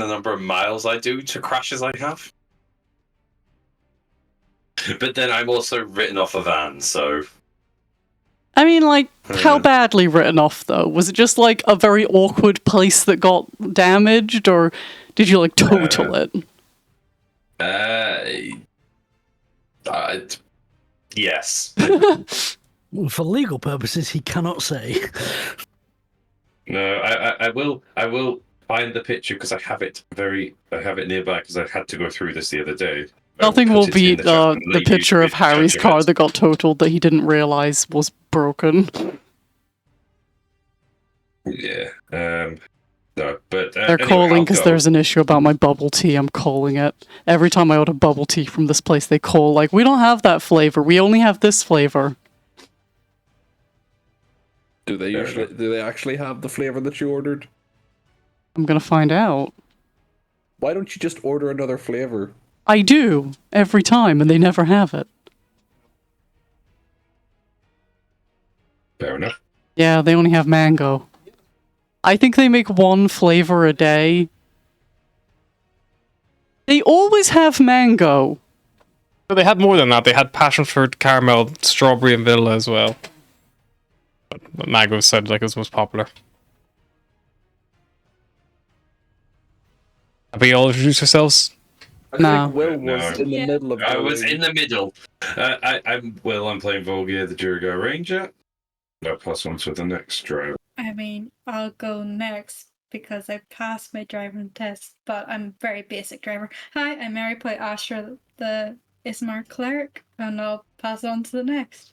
the number of miles I do to crashes I have. But then I'm also written off a van, so... I mean, like, how badly written off, though? Was it just, like, a very awkward place that got damaged, or did you, like, total it? Yes. For legal purposes, he cannot say. No, I will find the picture because I have it nearby because I had to go through this the other day. Nothing will beat the picture of Harry's car that got totaled that he didn't realize was broken. Yeah. No, but they're calling because there's an issue about my bubble tea. I'm calling it. Every time I order bubble tea from this place, they call like, we don't have that flavor. We only have this flavor. Do they actually have the flavor that you ordered? I'm gonna find out. Why don't you just order another flavor? I do every time, and they never have it. Fair enough. Yeah, they only have mango. I think they make one flavor a day. They always have mango. But they had more than that. They had passion fruit, caramel, strawberry, and vanilla as well. But mango said like it was most popular. Have we all introduced ourselves? I think Will was in the middle of. I was in the middle. I'm Will. I'm playing Volgia, the Durigo Ranger. No +1 for the next drive. I mean, I'll go next because I passed my driving test, but I'm a very basic driver. Hi, I'm Mary, play Astra, the Ismar cleric, and I'll pass on to the next.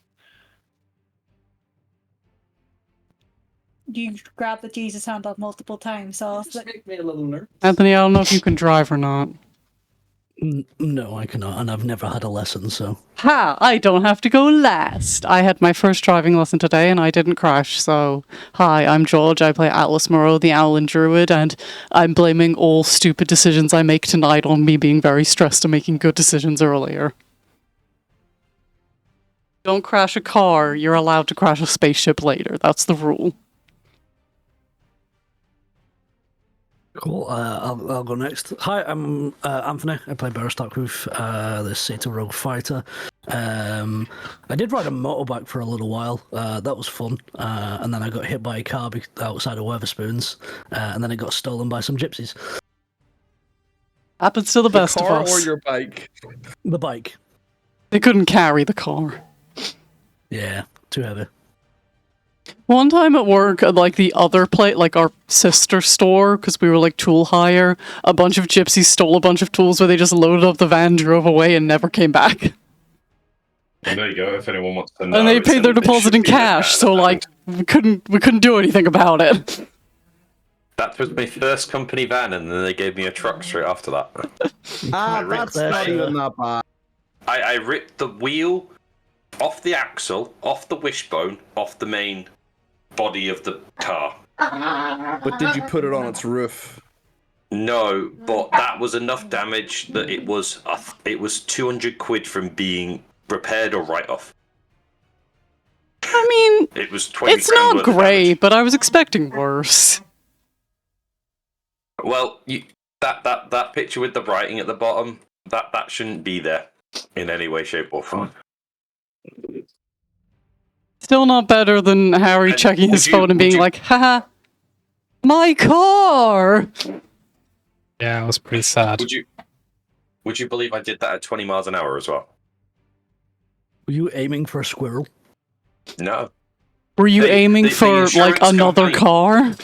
You grabbed the Jesus handle multiple times, so Just make me a little nervous. Anthony, I don't know if you can drive or not. No, I cannot, and I've never had a lesson, so... Ha! I don't have to go last! I had my first driving lesson today, and I didn't crash, so... Hi, I'm George, I play Atlas Moreau, the Owlin Druid, and I'm blaming all stupid decisions I make tonight on me being very stressed and making good decisions earlier. Don't crash a car, you're allowed to crash a spaceship later. That's the rule. Cool. I'll go next. Hi, I'm Anthony. I play Barrow Starkroof, the Sato Rogue Fighter. I did ride a motorbike for a little while. That was fun. And then I got hit by a car outside of Weatherspoons, and then it got stolen by some gypsies. Happens to the best of us. Or your bike? The bike. They couldn't carry the car. Yeah, too heavy. One time at work, at like the other place, like our sister store, because we were like tool hire, a bunch of gypsies stole a bunch of tools where they just loaded up the van, drove away, and never came back. Well, there you go. If anyone wants to know, and they paid their deposit in cash, so like we couldn't do anything about it. That was my first company van, and then they gave me a truck straight after that. That's not even that bad. I ripped the wheel off the axle, off the wishbone, off the main body of the car. But did you put it on its roof? No, but that was enough damage that it was 200 quid from being repaired or write-off. I mean, it was 20 it's not great, but I was expecting worse. Well, that picture with the writing at the bottom, that shouldn't be there in any way, shape, or form. Still not better than Harry checking his phone and being like, haha, my car! Yeah, it was pretty sad. Would you believe I did that at 20 miles an hour as well? Were you aiming for a squirrel? No. Were you aiming for, like, another car?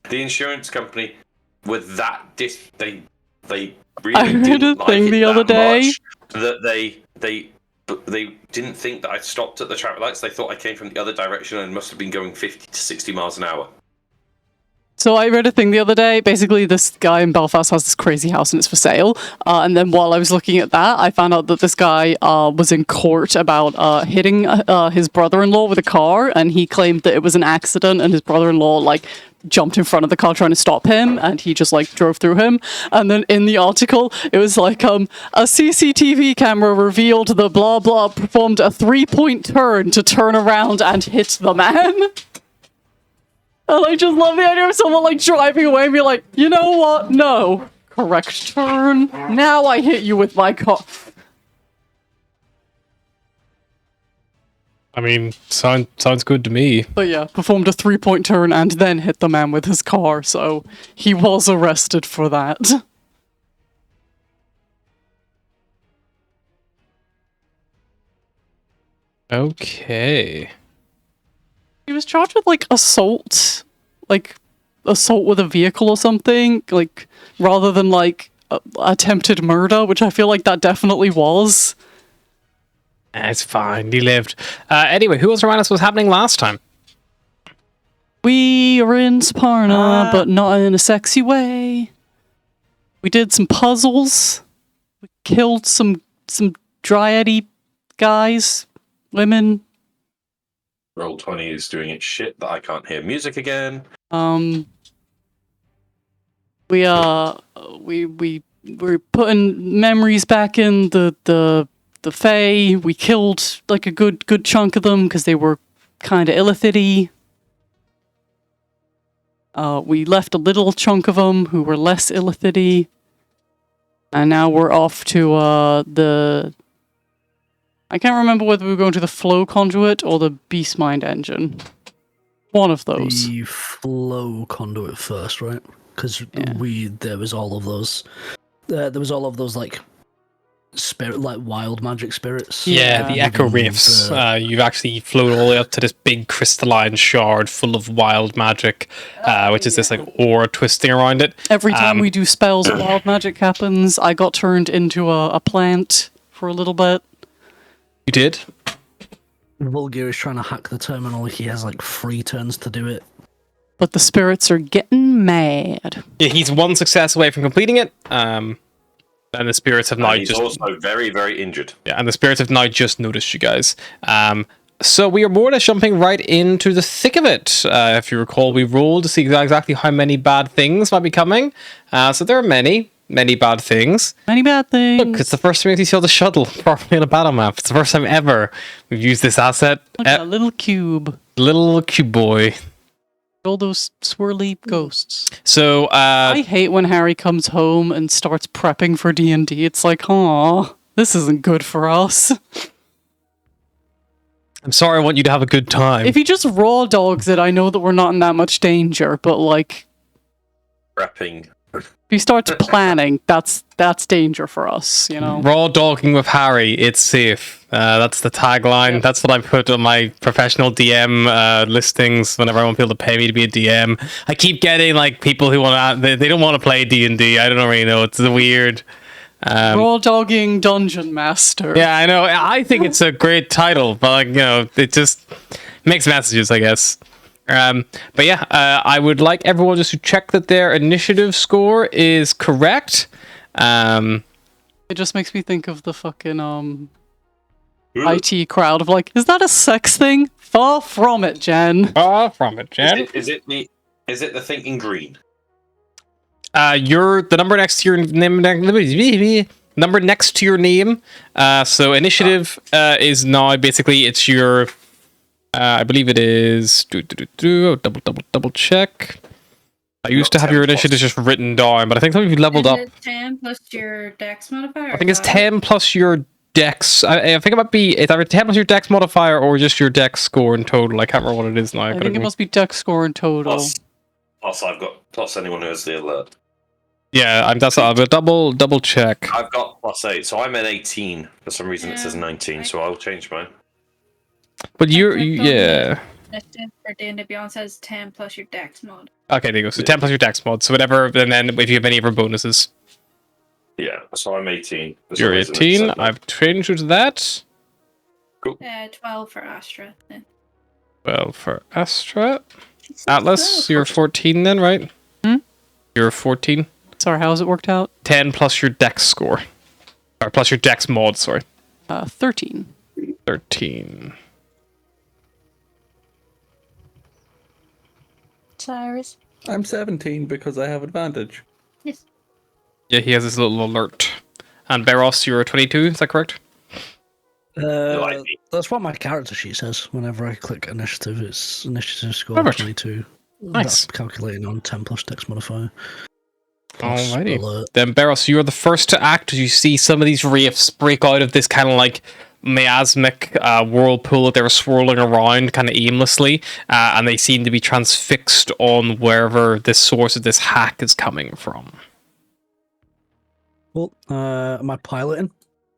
The insurance company, with that, they really I read a thing the other day that they didn't think that I'd stopped at the traffic lights. They thought I came from the other direction and must have been going 50 to 60 miles an hour. So I read a thing the other day. Basically, this guy in Belfast has this crazy house and it's for sale. And then while I was looking at that, I found out that this guy was in court about hitting his brother-in-law with a car, and he claimed that it was an accident, and his brother-in-law like jumped in front of the car trying to stop him, and he just like drove through him. And then in the article, it was like a CCTV camera revealed the blah blah performed a 3-point turn to turn around and hit the man. And I just love the idea of someone like driving away and be like, you know what? No. Correct turn. Now I hit you with my car. I mean, sounds good to me. But yeah, performed a 3-point turn and then hit the man with his car, so he was arrested for that. Okay. He was charged with like assault with a vehicle or something, like rather than like attempted murder, which I feel like that definitely was. It's fine. He lived. Anyway, who else around us was happening last time? We are in Sparna, but not in a sexy way. We did some puzzles. We killed some dryady guys, women. Roll20 is doing its shit that I can't hear music again. We're putting memories back in the Fae. We killed like a good chunk of them because they were kind of illithid-y. We left a little chunk of them who were less illithid-y. And now we're off to I can't remember whether we were going to the flow conduit or the beast mind engine. One of those. The flow conduit first, right? Because there was all of those. There was all of those like wild magic spirits. Yeah, the echo reefs. You've actually flown all the way up to this big crystalline shard full of wild magic, which is this like aura twisting around it. Every time we do spells, wild magic happens. I got turned into a plant for a little bit. You did? Vulgar is trying to hack the terminal. He has like 3 turns to do it. But the spirits are getting mad. Yeah, he's 1 success away from completing it. And the spirits have now He's also very, very injured. Yeah, and the spirits have now just noticed you guys. So we are more or less jumping right into the thick of it. If you recall, we rolled to see exactly how many bad things might be coming. So there are many bad things. Many bad things. Look, it's the first time we see the shuttle properly on a battle map. It's the first time ever we've used this asset. Look at that little cube. Little cube boy. All those swirly ghosts. So, I hate when Harry comes home and starts prepping for D&D. It's like, aw, this isn't good for us. I'm sorry, I want you to have a good time. If he just raw dogs it, I know that we're not in that much danger, but like... Prepping. If he starts planning, that's danger for us, you know? Raw dogging with Harry, it's safe. That's the tagline. Yep. That's what I put on my professional DM listings whenever I want people to pay me to be a DM. I keep getting like people who want to, they don't want to play D&D. I don't really know. It's weird. Raw dogging Dungeon Master. Yeah, I know. I think it's a great title, but like, you know, it just makes messages, I guess. But yeah, I would like everyone just to check that their initiative score is correct. It just makes me think of the fucking IT crowd of like, is that a sex thing? Far from it, Jen. Far from it, Jen. Is it the thing in green? You're the number next to your name. Number next to your name. So initiative is now basically it's your. I believe it is. Double check. I used to have your initiative just written down, but I think you've leveled up. Is it 10 plus your dex modifier? I think it's 10 plus your dex. I think it might be it's either 10 plus your dex modifier or just your dex score in total. I can't remember what it is now. I think it must be dex score in total. Plus I've got plus anyone who has the alert. Yeah, that's a double check. I've got +8, so I'm at 18. For some reason it says 19, so I'll change mine. But yeah. For D&D Beyond says 10 plus your dex mod. Okay, there you go. So 10 plus your dex mod. So whatever, and then if you have any other bonuses. Yeah, so I'm 18. You're 18. I've changed you to that. Cool. 12 for Astra. Then. 12 for Astra. Atlas, you're 14 then, right? You're 14. Sorry, how's it worked out? 10 plus your dex score. Or plus your dex mod, sorry. 13. 13. Cyrus. I'm 17 because I have advantage. Yes. Yeah, he has this little alert. And Beros, you're 22, is that correct? That's what my character sheet says. Whenever I click initiative, it's initiative score 22. Nice. That's calculating on 10 plus dex modifier. Plus Alrighty. alert. Then Barros, you're the first to act as you see some of these wraiths break out of this kind of like miasmic whirlpool that they were swirling around kind of aimlessly, and they seem to be transfixed on wherever the source of this hack is coming from. Well, am I piloting?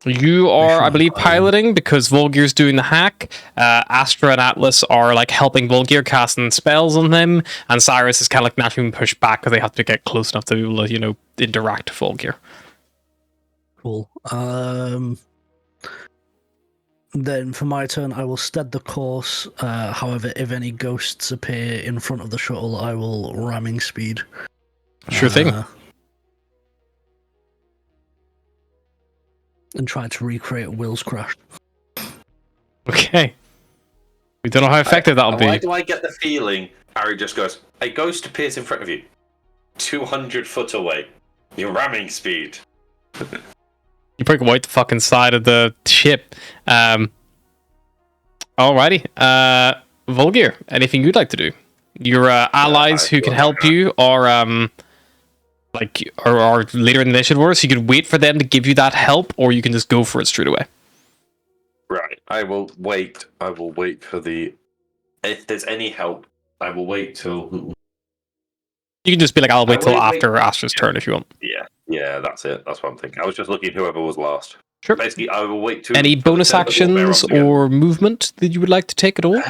You are, I Mission believe, piloting. piloting because Volgir's doing the hack. Astra and Atlas are like helping Volgir casting spells on them, and Cyrus is kind of like naturally being pushed back because they have to get close enough to be able to, you know, interact with Volgir. Cool. Then for my turn, I will stead the course. However, if any ghosts appear in front of the shuttle, I will ramming speed. Sure thing. And try to recreate Will's crash. Okay. We don't know how effective that'll Why be. do I get the feeling Harry just goes, a ghost appears in front of you, 200 foot away, you're ramming speed. You break away the fucking side of the ship. Alrighty. Volgir, anything you'd like to do? Your allies who can help you are later in the initiative order, so you can wait for them to give you that help, or you can just go for it straight away. Right. I will wait for the... If there's any help, I will wait till... You can just be like, I'll wait till wait. after Astra's turn if you want. Yeah, that's it. That's what I'm thinking. I was just looking at whoever was last. Sure. Basically, I will wait till... Any bonus actions or movement that you would like to take at all?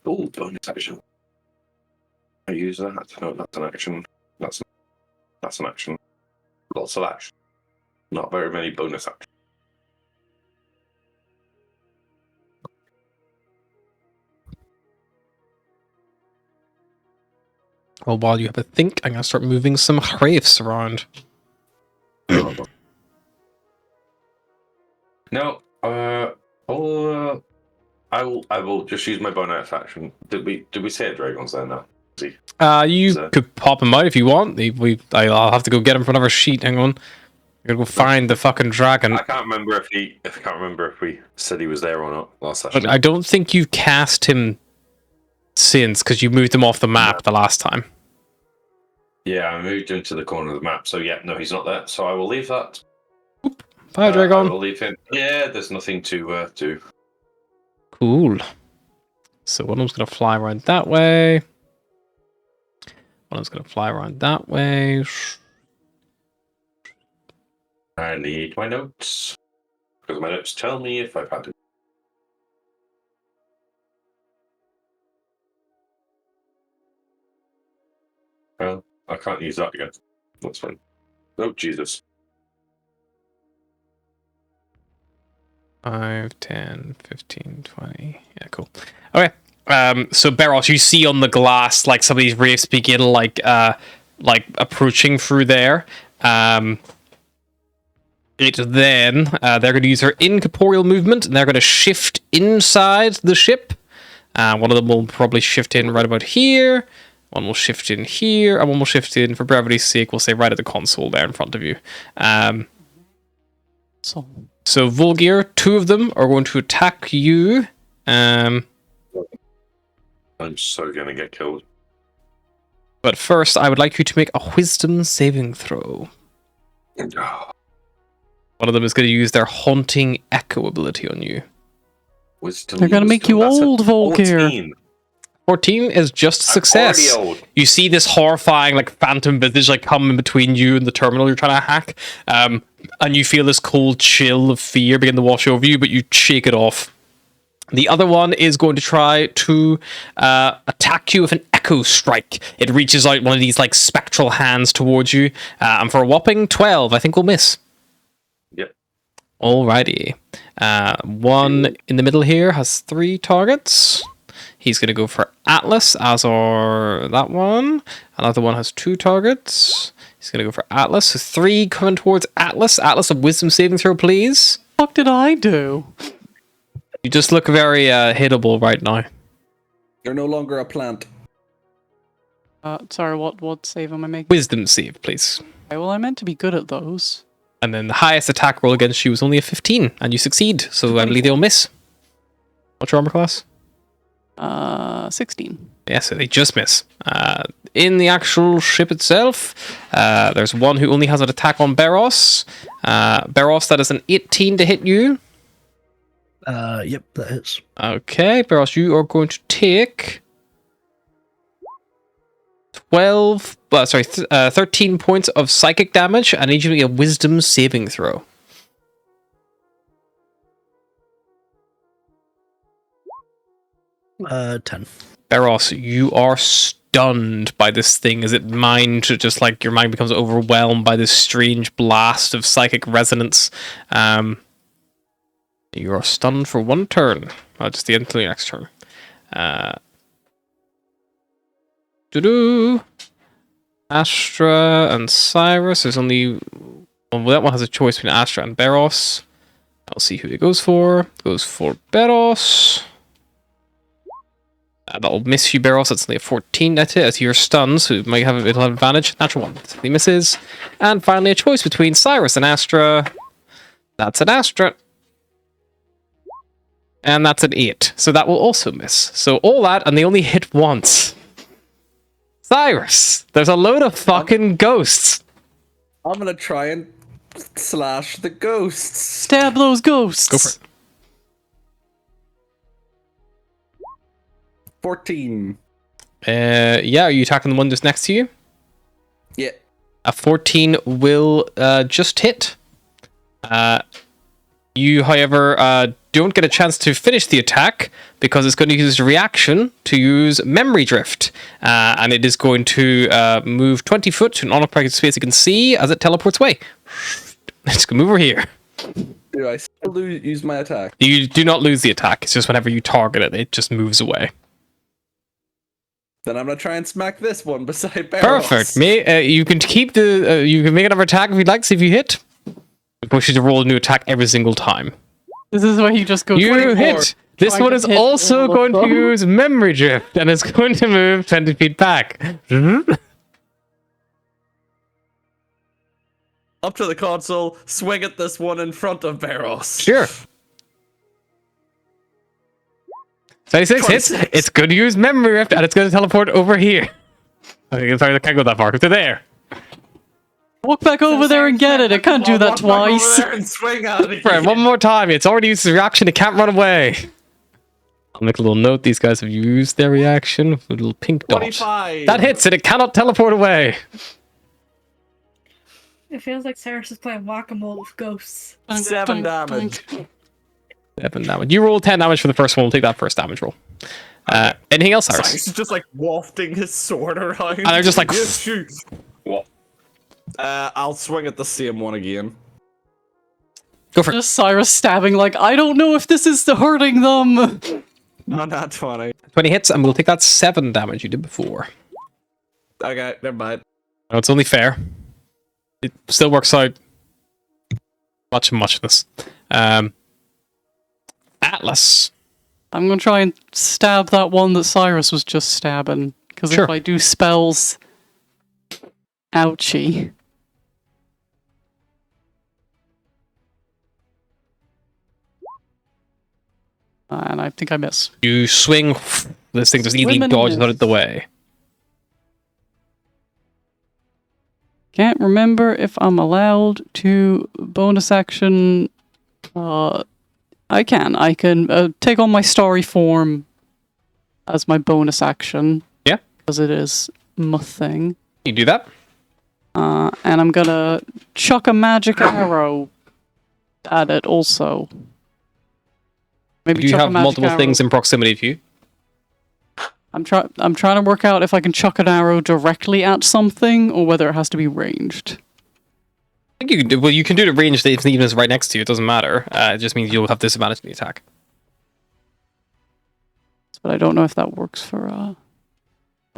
Bonus action. I use that. No, that's an action. That's an action. Lots of action. Not very many bonus actions. Well, while you have a think, I'm going to start moving some wraiths around. No, I will just use my bonus action. Did we say Dragon's there now? You So- could pop him out if you want. I'll have to go get him from another sheet. Hang on. I gotta go find the fucking dragon. I can't remember if we said he was there or not last session. But I don't think you've cast him since, because you moved him off the map the last time. Yeah, I moved him to the corner of the map. So yeah, no, he's not there. So I will leave that. Bye, I Dragon. will leave him. Yeah, there's nothing to do. Cool. So one of them's gonna fly around that way. One of them's gonna fly around that way. I need my notes because my notes tell me if I've had it. Well, I can't use that again. That's fine. Oh, Jesus. 5, 10, 15, 20. Yeah, cool. Okay. So Barros, you see on the glass like some of these wraiths begin like approaching through there. They're going to use their incorporeal movement, and they're going to shift inside the ship. One of them will probably shift in right about here. One will shift in here, and one will shift in, for brevity's sake, we'll say right at the console there in front of you. So Volgir, two of them are going to attack you. I'm so gonna get killed. But first, I would like you to make a wisdom saving throw. One of them is going to use their haunting echo ability on you. Wisdom, They're gonna make you that's a old, Volkir. 14. 14 is just a I'm success. already old. You see this horrifying like phantom visage like come in between you and the terminal you're trying to hack, and you feel this cold chill of fear begin to wash over you, but you shake it off. The other one is going to try to attack you with an echo strike. It reaches out one of these like spectral hands towards you, and for a whopping 12, I think we'll miss. Yep. Alrighty. One in the middle here has 3 targets. He's going to go for Atlas, as are that one. Another one has 2 targets. He's going to go for Atlas. So 3 coming towards Atlas. Atlas, a wisdom saving throw, please. What did I do? You just look very hittable right now. You're no longer a plant. Sorry, what save am I making? Wisdom save, please. Okay, well, I meant to be good at those. And then the highest attack roll against you was only a 15, and you succeed. So I believe they'll miss. What's your armor class? 16. Yeah, so they just miss. In the actual ship itself, there's one who only has an attack on Beros. Beros, that is an 18 to hit you. Yep, that hits. Okay, Beros, you are going to take 13 points of psychic damage. I need you to make a wisdom saving throw. 10. Beros, you are stunned by this thing as your mind becomes overwhelmed by this strange blast of psychic resonance. You are stunned for 1 turn. Just the end of the next turn. Astra and Cyrus. There's only... Well, that one has a choice between Astra and Beros. I'll see who it goes for. Goes for Beros. That'll miss you, Beros. That's only a 14 at it, as you're stunned, so it'll have advantage. Natural 1. He misses. And finally, a choice between Cyrus and Astra. That's an Astra. And that's an 8. So that will also miss. So all that, and they only hit once. Cyrus! There's a load of fucking ghosts. I'm gonna try and slash the ghosts. Stab those ghosts. Go for it. 14. Yeah, are you attacking the one just next to you? Yeah. A 14 will just hit. You, however, don't get a chance to finish the attack because it's going to use a reaction to use Memory Drift. And it is going to move 20 foot to an unoccupied space you can see as it teleports away. It's going to move over here. Do I still use my attack? You do not lose the attack. It's just whenever you target it, it just moves away. Then I'm gonna try and smack this one beside Beros. Perfect. You can keep the. You can make another attack if you'd like. See if you hit. It pushes you to roll a new attack every single time. This is where you just go. You 24. hit. This Trying one to is hit also all of going to them. use Memory Drift and it's going to move 20 feet back. Up to the console, swing at this one in front of Beros. Sure. 26 hits. 26. It's going to use Memory Drift and it's going to teleport over here. Sorry, I can't go that far. To there. Walk back over there and get it. It can't do that twice. And swing at it. Right, one more time. It's already used its reaction. It can't run away. I'll make a little note. These guys have used their reaction with a little pink dot. 25. That hits and it cannot teleport away. It feels like Cyrus is playing whack-a-mole with ghosts. 7 damage. 7 damage. You roll 10 damage for the first one. We'll take that first damage roll. Anything else, Cyrus? Cyrus is just like wafting his sword around. And they're just like... Yes, shoot. What? I'll swing at the same one again. Go for it. Just Cyrus stabbing like, I don't know if this is hurting them. Not 20. 20 hits, and we'll take that 7 damage you did before. Okay, never mind. No, it's only fair. It still works out. Muchness. Atlas. I'm gonna try and stab that one that Cyrus was just stabbing. Because Sure. if I do spells... Ouchie. And I think I miss. You swing. This thing just easily Swim and dodges out miss. of the way. Can't remember if I'm allowed to bonus action. I can take on my starry form as my bonus action. Yeah. Because it is my thing. You do that. And I'm gonna chuck a magic arrow at it also. Maybe You chuck a have magic multiple arrow. things in proximity of you. I'm trying to work out if I can chuck an arrow directly at something or whether it has to be ranged. I think you can do. Well, you can do it at range even if it's right next to you. It doesn't matter. It just means you'll have disadvantage in the attack. But I don't know if that works for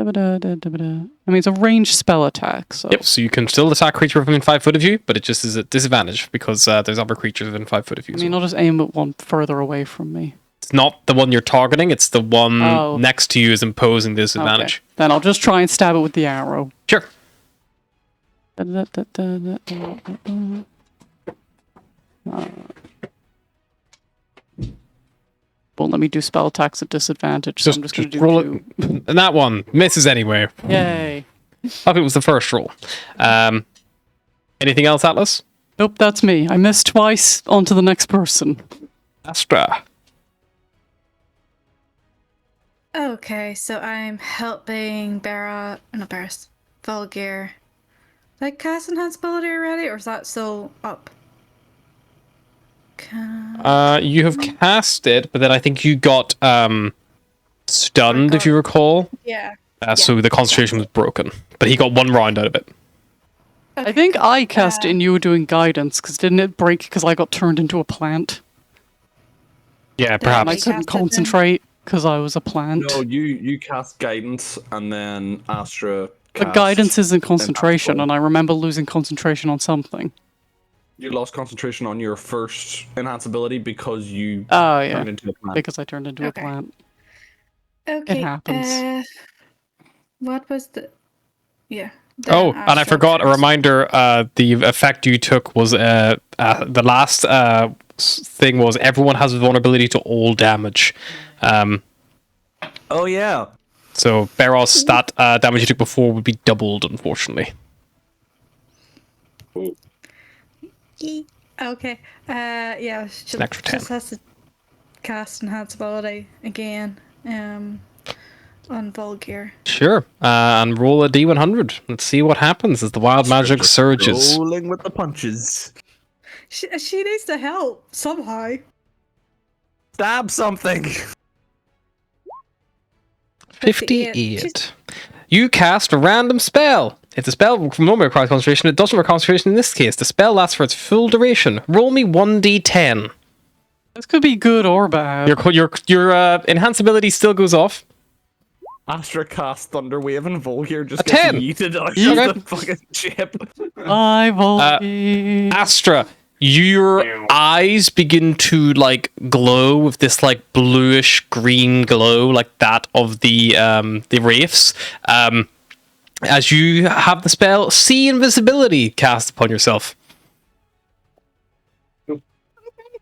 I mean, it's a ranged spell attack, so... Yep. So you can still attack creature within 5 foot of you, but it just is a disadvantage because there's other creatures within 5 foot of you. I mean, I'll just aim at one further away from me. It's not the one you're targeting. It's the one Oh. next to you is imposing the disadvantage. Okay. Then I'll just try and stab it with the arrow. Sure. won't let me do spell attacks at disadvantage, so I'm just going to do roll 2. it. And that one misses anyway. Yay. Luckily, it was the first roll. Anything else, Atlas? Nope, that's me. I missed twice. On to the next person. Astra. Okay, so I'm helping Vulgar. Did I cast Enhanceability already, or is that still up? You have cast it, but then I think you got stunned, if you recall. Yeah. So the concentration was broken. But he got 1 round out of it. I think I cast it and you were doing guidance, because didn't it break because I got turned into a plant? Yeah, And I perhaps. couldn't concentrate because I was a plant. No, you cast guidance and then Astra. But guidance isn't concentration, Enhanceability. and I remember losing concentration on something. You lost concentration on your first enhanceability because you Oh, yeah. turned into a plant. Because I turned into a Okay. plant. Okay. It happens. What was the? Yeah. Oh, and I forgot a reminder. The effect you took was the last thing was everyone has vulnerability to all damage. Oh yeah. So Beros stat damage you took before would be doubled, unfortunately. Okay. Yeah. An extra 10. Just has to cast Enhanceability again. On Vulgar. Sure. And roll a D100. Let's see what happens as the wild magic surges. Rolling with the punches. She needs to help somehow. Stab something. 58. You cast a random spell. If the spell normally requires concentration, it doesn't require concentration in this case. The spell lasts for its full duration. Roll me 1d10. This could be good or bad. Your enhanceability still goes off. Astra cast Thunderwave and Vulgar just A gets 10. yeeted out Okay. of the fucking ship. I Vulgar. Astra, your eyes begin to like glow with this like bluish green glow, like that of the wraiths. As you have the spell See Invisibility cast upon yourself.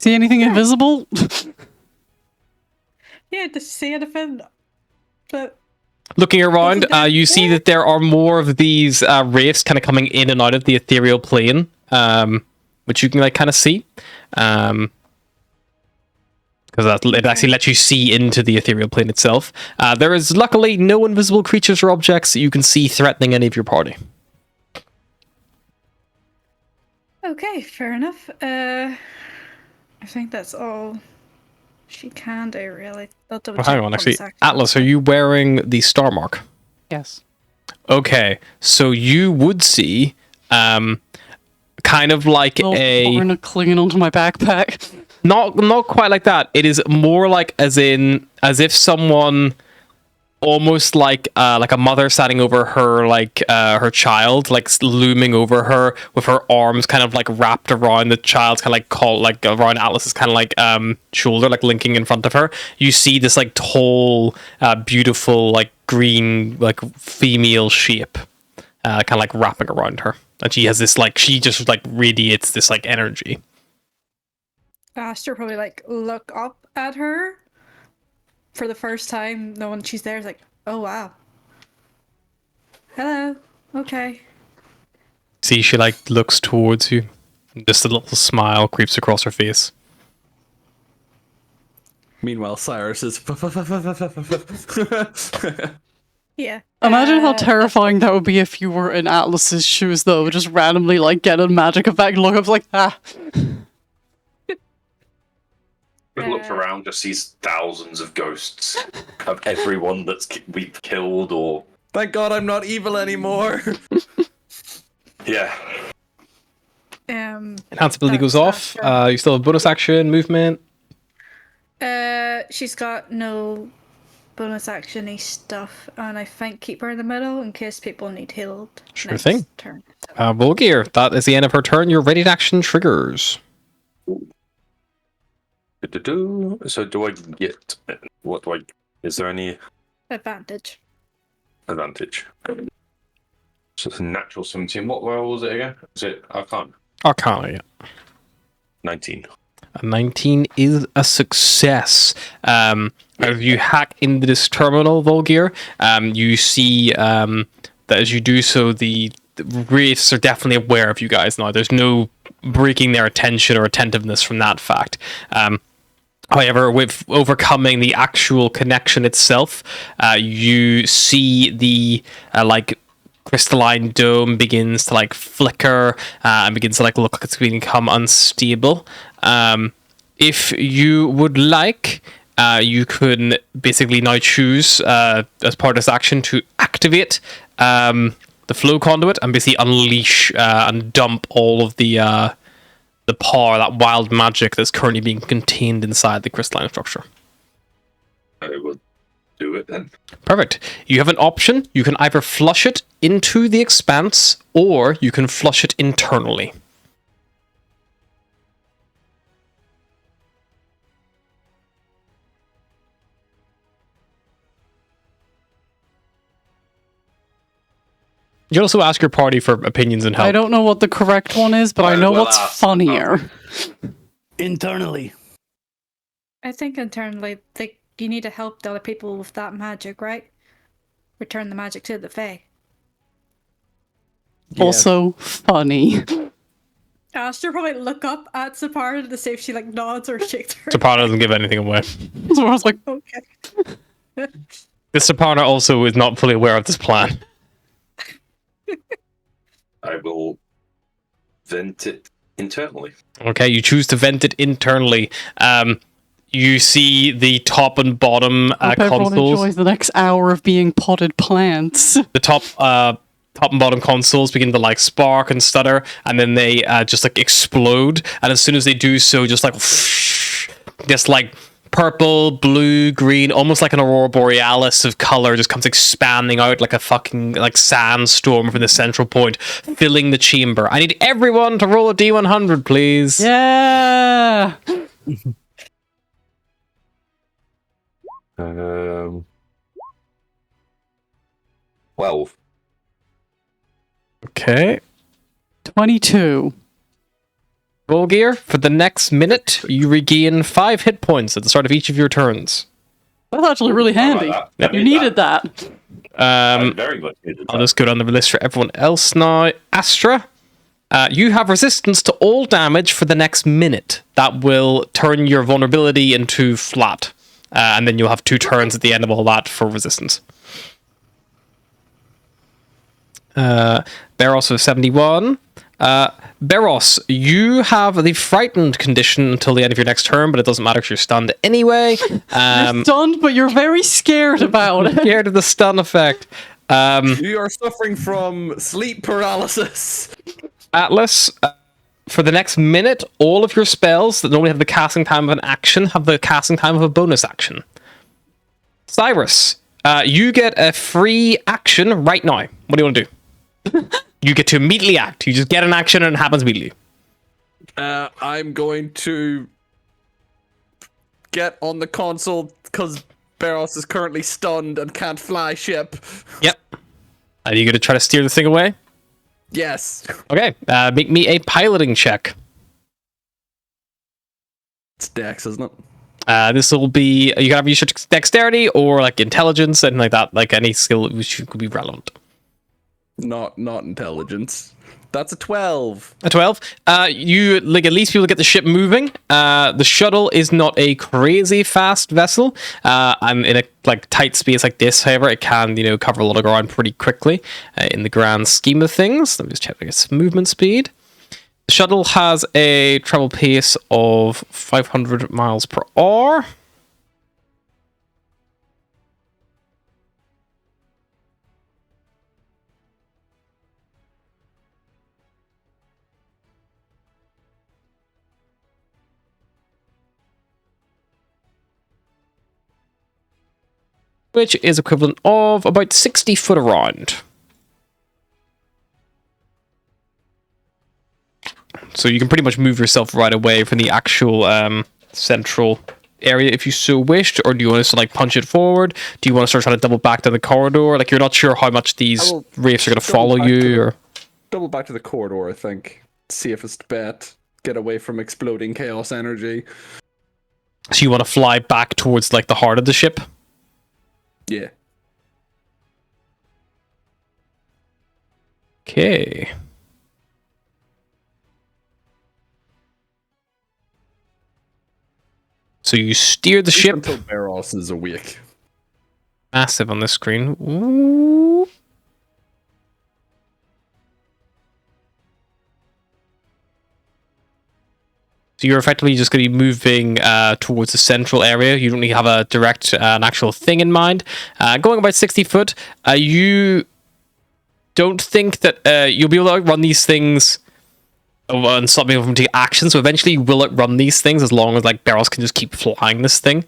See anything invisible? Yeah, to see anything. But Looking around, you see that there are more of these wraiths kind of coming in and out of the ethereal plane, which you can like kind of see, because it actually lets you see into the ethereal plane itself. There is luckily no invisible creatures or objects that you can see threatening any of your party. okay, fair enough. I think that's all she can do, really. I'll double Well, hang check on, the actually, bonus action. Atlas, are you wearing the star mark? Yes. Okay, so you would see, kind of like Thorn clinging onto my backpack. not quite like that. It is more like as if someone almost like a mother standing over her her child, like looming over her with her arms kind of like wrapped around the child's kind of like around Atlas's kind of like shoulder, like linking in front of her. You see this like tall, beautiful like green like female shape, kind of like wrapping around her, and she has this like she just like radiates this like energy. Astra probably like look up at her for the first time. No one she's there is like, oh wow. Hello. Okay. See, she like looks towards you. Just a little smile creeps across her face. Meanwhile, Cyrus is. Yeah. Imagine how terrifying that would be if you were in Atlas's shoes, though. Just randomly like get a magic effect, look up like It looks around, just sees thousands of ghosts of everyone we've killed or. Thank God I'm not evil anymore. Yeah. Enhanceability goes that's off. You still have bonus action, movement. She's got no bonus actiony stuff, and I think keep her in the middle in case people need healed. Sure next thing. Turn. Volgear, that is the end of her turn. Your ready to action triggers. So do I get what do I? Is there any Advantage. advantage? So it's a natural 17. What roll was it again? Is it Arcana? Arcana, yeah. 19. A 19 is a success. As you hack into this terminal, Volgear, you see that as you do so, the wraiths are definitely aware of you guys now. There's no breaking their attention or attentiveness from that fact. However, with overcoming the actual connection itself, you see the crystalline dome begins to flicker and begins to look like it's going to become unstable. If you would like, you can basically now choose as part of this action to activate the flow conduit and basically unleash and dump all of the power, that wild magic that's currently being contained inside the crystalline structure. I will do it then. Perfect. You have an option. You can either flush it into the expanse or you can flush it internally. You also ask your party for opinions and help. I don't know what the correct one is, but I know what's funnier. Internally. I think internally, you need to help the other people with that magic, right? Return the magic to the Fae. Also funny. Astra probably look up at Saparna to see if she nods or shakes her. Saparna doesn't give anything away. So I was like, Okay. The Saparna also is not fully aware of this plan. I will vent it internally. Okay, you choose to vent it internally. You see the top and bottom hope everyone consoles. enjoys the next hour of being potted plants. The top and bottom consoles begin to spark and stutter, and then they just explode. And as soon as they do so, just this purple, blue, green, almost like an aurora borealis of color just comes expanding out like a fucking sandstorm from the central point, filling the chamber. I need everyone to roll a D100, please. Yeah. 12. Okay. 22. Volgear, for the next minute, you regain 5 hit points at the start of each of your turns. That's actually really handy. Yep. You needed that. Very much needed I'll that. just go down the list for everyone else now. Astra, you have resistance to all damage for the next minute. That will turn your vulnerability into flat. And then you'll have 2 turns at the end of all that for resistance. Beros of 71. Beros, you have the frightened condition until the end of your next turn, but it doesn't matter if you're stunned anyway. You're stunned, but you're very scared about it. Scared of the stun effect. You are suffering from sleep paralysis. Atlas, for the next minute, all of your spells that normally have the casting time of an action have the casting time of a bonus action. Cyrus, you get a free action right now. What do you want to do? You get to immediately act. You just get an action and it happens immediately. I'm going to get on the console because Beros is currently stunned and can't fly ship. Yep. Are you going to try to steer the thing away? Yes. Okay. Make me a piloting check. It's Dex, isn't it? This will be... You can have use your dexterity or intelligence, anything like that. Any skill which could be relevant. Not intelligence. That's a 12. A 12. You at least be able to get the ship moving. The shuttle is not a crazy fast vessel. And in a tight space like this, however, it can cover a lot of ground pretty quickly. In the grand scheme of things, let me just check its movement speed. The shuttle has a travel pace of 500 miles per hour. Which is equivalent of about 60 foot around. So you can pretty much move yourself right away from the actual central area if you so wished, or do you want us to punch it forward? Do you want to start trying to double back down the corridor? You're not sure how much these wraiths are going to follow you, or Double back to the corridor, I think. See if it's bet. get away from exploding chaos energy. So you want to fly back towards like the heart of the ship? Yeah. Okay. So you steer the ship. Until Barros is awake. Massive on the screen. Ooh. So you're effectively just going to be moving towards the central area. You don't really have a direct, an actual thing in mind. Going about 60 foot, you don't think that you'll be able to run these things and stop being able to take action. So eventually you will outrun these things as long as like Barros can just keep flying this thing.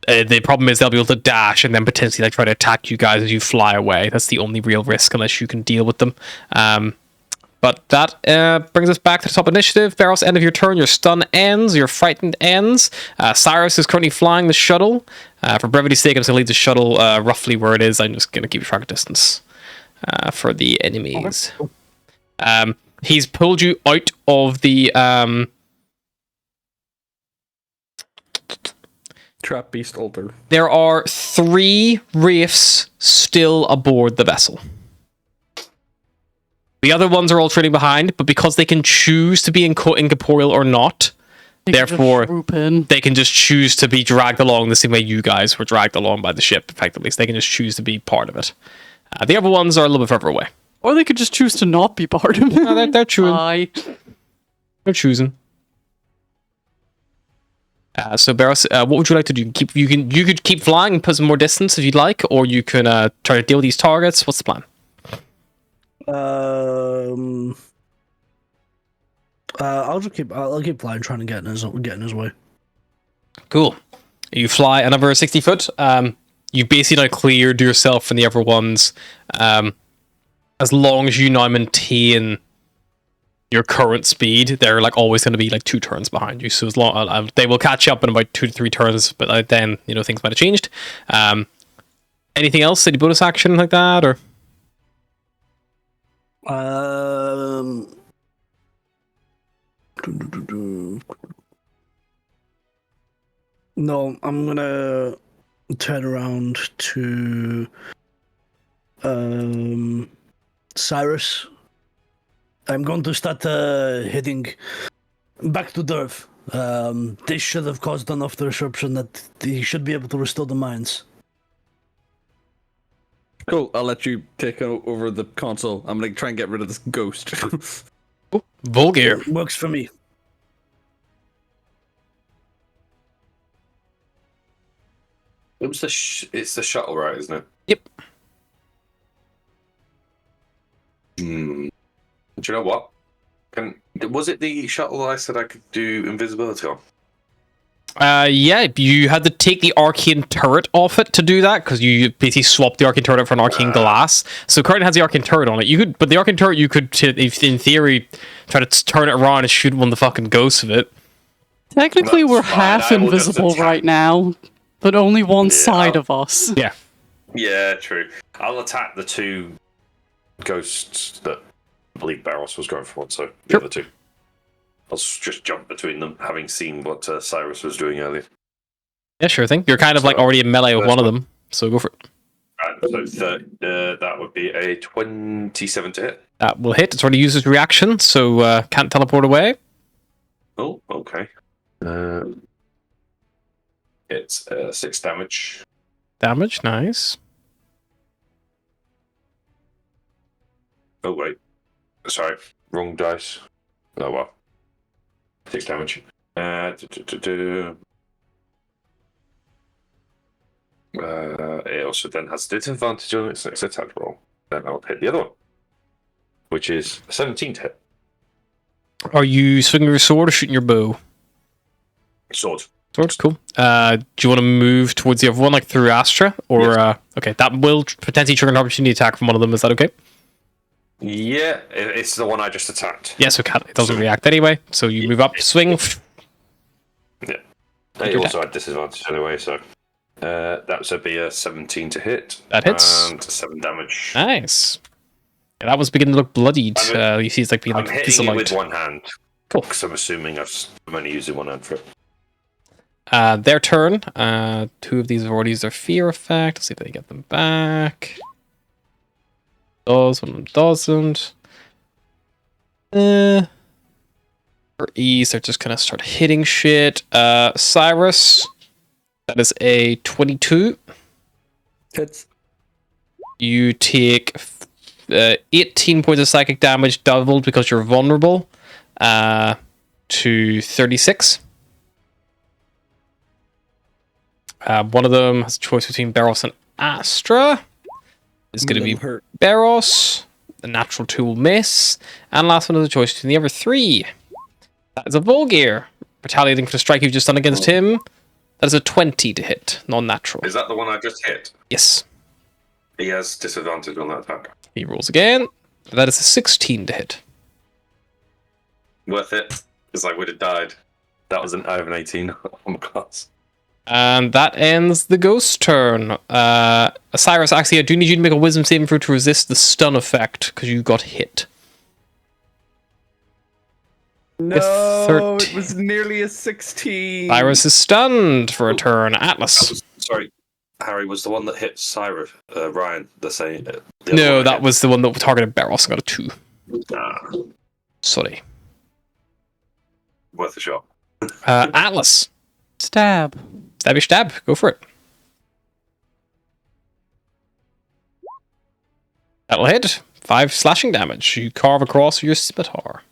The problem is they'll be able to dash and then potentially like try to attack you guys as you fly away. That's the only real risk unless you can deal with them. But that brings us back to the top initiative. Barros, end of your turn. Your stun ends. Your frightened ends. Cyrus is currently flying the shuttle. For brevity's sake, I'm just going to leave the shuttle roughly where it is. I'm just going to keep track of distance for the enemies. Okay. He's pulled you out of the... Trap Beast Altar. There are 3 Wraiths still aboard the vessel. The other ones are all trailing behind, but because they can choose to be incorporeal or not, therefore they can just choose to be dragged along the same way you guys were dragged along by the ship, effectively. So they can just choose to be part of it. The other ones are a little bit further away. Or they could just choose to not be part of it. No, they're choosing. They're choosing. So Barros, what would you like to do? You could keep flying and put some more distance if you'd like, or you can try to deal with these targets. What's the plan? I'll keep flying, trying to get in his way. Cool. You fly another 60 foot. You basically now cleared yourself from the other ones. As long as you now maintain your current speed, they're like always going to be like 2 turns behind you. So as long they will catch up in about 2 to 3 turns, but then things might have changed. Anything else? Any bonus action like that, or? No, I'm gonna turn around to Cyrus. I'm going to start heading back to Derv. This should have caused enough disruption that he should be able to restore the mines. Cool, I'll let you take over the console. I'm gonna try and get rid of this ghost. Vulgar. Works for me. It was it's the shuttle, right? Isn't it? Yep. Do you know what? Was it the shuttle I said I could do invisibility on? Yeah, you had to take the arcane turret off it to do that because you basically swapped the arcane turret for an arcane glass. So currently has the arcane turret on it. But the arcane turret you could, in theory, try to turn it around and shoot one of the fucking ghosts of it. Technically, we're half invisible right now, but only one side of us. Yeah. Yeah, true. I'll attack the 2 ghosts that I believe Barros was going for, so the other 2. I'll just jump between them, having seen what Cyrus was doing earlier. Yeah, sure thing. You're kind of like already in melee with one of them, so go for it. So that would be a 27 to hit. That will hit. It's already used its reaction, so can't teleport away. Oh, okay. It's 6 damage. Damage, nice. Oh, wait. Sorry, wrong dice. Oh, well. 6 damage. It also then has disadvantage on its next attack roll. Then I'll hit the other one, which is 17 to hit. Are you swinging your sword or shooting your bow? Sword. Sword, cool. Do you want to move towards the other one, like through Astra? Or, yes. Okay, that will potentially trigger an opportunity attack from one of them. Is that okay? Yeah, it's the one I just attacked. Yeah, so it doesn't react anyway. So you move up, swing. Yeah. It also had disadvantage anyway, so that would be a 17 to hit. That hits. And 7 damage. Nice. Yeah, that was beginning to look bloodied. You see, it's like being I'm like hitting it disallowed. with one hand. Cool. Because I'm assuming I'm only using one hand for it. Their turn. 2 of these have already used their fear effect. Let's see if they get them back. Does, one of them doesn't. For ease, they're just gonna start hitting shit. Cyrus, that is a 22. Hits. You take 18 points of psychic damage, doubled because you're vulnerable, to 36. One of them has a choice between Barros and Astra. It's going to be hurt. Barros. The natural 2 will miss. And last one is a choice between the other 3. That is a Volgear. Retaliating for the strike you've just done against him. That is a 20 to hit, non-natural. Is that the one I just hit? Yes. He has disadvantage on that attack. He rolls again. That is a 16 to hit. Worth it. Because I would have died. That was out of an 18 on the class. And that ends the ghost turn. Cyrus, actually, I do need you to make a wisdom saving throw to resist the stun effect, because you got hit. No, it was nearly a 16. Cyrus is stunned for a turn. Atlas. Sorry, Harry was the one that hit Cyrus. Ryan, the same. No, that was the one that targeted Barros and got a 2. Ah, Sorry. worth a shot. Atlas. Stab. Stabby stab. Go for it. That'll hit. 5 slashing damage. You carve across your scimitar.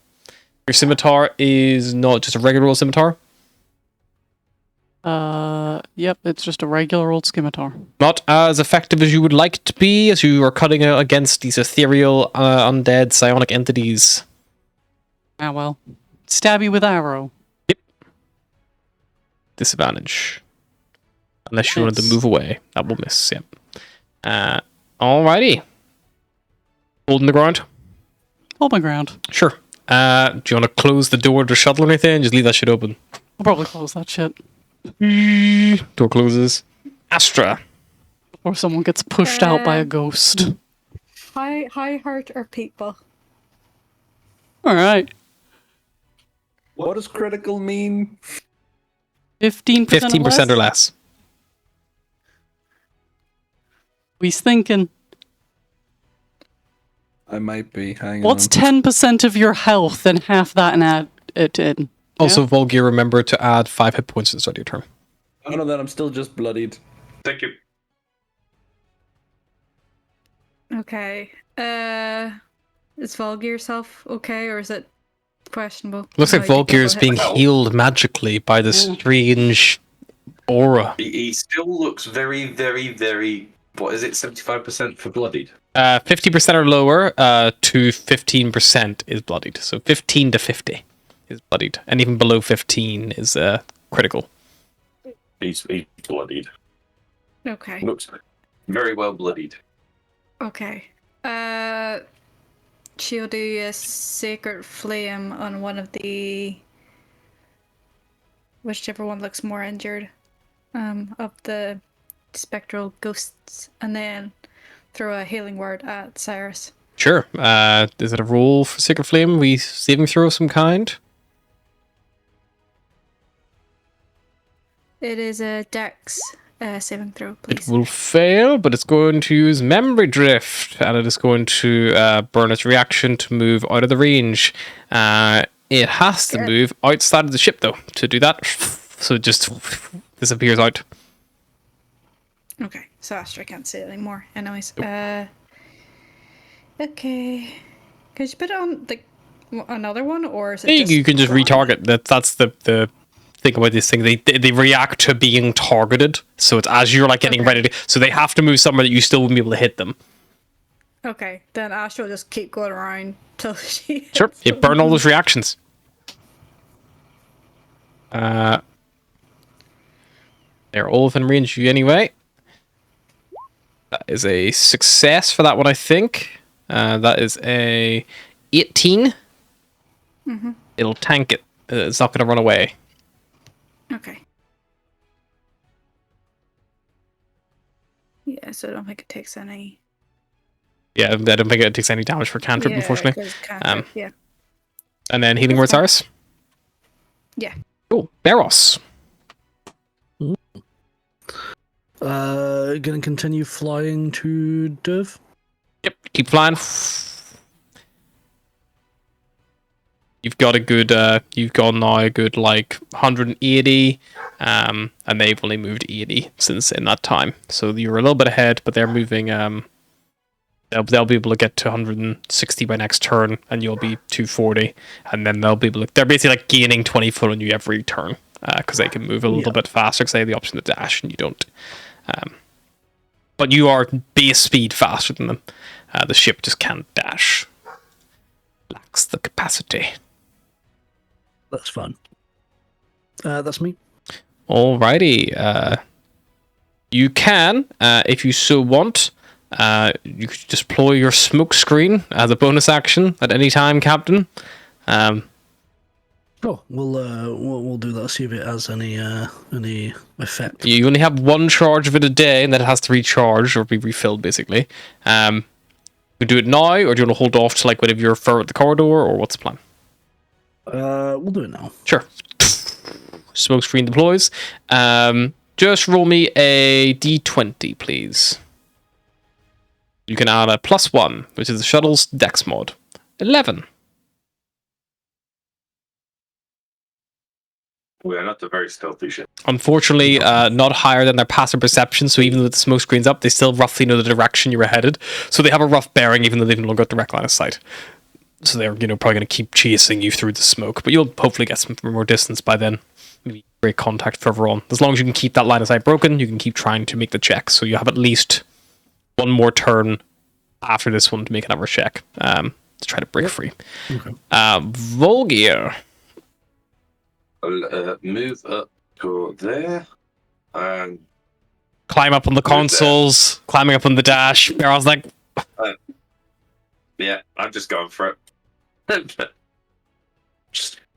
Your scimitar is not just a regular old scimitar. Yep, it's just a regular old scimitar. Not as effective as you would like it to be, as you are cutting against these ethereal, undead, psionic entities. Ah, well. Stab you with arrow. Disadvantage. Unless you wanted to Miss. move away. That will miss, yep. Alrighty. Holding the ground? Hold my ground. Sure. Do you want to close the door to the shuttle or anything? Just leave that shit open. I'll probably close that shit. Door closes. Astra. Or someone gets pushed out by a ghost. High heart or people? Alright. What does critical mean? 15% 15% or less. We's thinking. I might be. Hang What's on. 10% of your health and half that and add it in? Also, Volgear, remember to add 5 hit points to the start of your turn. I know that I'm still just bloodied. Thank you. Okay. Is Volgear self okay, or is it questionable? Looks like How you Volgear is double being hit? healed magically by this strange aura. He still looks very, very, very. What is it? 75% for bloodied. 50% or lower to 15% is bloodied. So 15 to 50 is bloodied. And even below 15 is critical. He's bloodied. Okay. Looks very well bloodied. Okay. She'll do a sacred flame on one of the whichever one looks more injured of the spectral ghosts, and then throw a healing word at Cyrus. Sure. Is it a roll for Sacred Flame? We saving throw of some kind? It is a dex saving throw, It please. will fail, but it's going to use Memory Drift, and it is going to burn its reaction to move out of the range. It has to Good. move outside of the ship, though, to do that. So it just disappears out. Okay, so Astra can't see it anymore. Anyways, okay. Could you put it on another one, or is it just You can just gone? retarget. That's the thing about this thing. They react to being targeted. So it's as you're like getting Okay. ready to. So they have to move somewhere that you still wouldn't be able to hit them. Okay, then Astra will just keep going around till she. Sure. hits You them. burn all those reactions. They're all within range of you anyway. That is a success for that one, I think. That is a 18. Mm-hmm. It'll tank it. It's not going to run away. Okay. Yeah, so I don't think it takes any. Yeah, I don't think it takes any damage for cantrip, unfortunately. 'cause cantrip, yeah. And then healing word Cyrus. Yeah. Cool. Beros. Gonna continue flying to Div. Yep. Keep flying. You've got now a good like 180, and they've only moved 80 since in that time. So you're a little bit ahead, but they're moving. They'll be able to get to 160 by next turn, and you'll be 240, and then they'll be able to, they're basically like gaining 20 foot on you every turn because they can move a little bit faster because they have the option to dash and you don't. But you are base speed faster than them. The ship just can't dash. Lacks the capacity. That's fun. That's me. Alrighty. You can, if you so want, you could deploy your smoke screen as a bonus action at any time, Captain. Oh, we'll do that. See if it has any effect. You only have one charge of it a day, and then it has to recharge or be refilled, basically. You do it now, or do you want to hold off to like whenever you're far at the corridor, or what's the plan? We'll do it now. Sure. Smoke screen deploys. Just roll me a d20, please. You can add a +1, which is the shuttle's dex mod. 11. We are not a very stealthy ship. Unfortunately, not higher than their passive perception, so even with the smoke screen's up, they still roughly know the direction you were headed. So they have a rough bearing, even though they've no longer got direct line of sight. So they're probably going to keep chasing you through the smoke, but you'll hopefully get some more distance by then. Maybe break contact further on. As long as you can keep that line of sight broken, you can keep trying to make the check. So you have at least one more turn after this one to make another check to try to break free. Okay. Volgear. I'll move up to there and Climb up on the consoles, climbing up on the dash. I was like, yeah, I'm just going for it.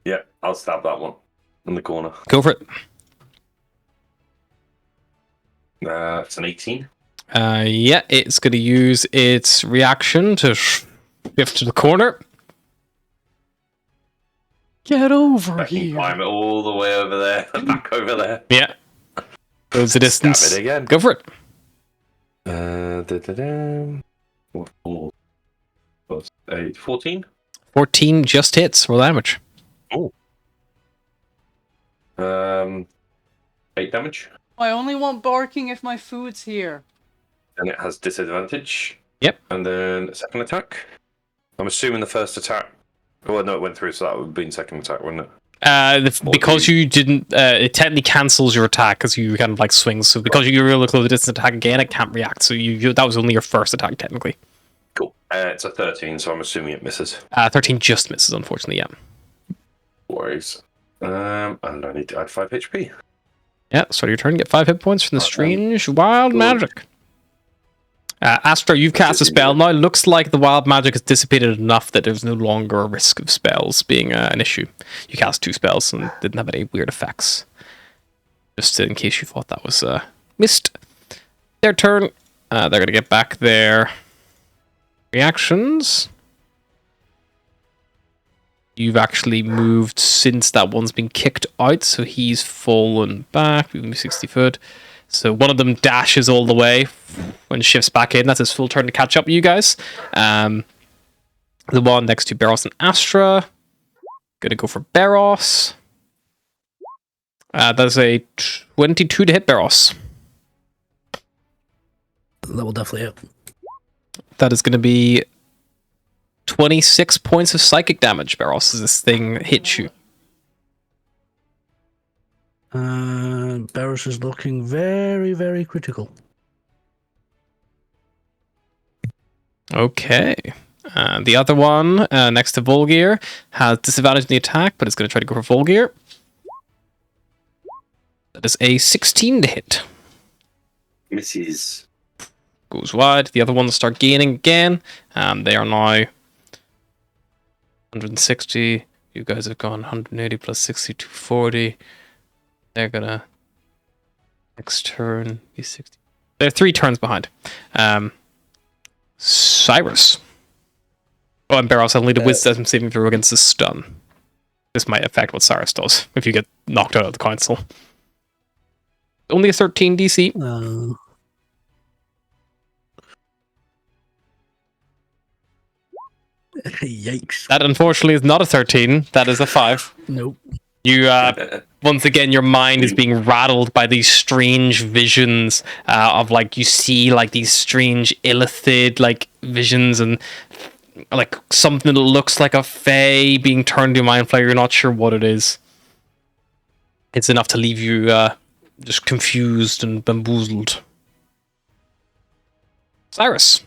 Yeah, I'll stab that one in the corner. go for it. It's an 18. Yeah, it's going to use its reaction to shift to the corner. Get over I can here. climb it all the way over there, back over there. Yeah. Goes the distance. Stab it again. Go for it. What? 14? 14 just hits. Roll damage. Oh. 8 damage. I only want barking if my food's here. And it has disadvantage. Yep. And then second attack. I'm assuming the first attack. Well, no, it went through, so that would have been second attack, wouldn't it? Because you didn't, it technically cancels your attack because you kind of like swings. So because you were able to close the distance attack again, it can't react. So that was only your first attack technically. Cool. It's a 13, so I'm assuming it misses. 13 just misses, unfortunately. Yeah. Worries. And I need to add 5 HP. Yeah. Start your turn. Get 5 hit points from the strange wild Good. magic. Astra, you've cast a spell. Now it looks like the wild magic has dissipated enough that there's no longer a risk of spells being an issue. You cast 2 spells and didn't have any weird effects. Just in case you thought that was missed. Their turn. They're going to get back their reactions. You've actually moved since that one's been kicked out, so he's fallen back. We move 60 foot. So one of them dashes all the way and shifts back in. That's his full turn to catch up with you guys. The one next to Beros and Astra. Gonna go for Beros. That's a 22 to hit Beros. That will definitely hit. That is going to be 26 points of psychic damage, Beros, as this thing hits you. Barris is looking very, very critical. Okay. The other one, next to Volgear, has disadvantage in the attack, but it's going to try to go for Volgear. That is a 16 to hit. Misses. Goes wide. The other ones start gaining again. They are now 160. You guys have gone 180 plus 60 to 40. They're gonna next turn be 60. They're 3 turns behind. Cyrus. Oh, and Barros, I'll need a wisdom saving throw against the stun. This might affect what Cyrus does if you get knocked out of the council. Only a 13 DC. Yikes. That unfortunately is not a 13. That is a 5. Nope. You, once again, your mind is being rattled by these strange visions of, like, you see, like, these strange illithid, like, visions and, like, something that looks like a fae being turned into a mind flayer. You're not sure what it is. It's enough to leave you, just confused and bamboozled. Cyrus.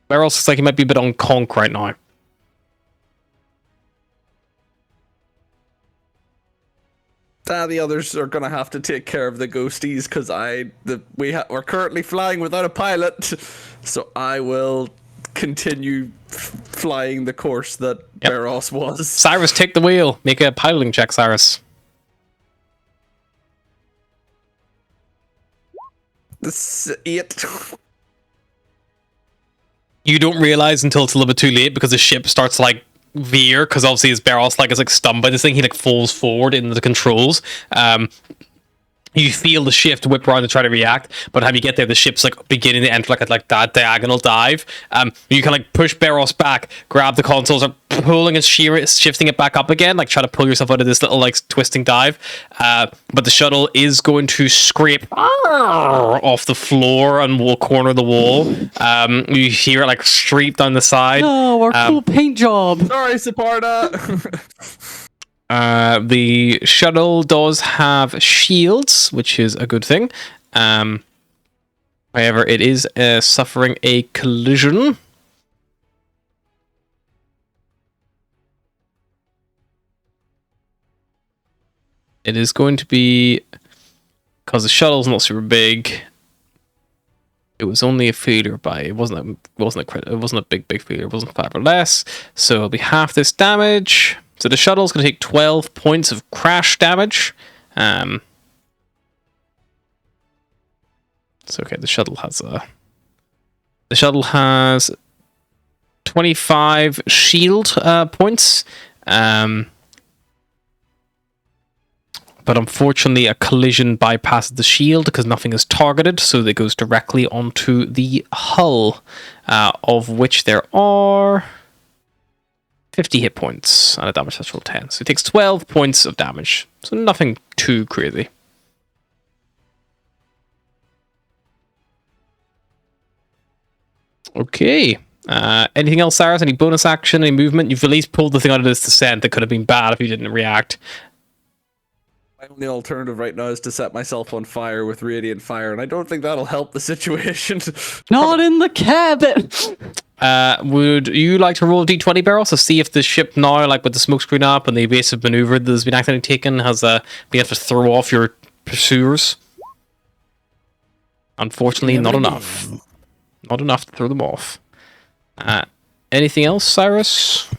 Where else looks like he might be a bit on conk right now. The others are gonna have to take care of the ghosties because we're currently flying without a pilot, so I will continue flying the course that Barros was. Cyrus, take the wheel. Make a piloting check, Cyrus. This 8. You don't realize until it's a little bit too late because the ship starts like veer because obviously his Barros is like stunned by this thing. He like falls forward into the controls. You feel the shift whip around to try to react, but when you get there, the ship's like beginning to enter like that diagonal dive. You can like push Barros back, grab the consoles, are pulling and shifting it back up again, like try to pull yourself out of this little like twisting dive. But the shuttle is going to scrape off the floor and will corner the wall. You hear it like streep down the side. Oh, our cool paint job. Sorry, Saparda. The shuttle does have shields, which is a good thing. However, it is suffering a collision. It is going to be, because the shuttle's not super big. It was only a failure by it wasn't a big failure. It wasn't 5 or less, so it'll be half this damage. So the shuttle's going to take 12 points of crash damage. So okay, the shuttle has 25 shield points. But unfortunately, a collision bypasses the shield because nothing is targeted, so it goes directly onto the hull, of which there are 50 hit points and a damage threshold 10. So it takes 12 points of damage. So nothing too crazy. Okay. Anything else, Cyrus? Any bonus action? Any movement? You've at least pulled the thing out of this descent that could have been bad if you didn't react. My only alternative right now is to set myself on fire with radiant fire, and I don't think that'll help the situation. Not in the cabin. Would you like to roll a d20 barrel to see if the ship now, like with the smokescreen up and the evasive maneuver that has been accidentally taken, has been able to throw off your pursuers? Unfortunately, not enough. Not enough to throw them off. Anything else, Cyrus?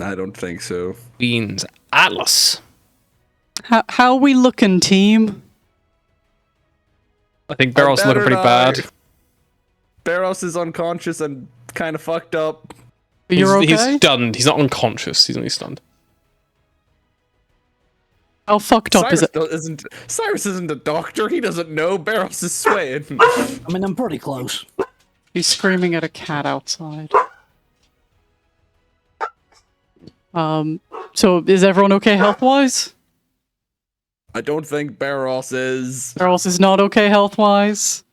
I don't think so. Beans Atlas. How are we looking, team? I think Barrel's looking pretty bad. Barros is unconscious and kind of fucked up. You're okay? He's stunned. He's not unconscious. He's only stunned. How fucked up is it? Cyrus isn't a doctor. He doesn't know. Barros is swaying. I mean, I'm pretty close. He's screaming at a cat outside. So is everyone okay health-wise? I don't think Barros is. Barros is not okay health-wise?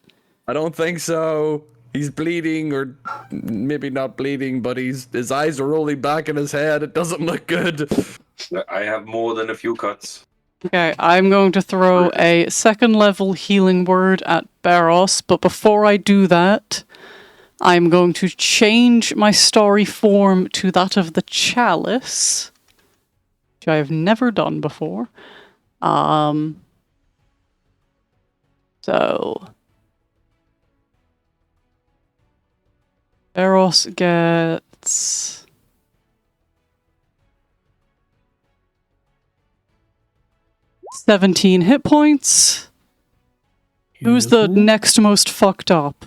I don't think so. He's bleeding, or maybe not bleeding, but his eyes are rolling back in his head. It doesn't look good. I have more than a few cuts. Okay, I'm going to throw a second level healing word at Barros, but before I do that, I'm going to change my story form to that of the Chalice, which I have never done before. So Barros gets 17 hit points. Who's the next most fucked up?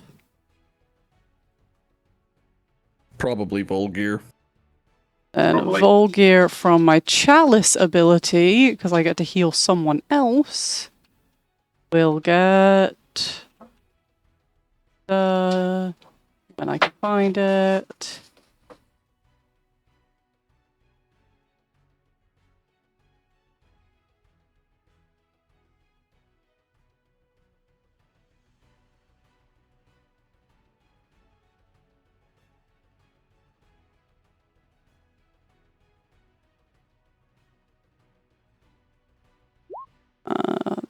Probably Volgear. And Probably. Volgear from my Chalice ability, because I get to heal someone else, will get... when I can find it...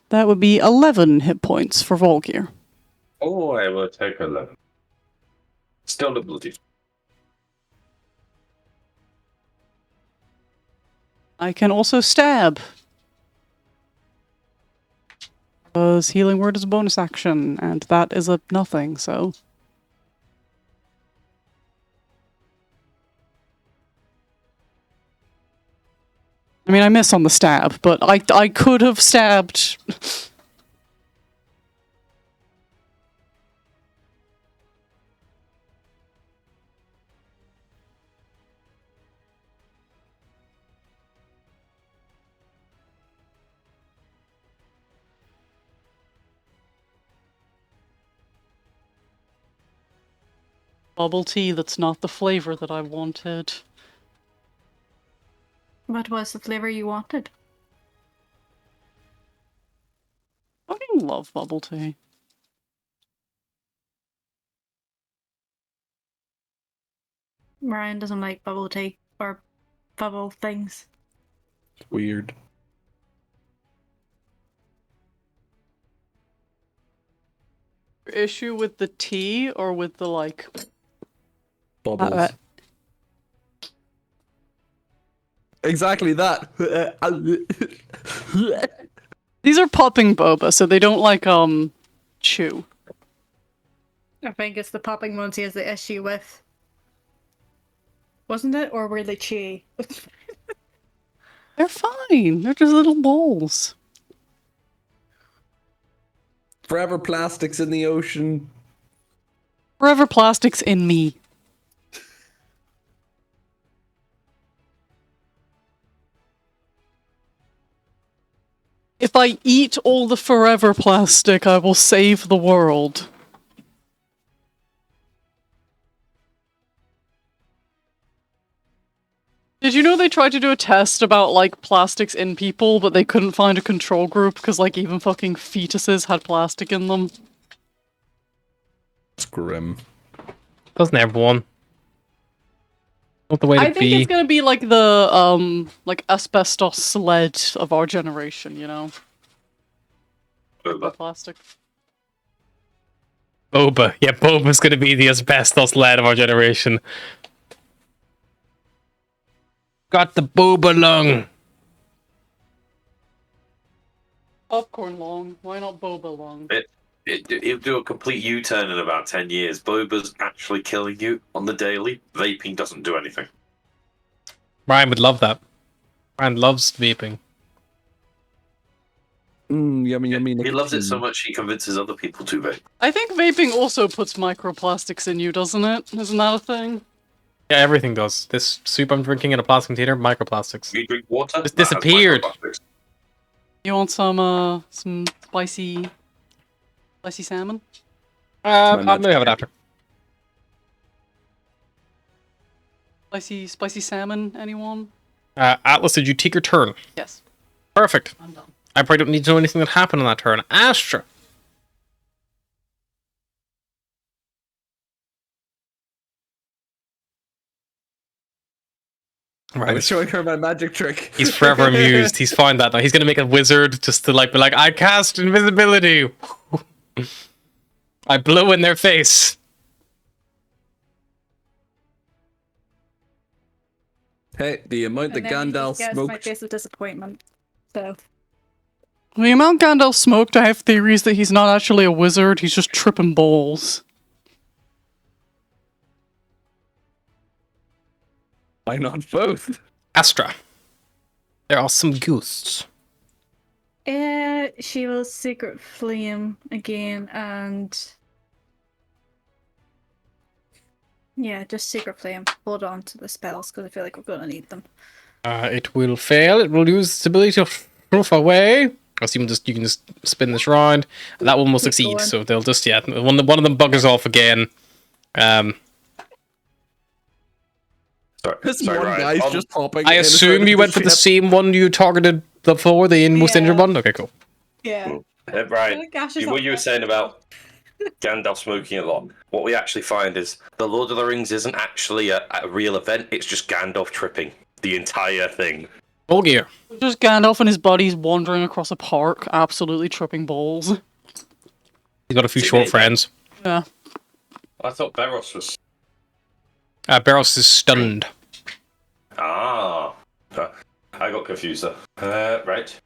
that would be 11 hit points for Volgear. Oh, I will take 11. Still ability. I can also stab. Because Healing Word is a bonus action, and that is a nothing, so... I mean, I miss on the stab, but I could have stabbed... bubble tea that's not the flavor that I wanted. What was the flavor you wanted? I fucking love bubble tea. Ryan doesn't like bubble tea or bubble things. Weird. Issue with the tea or with the, like... Bubbles. Exactly that. These are popping boba, so they don't, like, chew. I think it's the popping ones he has the issue with. Wasn't it? Or were they chewy? They're fine. They're just little bowls. Forever plastics in the ocean. Forever plastics in me. If I eat all the forever plastic, I will save the world. Did you know they tried to do a test about, like, plastics in people, but they couldn't find a control group because, like, even fucking fetuses had plastic in them? It's grim. Doesn't everyone? Not the way to I think be. it's gonna be like the, like, asbestos sled of our generation, you know? Plastic. Boba. Yeah, Boba's gonna be the asbestos lad of our generation. Got the Boba lung. Popcorn long. Why not boba long? It'll do a complete U-turn in about 10 years. Boba's actually killing you on the daily. Vaping doesn't do anything. Ryan would love that. Ryan loves vaping. Yummy, yummy. He loves it so nicotine. much he convinces other people to vape. I think vaping also puts microplastics in you, doesn't it? Isn't that a thing? Yeah, everything does. This soup I'm drinking in a plastic container, microplastics. You drink water? Just that has disappeared. microplastics. You want some spicy salmon? I'll maybe have it after. Spicy salmon, anyone? Atlas, did you take your turn? Yes. Perfect. I'm done. I probably don't need to know anything that happened on that turn. Astra. I was showing her my magic trick. He's forever amused. He's found that now. He's gonna make a wizard just to be like, I cast invisibility. I blow in their face. Hey, the amount that And then he Gandalf just gets my smoked. face of disappointment. So The amount Gandalf smoked, I have theories that he's not actually a wizard, he's just tripping balls. Why not both? Astra. There are some ghosts. she will secret flame again and Yeah, just secret play and hold on to the spells because I feel like we're gonna need them. It will fail. It will use its ability to roof away. Or you can just spin this round. And that one will Keep succeed. going. So they'll just one of them buggers off again. This Sorry, one Ryan. guy's just popping. I in and out assume of you the went for the ship. same one you targeted before, the most injured Yeah. one. Okay, cool. Yeah. Brian, Gosh, it's what you were saying about Gandalf smoking a lot. What we actually find is the Lord of the Rings isn't actually a real event. It's just Gandalf tripping the entire thing. Full gear. Just Gandalf and his buddies wandering across a park, absolutely tripping balls. He's got a few See, short there you friends. Yeah. I thought Barros was. Barros is stunned. I got confused there. Right.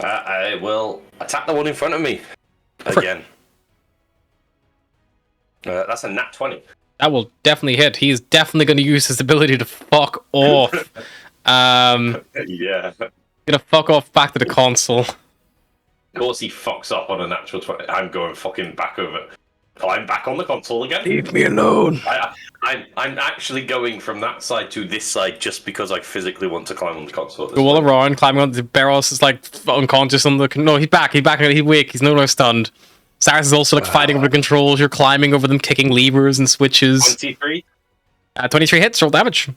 I will attack the one in front of me again. That's a nat 20. That will definitely hit. He's definitely going to use his ability to fuck off. Yeah. Gonna fuck off back to the console. Of course he fucks up on a natural 20. I'm going fucking back over. Oh, I'm back on the console again. Leave me alone. I'm actually going from that side to this side just because I physically want to climb on the console. Go all around, climbing on the Barros is like unconscious on the. No, he's back. He's awake. He's no longer stunned. Cyrus is also like fighting over the controls. You're climbing over them, kicking levers and switches. 23. 23 hits, roll damage.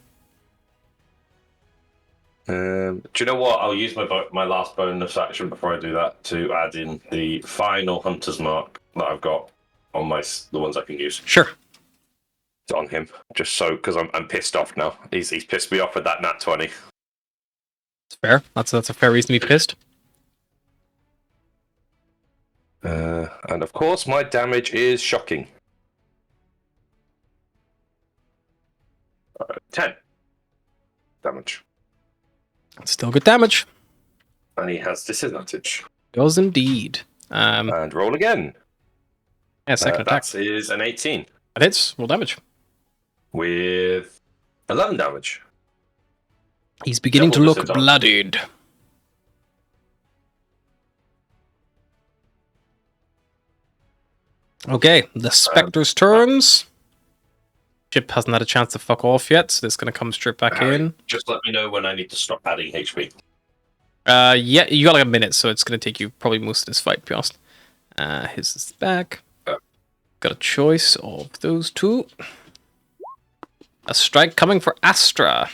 Do you know what? I'll use my last bonus action before I do that to add in the final hunter's mark that I've got on the ones I can use. Sure. On him, just so because I'm pissed off now. He's pissed me off with that nat 20. It's fair. That's a fair reason to be pissed. And of course, my damage is shocking. 10 damage. Still good damage. And he has disadvantage. Does indeed. And roll again. Yeah, second attack. That is an 18 That hits. Roll damage. with 11 damage. He's beginning to Double look disadvantage. bloodied. Okay, the Spectre's turns. Chip hasn't had a chance to fuck off yet, so this is going to come straight back Harry, in. Just let me know when I need to stop adding HP. Yeah, you got like a minute, so it's going to take you probably most of this fight, to be honest. His is back. Got a choice of those two. A strike coming for Astra.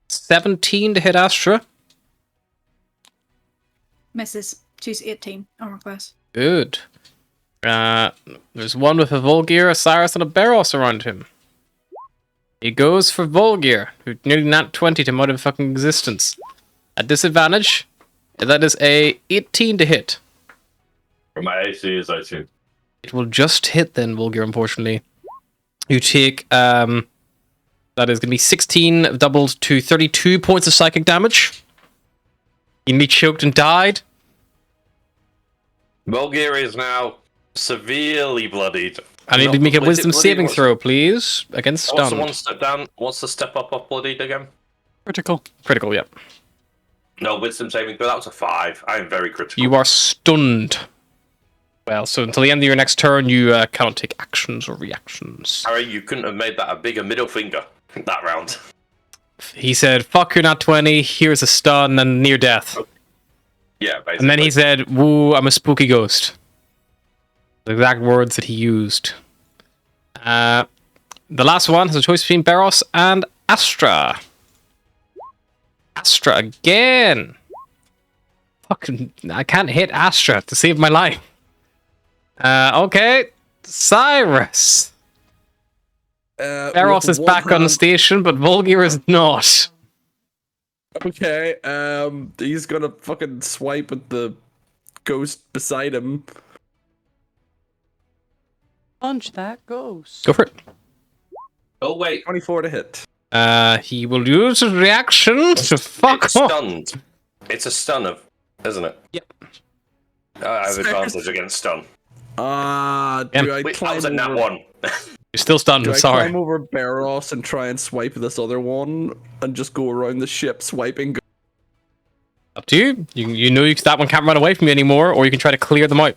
17 to hit Astra. Misses. She's 18 armor class. Good. There's one with a Volgear, a Cyrus, and a Barros around him. He goes for Volgear, who nearly nat 20 to motherfucking existence. At disadvantage, that is a 18 to hit. For my AC is 18. It will just hit then, Volgear, unfortunately. You take, that is going to be 16 doubled to 32 points of psychic damage. You nearly choked and died. Bulgaria is now severely bloodied. I need to make a wisdom saving throw, please, against What's the stun. one step down? What's the step up bloodied again? Critical. Critical, yep. No, wisdom saving throw. That was a 5. I am very critical. You are stunned. Well, so until the end of your next turn, you cannot take actions or reactions. Harry, you couldn't have made that a bigger middle finger that round. He said, fuck you're not 20, here's a stun and near death. Yeah, basically. And then he said, woo, I'm a spooky ghost. The exact words that he used. The last one has a choice between Barros and Astra. Astra again. Fucking, I can't hit Astra to save my life. Okay, Cyrus. Barros with is one back on the hand- station, but Volgear is not. Okay, he's gonna fucking swipe at the ghost beside him. Punch that ghost. Go for it. Oh, wait. 24 to hit. He will use his reaction to fuck It's off. stunned. It's a stun of, isn't it? Yep. I have advantage against stun. Do Yeah. I Wait, that climb was a nat over? 1. You're still stunned, Do I'm I sorry. climb over Barros and try and swipe this other one and just go around the ship swiping? Up to you. You know that one can't run away from you anymore, or you can try to clear them out.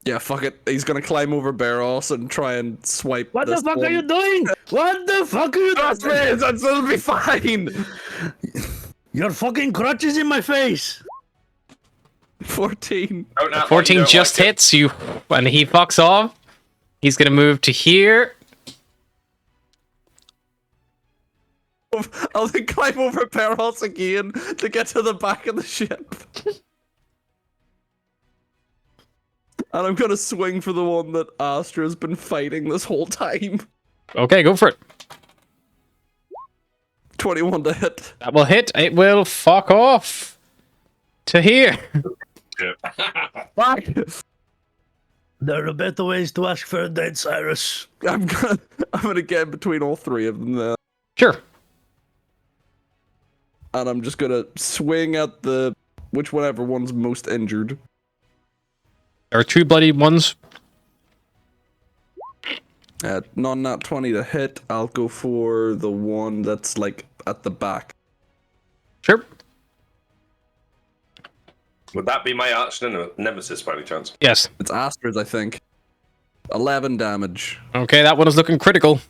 Yeah, fuck it. He's gonna climb over Barros and try and swipe. What the this fuck one. are you doing? What the fuck are you That's doing? it. It'll be fine. Your fucking crutch is in my face. 14. Don't act like you 14 don't just like it. hits you, and he fucks off. He's gonna move to here. I'll then climb over Barros again to get to the back of the ship. And I'm gonna swing for the one that Astra's been fighting this whole time. Okay, go for it. 21 to hit. That will hit. It will fuck off to here. Fuck! There are better ways to ask for a date, Cyrus. I'm gonna get in between all three of them there. Sure. And I'm just gonna swing at the whatever one's most injured. There are 2 bloody ones. Not 20 to hit. I'll go for the one that's like at the back. Sure. Would that be my arch nemesis by any chance? Yes. It's Astra's, I think. 11 damage. Okay, that one is looking critical.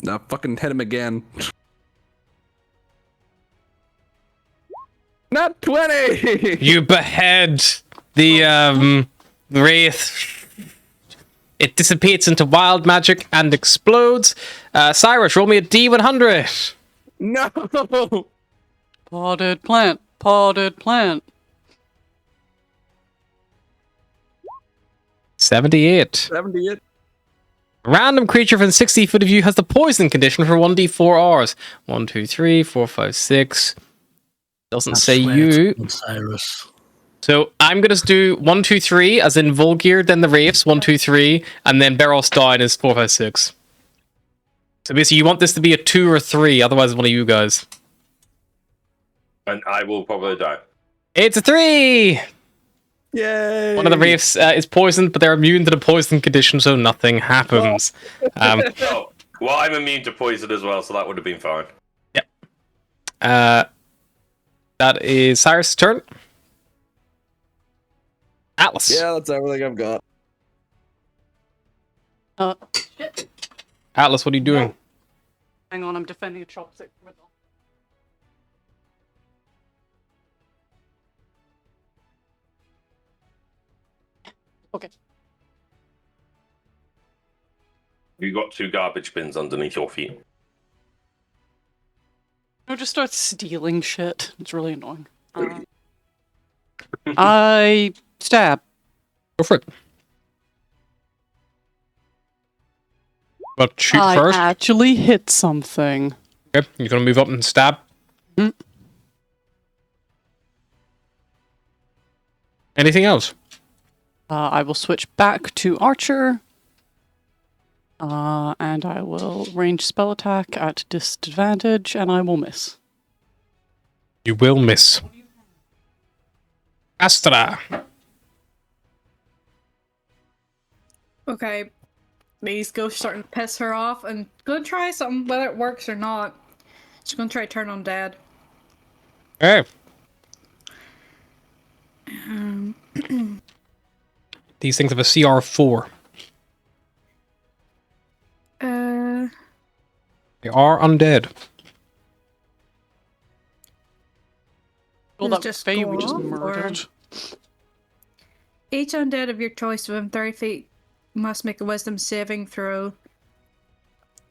Now fucking hit him again. Not 20! You behead the wraith. It dissipates into wild magic and explodes. Cyrus, roll me a D100. No! Potted plant. Potted plant. 78. 78. Random creature within 60 foot of you has the poison condition for 1d4 hours. 1, 2, 3, 4, 5, 6. Doesn't say you. Cyrus. So I'm going to do 1, 2, 3, as in Volgir, then the Wraiths, 1, 2, 3, and then Barrel Stein is 4, 5, 6. So basically, you want this to be a 2 or 3, otherwise, one of you guys. And I will probably die. It's a 3! Yay! One of the Wraiths is poisoned, but they're immune to the poison condition, so nothing happens. Oh, well, I'm immune to poison as well, so that would have been fine. That is Cyrus' turn. Atlas. Yeah, that's everything I've got. Shit. Atlas, what are you doing? Hang on, I'm defending a chopstick. Okay. You got 2 garbage bins underneath your feet. No, just start stealing shit. It's really annoying. I stab. Go for it. But shoot I first. actually hit something. Okay, you're going to move up and stab. Mm. Anything else? I will switch back to Archer. And I will range spell attack at disadvantage, and I will miss. You will miss. Astra. Okay, these ghosts starting to piss her off, and gonna try something, whether it works or not. She's gonna try to turn on dead. Hey. These things have a CR4. They are undead. Well, Does that just Faye go we just off, or- murdered. Each undead of your choice within 30 feet must make a wisdom saving throw.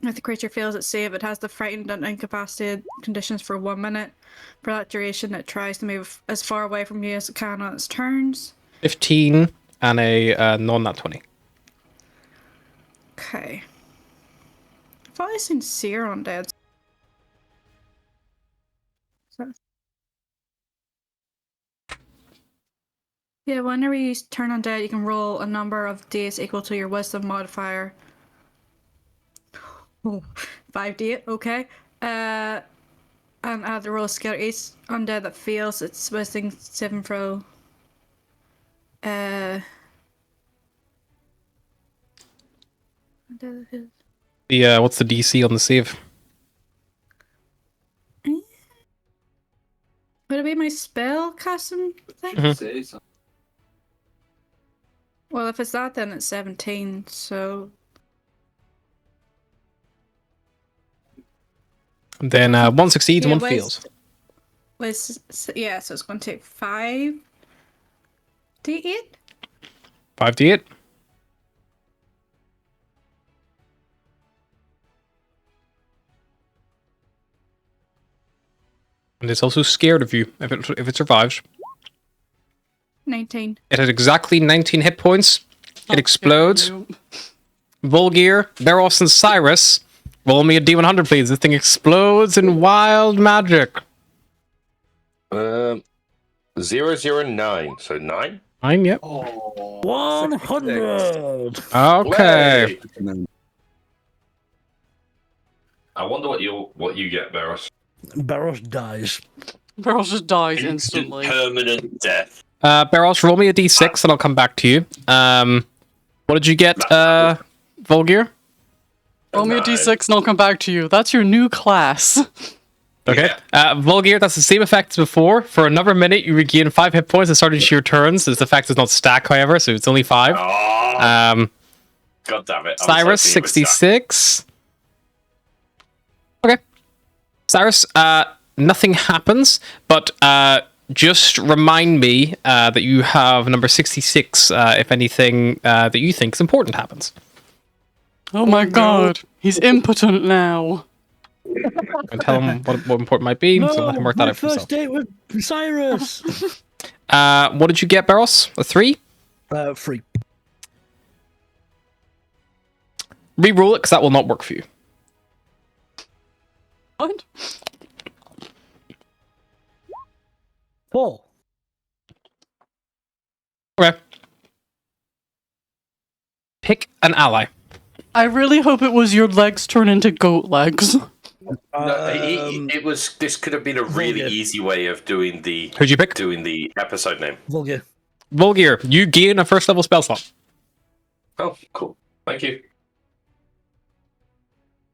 If the creature fails its save, it has the frightened and incapacitated conditions for 1 minute. For that duration, it tries to move as far away from you as it can on its turns. 15 and a non-nat 20. Okay. I thought I seen Seer undead. Yeah, whenever you turn undead, you can roll a number of days equal to your wisdom modifier. Oh, 5d8, okay. And add the roll skill. Each undead that fails its wisdom saving throw. The what's the DC on the save? Would it be my spell casting thing? Mhm. Well, if it's that, then it's 17. So Then one succeeds and yeah, one fails. yeah. So it's going to take 5 d8. 5d8. And it's also scared of you if it survives. 19. It has exactly 19 hit points. It explodes. You. Volgir, Beros, and Cyrus. Roll me a D100, please. This thing explodes in wild magic. 009. So 9. 9, yep. 100. Okay. Way! I wonder what you get, Barros. Barros dies. Barrel just dies Instant instantly. permanent death. Beros, roll me a D6 and I'll come back to you. What did you get, Volgir? Roll me a 9. d6 and I'll come back to you. That's your new class. Okay. Volgir, that's the same effect as before. For another minute, you regain 5 hit points at the start of each of your turns. This effect does not stack, however, so it's only 5. Oh, God damn it. Cyrus, 66. Okay. Cyrus, nothing happens, but just remind me that you have number 66 if anything that you think is important happens. Oh my god. He's impotent now. And tell him what important might be, so let him work that my out for himself. first date with Cyrus. What did you get, Barros? A 3? 3. Reroll it, because that will not work for you. What? 4. Okay. Pick an ally. I really hope it was your legs turn into goat legs. This could have been a really Volgir. easy way of doing the Who'd you pick? episode name. Volgir. Volgir, you gain a first level spell slot. Oh, cool. Thank you.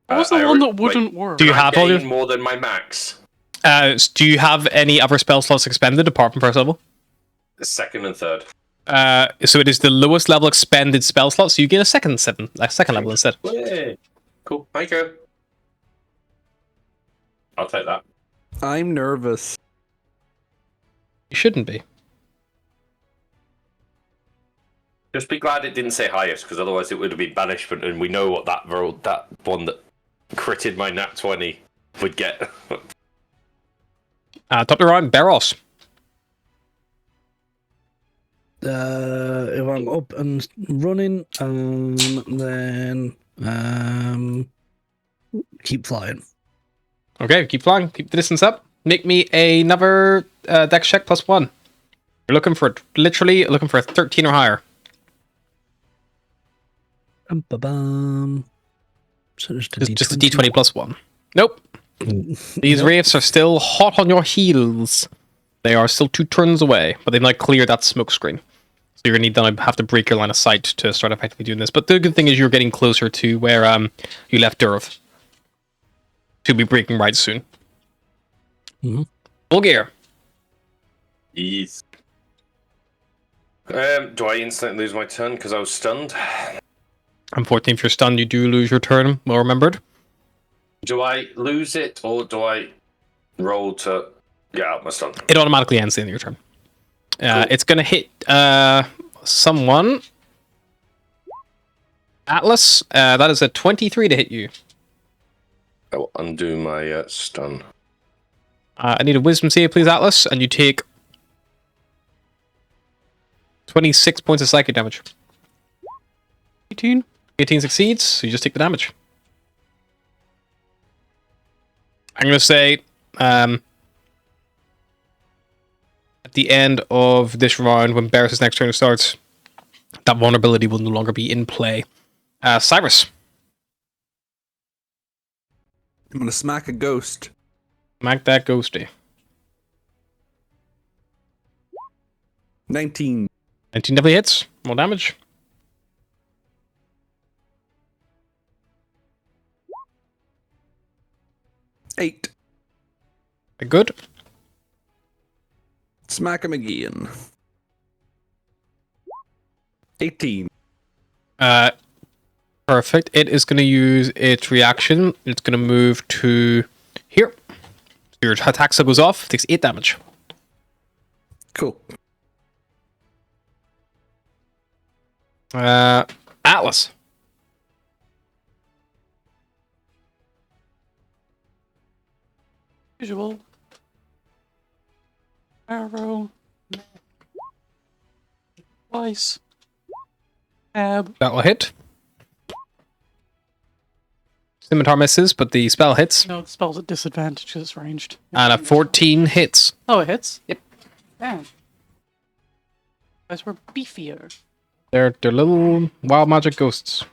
What was the one that wouldn't work? Do you Can I have all gain your... more than my max? Do you have any other spell slots expended apart from first level? The second and third. So it is the lowest level expended spell slot, so you get a second level instead. Yay. Cool. Thank you. I'll take that. I'm nervous. You shouldn't be. Just be glad it didn't say highest, because otherwise it would have been banishment, and we know what that one that critted my nat 20 would get. Top of the round, Barros. If I'm up and running, then keep flying. Okay, keep flying. Keep the distance up. Make me another dex check +1. You're literally looking for a 13 or higher. Bum-ba-bum. So just a Just a D20 +1. Nope. These wraiths are still hot on your heels. They are still 2 turns away, but they've not cleared that smoke screen. So you're going to have to break your line of sight to start effectively doing this. But the good thing is you're getting closer to where you left Durv. To be breaking right soon. Mm-hmm. Volgir. Yes. Do I instantly lose my turn because I was stunned? Unfortunately, if you're stunned, you do lose your turn. Well remembered. Do I lose it, or do I roll to get out my stun? It automatically ends the end of your turn. Cool. It's going to hit someone. Atlas, that is a 23 to hit you. I will undo my stun. I need a wisdom save, please, Atlas, and you take 26 points of psychic damage. 18? 18 succeeds, so you just take the damage. I'm going to say, at the end of this round, when Barris' next turn starts, that vulnerability will no longer be in play. Cyrus. I'm gonna smack a ghost. Smack that ghosty. 19. 19 definitely hits. More damage. Eight. Good. Smack him again. 18. Perfect. It is going to use its reaction. It's going to move to here. Your attack still goes off. Takes 8 damage. Cool. Atlas. Usual. Arrow. Twice. Tab. That will hit. Scimitar misses, but the spell hits. No, the spell's at disadvantage because it's ranged. And a 14 hits. Oh, it hits? Yep. Damn. Guys were beefier. They're little wild magic ghosts.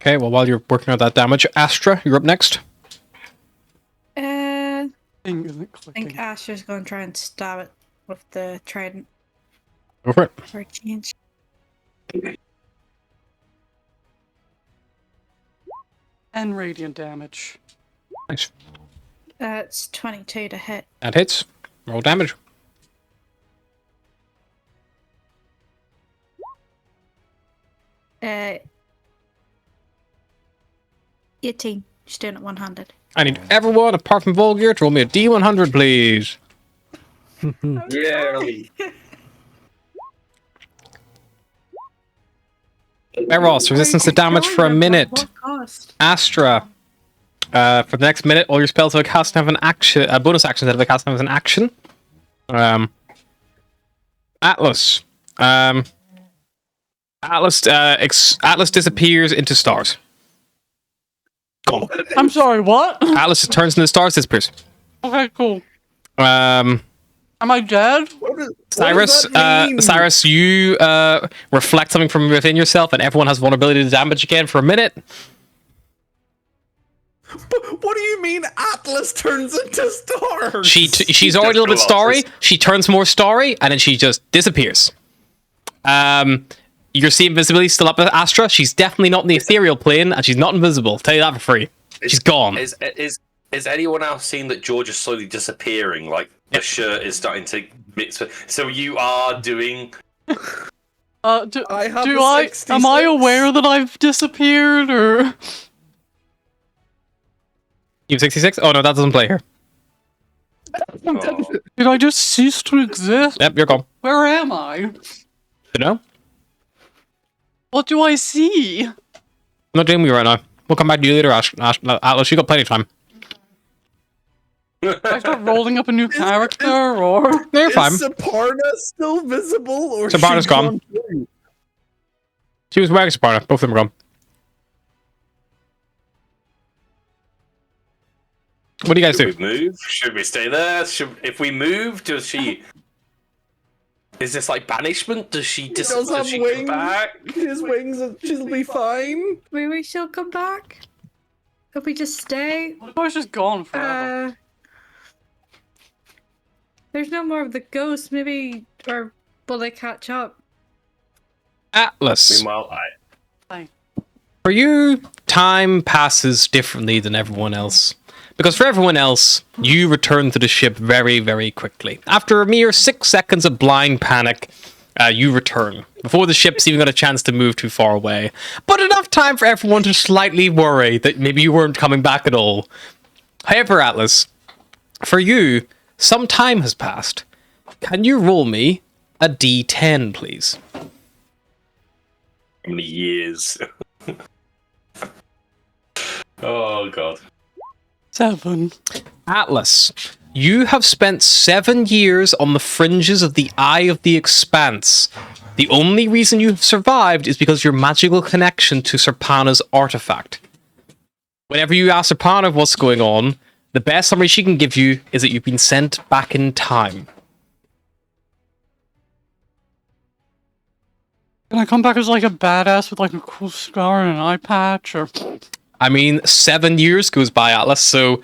Okay, well, while you're working on that damage, Astra, you're up next. Thing isn't I clicking. think Asher's going to try and stab it with the trident Go for it. for a change. And radiant damage. Nice. It's 22 to hit. That hits. Roll damage. Uh, 18. She's doing it one-handed. I need everyone, apart from Volgear, to roll me a D100, please. Rarely. Eros, resistance to damage for a minute. What cost? Astra, for the next minute, all your spells have a cast have an action, a bonus action instead of a cast have an action. Atlas, Atlas disappears into stars. Gone. I'm sorry, what? Atlas turns into stars, disappears. Okay, cool. Um, Am I dead? Cyrus, Cyrus, you reflect something from within yourself, and everyone has vulnerability to damage again for a minute. But what do you mean Atlas turns into stars? She's already a little bit starry. She turns more starry, and then she just disappears. Your sea invisibility still up with Astra. She's definitely not in the ethereal plane, and she's not invisible. Tell you that for free. She's gone. Is anyone else seeing that George is slowly disappearing? Like the shirt is starting to mix with. So you are doing. Do I have do a I? 66. Am I aware that I've disappeared, or? You have 66? Oh no, that doesn't play here. Oh. Did I just cease to exist? Yep, you're gone. Where am I? You know? What do I see? I'm not doing me right now. We'll come back to you later, Atlas. You got plenty of time. Do I start rolling up a new character, or? No, you're fine. Is Saparna still visible? Or Saparna's she gone. through? She was wearing Sparta. Both of them are gone. What do you guys do? Should we move? Should we stay there? If we move, does she? Is this like banishment? Does she? He does have come wings. back? His wings, she'll be fine. Maybe she'll come back? If we just stay? What if I was just gone forever? There's no more of the ghosts. Maybe, or will they catch up? Atlas. Meanwhile, For you, time passes differently than everyone else. Because for everyone else, you return to the ship very, very quickly. After a mere 6 seconds of blind panic, you return. Before the ship's even got a chance to move too far away. But enough time for everyone to slightly worry that maybe you weren't coming back at all. However, Atlas, for you, some time has passed. Can you roll me a d10, please? how many years? Oh god. 7. Atlas, you have spent 7 years on the fringes of the Eye of the Expanse. The only reason you have survived is because your magical connection to Serpana's artifact. Whenever you ask Serpana what's going on, the best summary she can give you is that you've been sent back in time. Can I come back as like a badass with like a cool scar and an eye patch, or? I mean, 7 years goes by, Atlas, so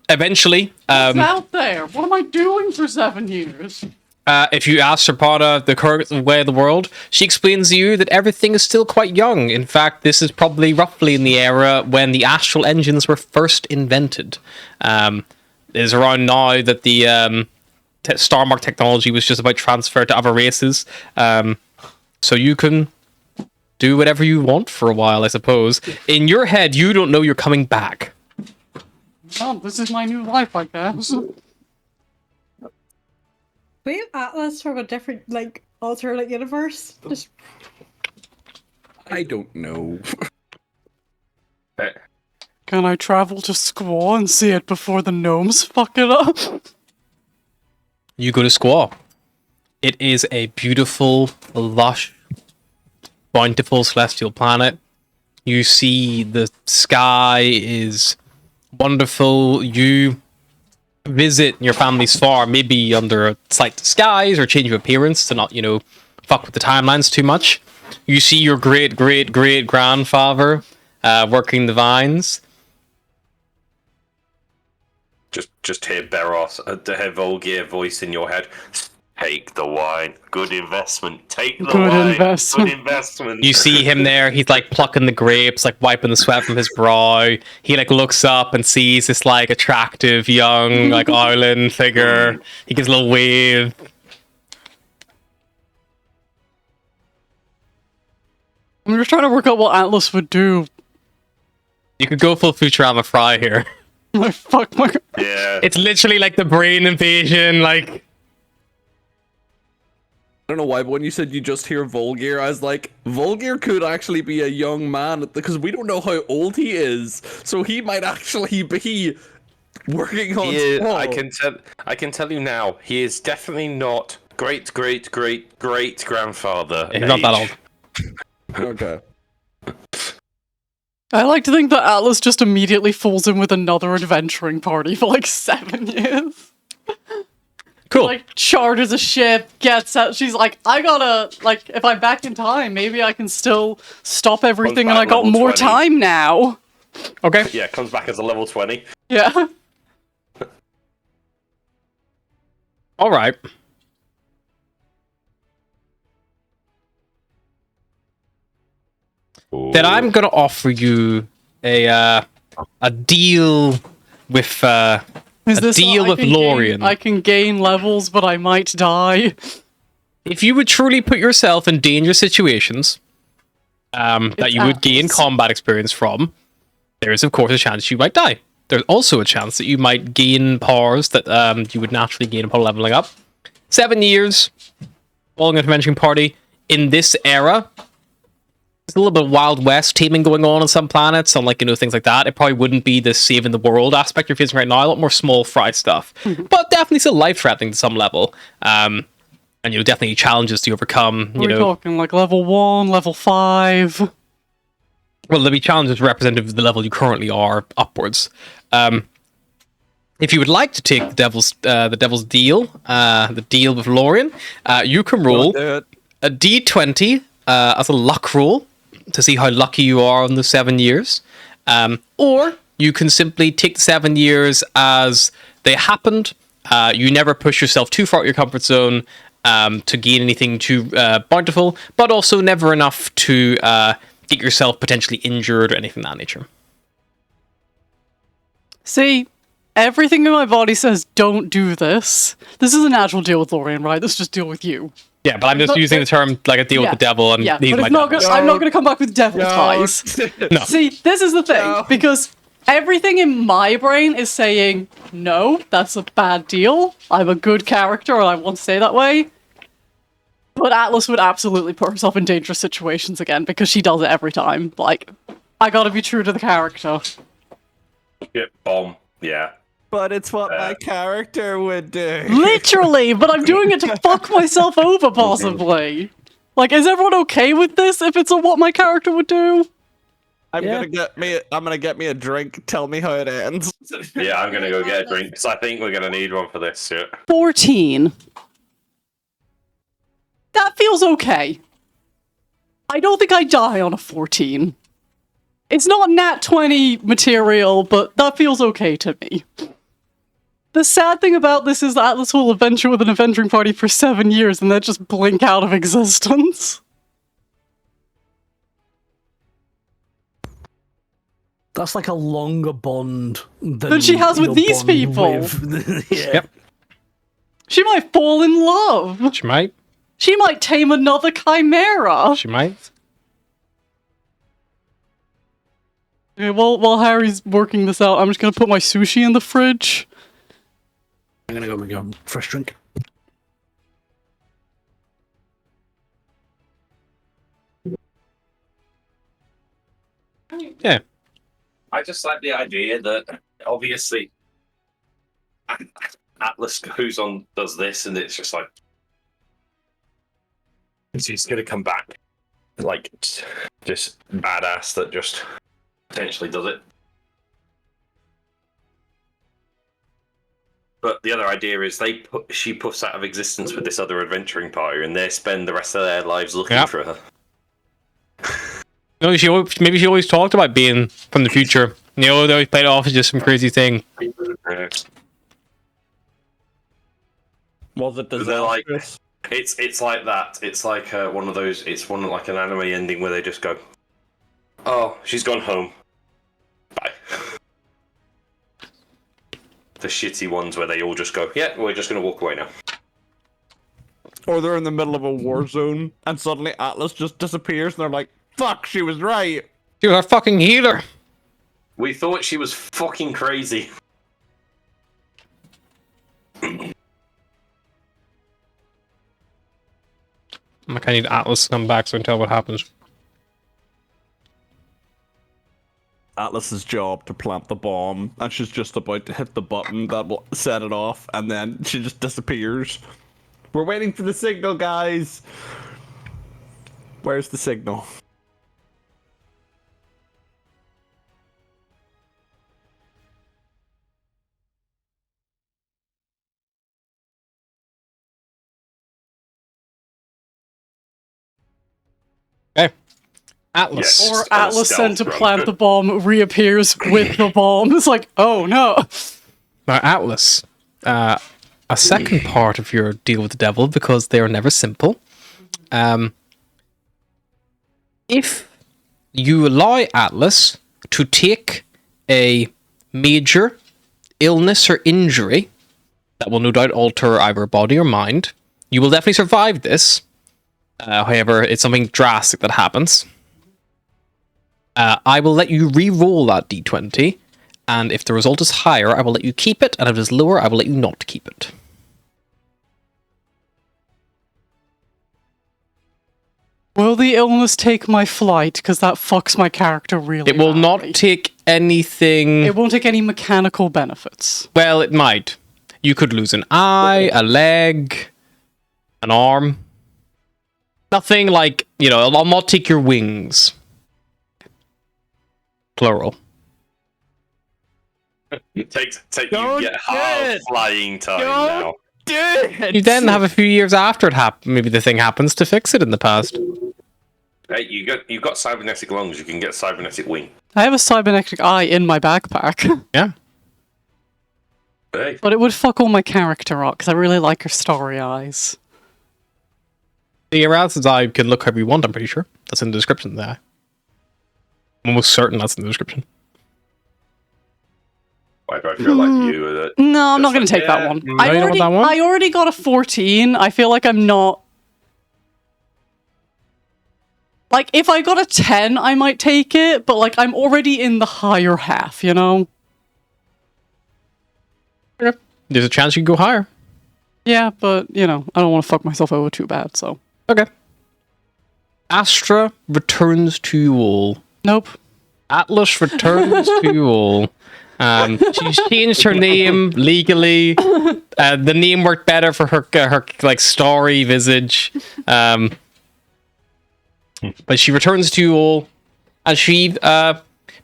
eventually, What's out there? What am I doing for 7 years? If you ask Serpana the current way of the world, she explains to you that everything is still quite young. In fact, this is probably roughly in the era when the astral engines were first invented. It is around now that the Star Mark technology was just about transferred to other races. So you can do whatever you want for a while, I suppose. In your head, you don't know you're coming back. Oh, this is my new life, I guess. We have Atlas from a different, like, alternate universe. Just I don't know. Can I travel to Squaw and see it before the gnomes fuck it up? You go to Squaw. It is a beautiful, lush, bountiful celestial planet. You see the sky is wonderful. You visit your family's farm, maybe under a slight disguise or change of appearance to not, fuck with the timelines too much. You see your great-great-great-grandfather working the vines. Just hear Beros, hear Volgear voice in your head. Take the wine. Good investment. Take the Good wine. investment. Good investment. You see him there, he's like plucking the grapes, like wiping the sweat from his brow. He like looks up and sees this like attractive young like island figure. He gives a little wave. I'm just trying to work out what Atlas would do. You could go full Futurama Fry here. Like, fuck my... Yeah. It's literally like the brain invasion, like... I don't know why, but when you said you just hear Volgear, I was like, Volgear could actually be a young man, because we don't know how old he is, so he might actually be working on Squall. I can tell you now, he is definitely not great-great-great-great-grandfather. He's not that old. Okay. I like to think that Atlas just immediately falls in with another adventuring party for like 7 years. Cool. Like, charters a ship, gets out. She's like, I gotta, like, if I'm back in time, maybe I can still stop everything and I back got level more 20. time now. Okay. Yeah, comes back as a level 20. Yeah. All right. Then I'm gonna offer you a deal with Is a this deal I with can Lorien. I can gain levels, but I might die. If you would truly put yourself in dangerous situations that you would gain Atlas. combat experience from, there is of course a chance you might die. There's also a chance that you might gain powers that you would naturally gain upon leveling up. 7 years, following a convention party in this era. There's a little bit of Wild West teaming going on some planets, and things like that. It probably wouldn't be the saving the world aspect you're facing right now. A lot more small fry stuff, but definitely still life threatening to some level. And definitely challenges to overcome. We're talking like level 1, level 5. Well, there'll be challenges representative of the level you currently are upwards. If you would like to take the devil's deal, the deal with Lorien, you can roll a d20 as a luck roll to see how lucky you are on the 7 years, or you can simply take the 7 years as they happened. You never push yourself too far out your comfort zone to gain anything too bountiful, but also never enough to get yourself potentially injured or anything of that nature. See, everything in my body says don't do this. This is a natural deal with Lorien, right? This is just deal with you. Yeah, but I'm just using the term like a deal with the devil, and Yeah, he's but my it's not devil. I'm not going to come back with devil ties. No. See, this is the thing, because everything in my brain is saying, no, that's a bad deal. I'm a good character, and I want to stay that way. But Atlas would absolutely put herself in dangerous situations again, because she does it every time. Like, I gotta be true to the character. Get bomb. Yeah. But it's what my character would do. Literally, but I'm doing it to fuck myself over, possibly. Like, is everyone okay with this if it's what my character would do? I'm gonna get me a drink. Tell me how it ends. Yeah, I'm gonna go get a drink because I think we're gonna need one for this. Yeah. 14. That feels okay. I don't think I die on a 14. It's not nat 20 material, but that feels okay to me. The sad thing about this is that Atlas will adventure with an adventuring party for 7 years and then just blink out of existence. That's like a longer bond than she has with your these bond people. with- yeah. Yep. She might fall in love. She might. She might tame another chimera. She might. Okay, while Harry's working this out, I'm just gonna put my sushi in the fridge. I'm gonna go make a fresh drink. Yeah. I just like the idea that obviously Atlas does this, and it's just like he's gonna come back like just badass that just potentially does it. But the other idea is she puffs out of existence with this other adventuring party, and they spend the rest of their lives looking for her. No, maybe she always talked about being from the future. You know, they always played it off as just some crazy thing. Was it They're like, disastrous? it's like that. It's like one of those. It's one like an anime ending where they just go, "Oh, she's gone home. Bye." The shitty ones where they all just go, "Yeah, we're just gonna walk away now." Or they're in the middle of a war zone and suddenly Atlas just disappears and they're like, fuck, she was right. She was our fucking healer. We thought she was fucking crazy. I need Atlas to come back so I can tell what happens. Atlas's job to plant the bomb, and she's just about to hit the button that will set it off, and then she just disappears. We're waiting for the signal, guys. Where's the signal? Okay. Atlas. Yes. Or on a Atlas stealth sent to run. plant the bomb reappears with the bomb. It's like, oh no. Now, Atlas, a second part of your deal with the devil, because they are never simple. If you allow Atlas to take a major illness or injury that will no doubt alter either body or mind, you will definitely survive this. However, it's something drastic that happens. I will let you re-roll that d20, and if the result is higher, I will let you keep it, and if it is lower, I will let you not keep it. Will the illness take my flight? Because that fucks my character really It will not badly. take anything... It won't take any mechanical benefits. Well, it might. You could lose an eye, a leg, an arm. Nothing like, you know, I'll not take your wings. Plural. Take Don't you get do half it. flying time Don't now. Dude! You then have a few years after it happens. Maybe the thing happens to fix it in the past. Hey, you've got cybernetic lungs. You can get cybernetic wing. I have a cybernetic eye in my backpack. Yeah. Hey, But it would fuck all my character up, because I really like her story eyes. The Erasmus eye can look however you want, I'm pretty sure. That's in the description there. I'm almost certain that's in the description. why do I feel like you with it? No, I'm not Just going to like, take that yeah, one. no, you don't want that one? I already got a 14. I feel like I'm not... Like, if I got a 10, I might take it, but, like, I'm already in the higher half, you know? There's a chance you can go higher. Yeah, but, you know, I don't want to fuck myself over too bad, so... Okay. Astra returns to you all. Nope. Atlas returns to you all. She's changed her name legally. The name worked better for her like starry visage. But she returns to you all, and she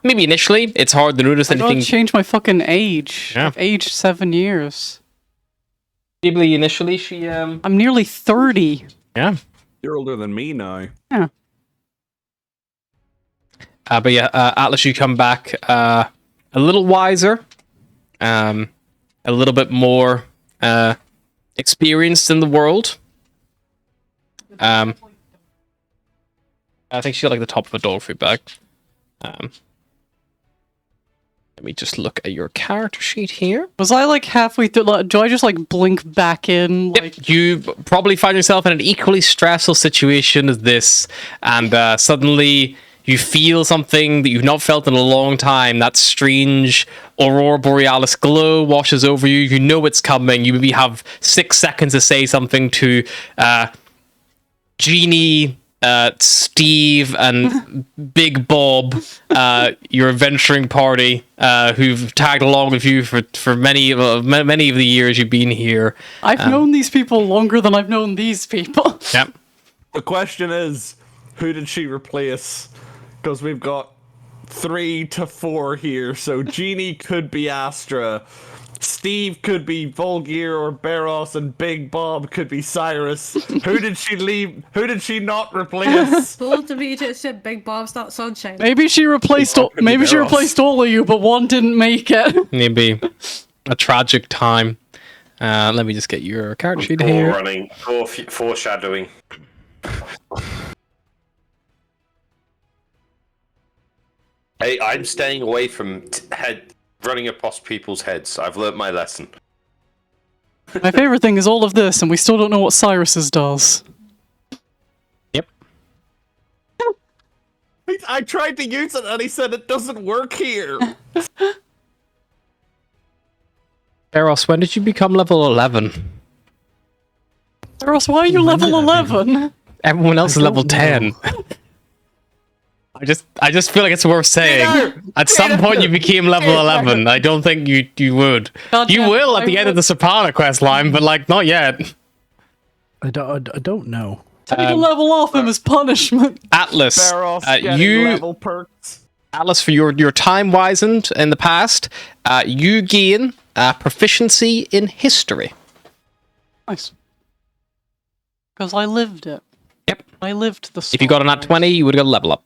maybe initially it's hard to notice I gotta anything. change my fucking age. Yeah. I've aged 7 years. Maybe initially she I'm nearly 30. yeah. You're older than me now. Yeah. But yeah, Atlas, you come back a little wiser, a a little bit more experienced in the world. I think she got like the top of a dog food bag. Let me just look at your character sheet here. Was I like halfway through? Like, do I just like blink back in? Like, Yep, you probably find yourself in an equally stressful situation as this, and suddenly you feel something that you've not felt in a long time. That strange aurora borealis glow washes over you. You know it's coming. You maybe have 6 seconds to say something to Jeannie, Steve, and Big Bob, your adventuring party, who've tagged along with you for many of the years you've been here. I've known these people longer than I've known these people. Yep. The question is, who did she replace? Because we've got 3 to 4 here, so Jeannie could be Astra, Steve could be Volgir or Beros, and Big Bob could be Cyrus. Who did she leave? Who did she not replace? Bold of me to said Big Bob's not sunshine. Maybe she replaced all. Maybe she replaced all of you, but one didn't make it. Maybe a tragic time. Let me just get your character sheet here. Forerunning, foreshadowing. Hey, I'm staying away from running across people's heads. I've learnt my lesson. My favorite thing is all of this, and we still don't know what Cyrus's does. Yep. I tried to use it and he said it doesn't work here. Eros, when did you become level 11? Ross, why are you level 11? Everyone else is level 10. I just feel like it's worth saying. At some point you became level 11. I don't think you would. God You damn, will at I the end of would. the Soprano quest line, but like not yet. I don't know. Take a level off him as punishment. Atlas, Beros getting you level perks. Atlas, for your time wizened in the past, you gain proficiency in history. Nice. Because I lived it. Yep. I lived the If you got a nat story. 20, you would have got a level up.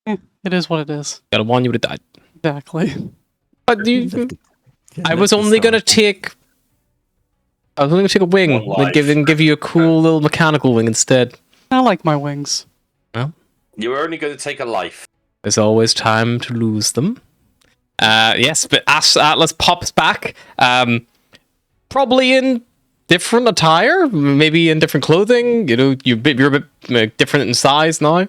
It is what it is. Got a 1, you would have died. Exactly. But I was only gonna take. I was only gonna take a wing, One but life. give you a cool little mechanical wing instead. I like my wings. You were only going to take a life. There's always time to lose them. Yes, but Atlas pops back. Probably in different attire, maybe in different clothing. You know, you're a bit different in size now.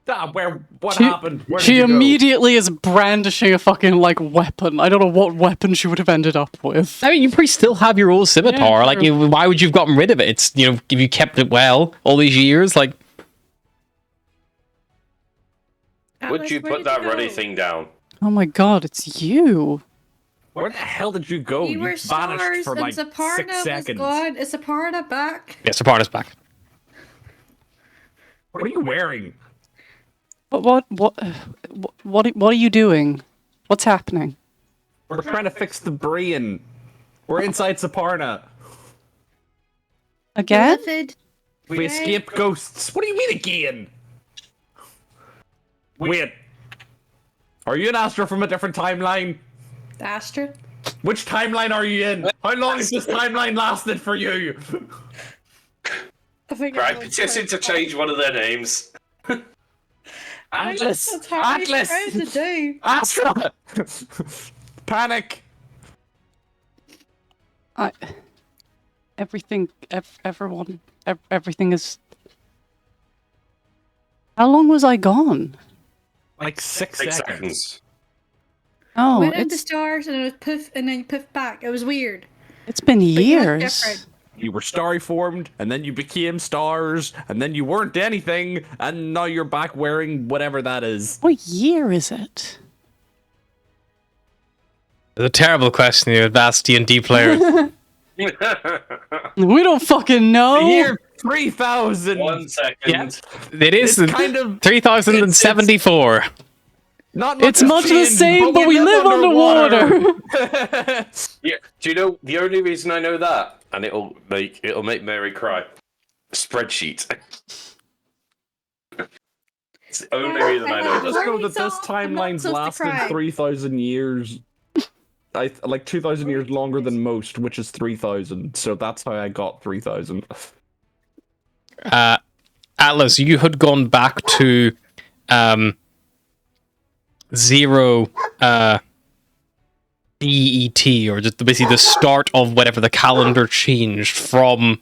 What She- happened? Where did She you go? immediately is brandishing a fucking, like, weapon. I don't know what weapon she would have ended up with. I mean, you probably still have your old scimitar. Yeah, Like, true. why would you have gotten rid of it? It's, you know, if you kept it well all these years, like. Would Atlas, you where put did that go? ruddy thing down? Oh my god, it's you. Where the hell did you go? You were vanished stars for and like Zaparna 6 was seconds. gone. Is Zaparna back? Yeah, Soprano's back. What are you wearing? What are you doing? What's happening? We're trying to fix the brain. We're inside Saparna. Again? Beloved. We escaped ghosts. What do you mean again? Wait. Are you an Astra from a different timeline? Astra. Which timeline are you in? How long has this timeline lasted for you? I think Right, petition to change one of their names. Atlas! That's how Atlas! trying to do. Astra! Panic! Everything is... How long was I gone? Like 6 6 seconds. seconds. Oh, Went into it's stars and it was poof and then poof back. It was weird. it's been you look years. different. You were starry formed, and then you became stars, and then you weren't anything, and now you're back wearing whatever that is. What year is it? It's a terrible question you would ask D&D players. We don't fucking know. Year 3000! 1 second. Yeah. It is It's kind of 3074. not It's much the changed, same, but we live underwater. Yeah. Do you know the only reason I know that? And it'll make Mary cry. Spreadsheet. It's the only reason I know I this. just know that this Sorry, Saul, I'm not timeline's supposed to lasted cry. 3,000 years. Like 2,000 years longer than most, which is 3,000. So that's how I got 3,000. Atlas, you had gone back to zero DET, or just basically the start of whatever the calendar changed from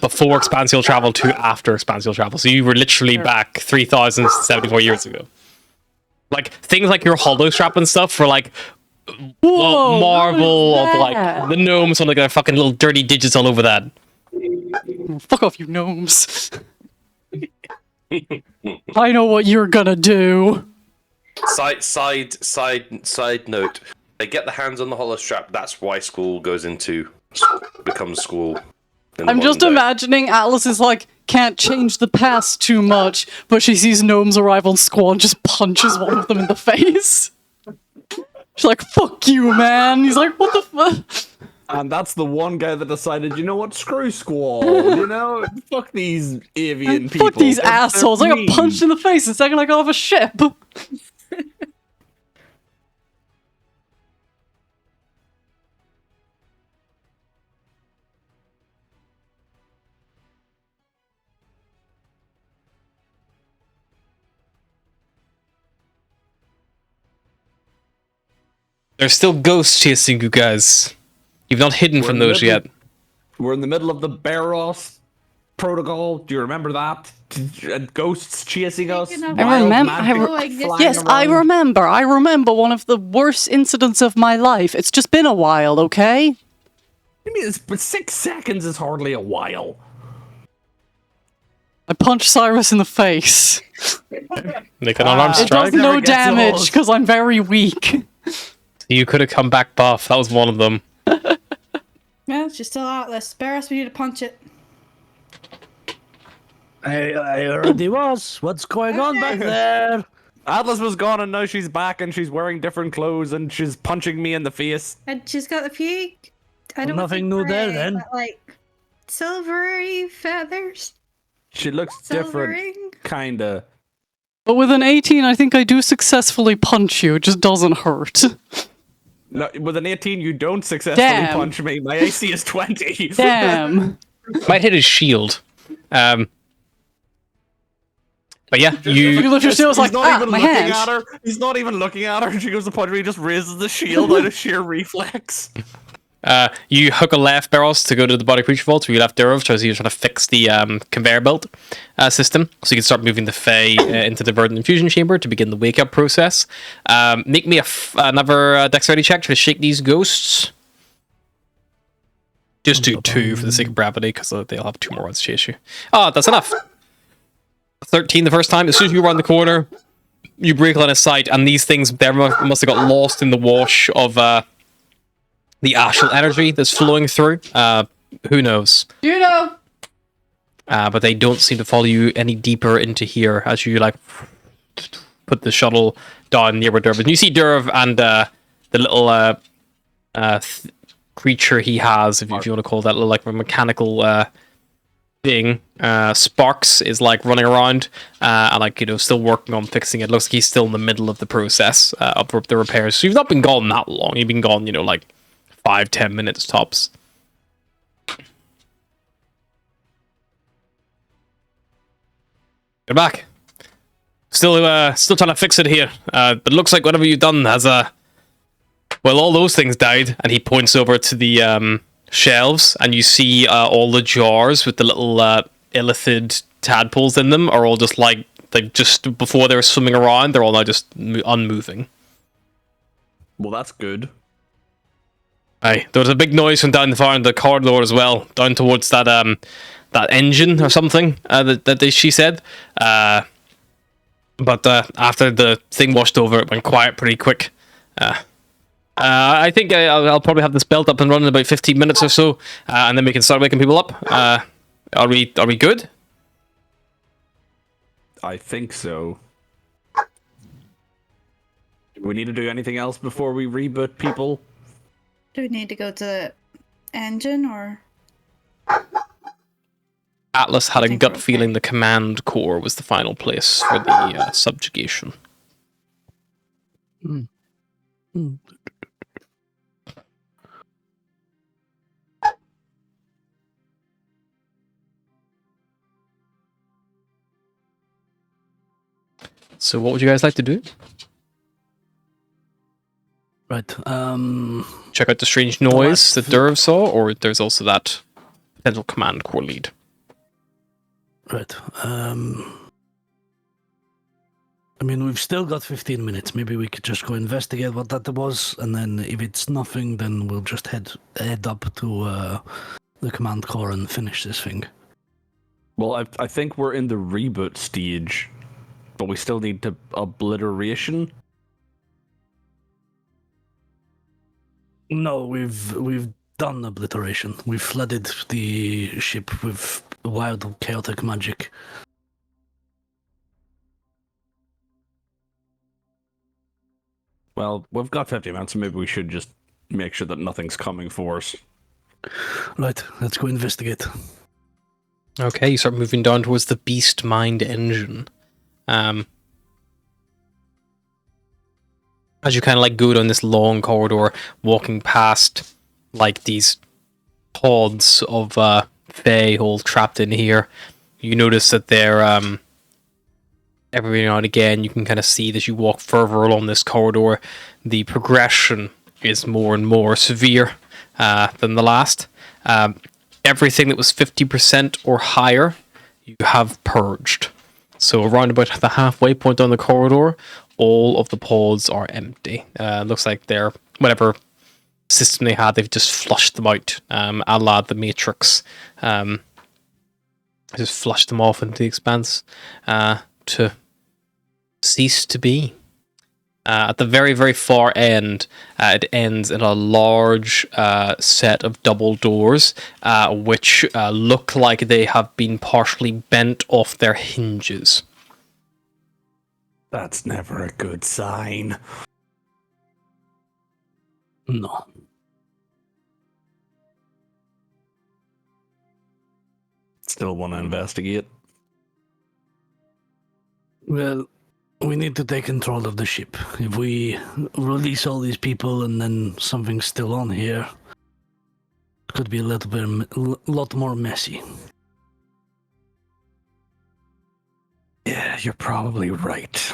before expansial travel to after expansial travel. So you were literally back 3,074 years ago. Like things like your hollow strap and stuff were like Whoa, marvel what of is like that? the gnomes on like their fucking little dirty digits all over that. Fuck off, you gnomes. I know what you're gonna do. Side note. They get the hands on the hollow strap. That's why school becomes school. I'm just imagining Atlas is like, can't change the past too much, but she sees gnomes arrive on Squall and just punches one of them in the face. She's like, fuck you, man. He's like, what the fuck? And that's the one guy that decided, you know what, screw Squall, you know? Fuck these avian people. Fuck these They're assholes. I got mean. punched in the face the second I got off a ship. There's still ghosts chasing you guys. You've not hidden from those yet. We're in the middle of the Barrows protocol. Do you remember that? Ghosts chasing us. Speaking of- I remember. Yes, I remember. I remember one of the worst incidents of my life. It's just been a while, okay? I mean, but 6 seconds is hardly a while. I punched Cyrus in the face. Make an alarm It strike. does no never gets damage old. because I'm very weak. You could have come back buff. That was one of them. Well, she's still Atlas. Barris, we need to punch it. I already was. What's going on back there? Atlas was gone and now she's back and she's wearing different clothes and she's punching me in the face. And she's got a few. I don't Nothing think new there, gray, then. But, like silvery feathers. She looks different, Silvering. kinda. But with an 18, I think I do successfully punch you. It just doesn't hurt. No, with an 18, you don't successfully Damn. punch me. My AC is 20. Damn. Might hit his shield. But yeah, You you. lift your shield, it's like, He's not even my looking hand. at her. He's not even looking at her. She goes to punch me. He just raises the shield out of sheer reflex. You hook a left barrels to go to the body creature vault, where you left Durov, so you're trying to fix the conveyor belt system, so you can start moving the Fae into the verdant infusion chamber to begin the wake up process. Make me another dexterity check to shake these ghosts. Just do 2 for the sake of brevity, because they'll have 2 more ones to chase you. Oh, that's enough. 13 the first time. As soon as you run the corner, you break line of sight, and these things there must have got lost in the wash of the astral energy that's flowing through. Who knows? You know. But they don't seem to follow you any deeper into here as you like put the shuttle down near where Durv is. And you see Durv and the little creature he has, if you want to call that, little like a mechanical thing. Sparks is like running around and like, you know, still working on fixing it. Looks like he's still in the middle of the process of the repairs. So you've not been gone that long. You've been gone, you know, like 5-10 minutes tops. You're back. Still trying to fix it here. But it looks like whatever you've done has well, all those things died. And he points over to the shelves, and you see all the jars with the little illithid tadpoles in them are all just like just before they were swimming around. They're all now just unmoving. Well, that's good. Aye, there was a big noise from down the far end of the corridor as well, down towards that that engine or something she said. But after the thing washed over, it went quiet pretty quick. I think I'll probably have this belt up and running in about 15 minutes or so, and then we can start waking people up. Are we good? I think so. Do we need to do anything else before we reboot people? Do we need to go to the engine or? Atlas had a think gut we're okay. feeling the command core was the final place for the subjugation. So what would you guys like to do? Right. Check out the strange noise that Derv saw, or there's also that potential command core lead. Right. I mean, we've still got 15 minutes. Maybe we could just go investigate what that was, and then if it's nothing, then we'll just head up to the command core and finish this thing. Well, I think we're in the reboot stage, but we still need to obliteration. No, we've done obliteration. We've flooded the ship with wild, chaotic magic. Well, we've got 50 minutes, so maybe we should just make sure that nothing's coming for us. Right, let's go investigate. Okay, you start moving down towards the Beast Mind engine. As you kind of like go down this long corridor, walking past like these pods of Fae all trapped in here, you notice that they're every now and again you can kind of see that you walk further along this corridor, the progression is more and more severe than the last. Everything that was 50% or higher, you have purged. So around about the halfway point down the corridor, all of the pods are empty. Looks like they're, whatever system they had, they've just flushed them out, a la the Matrix. Just flushed them off into the Expanse to cease to be. At the very, very far end, it ends in a large set of double doors, which look like they have been partially bent off their hinges. That's never a good sign. No. Still want to investigate. Well, we need to take control of the ship. If we release all these people and then something's still on here, it could be a lot more messy. Yeah, you're probably right.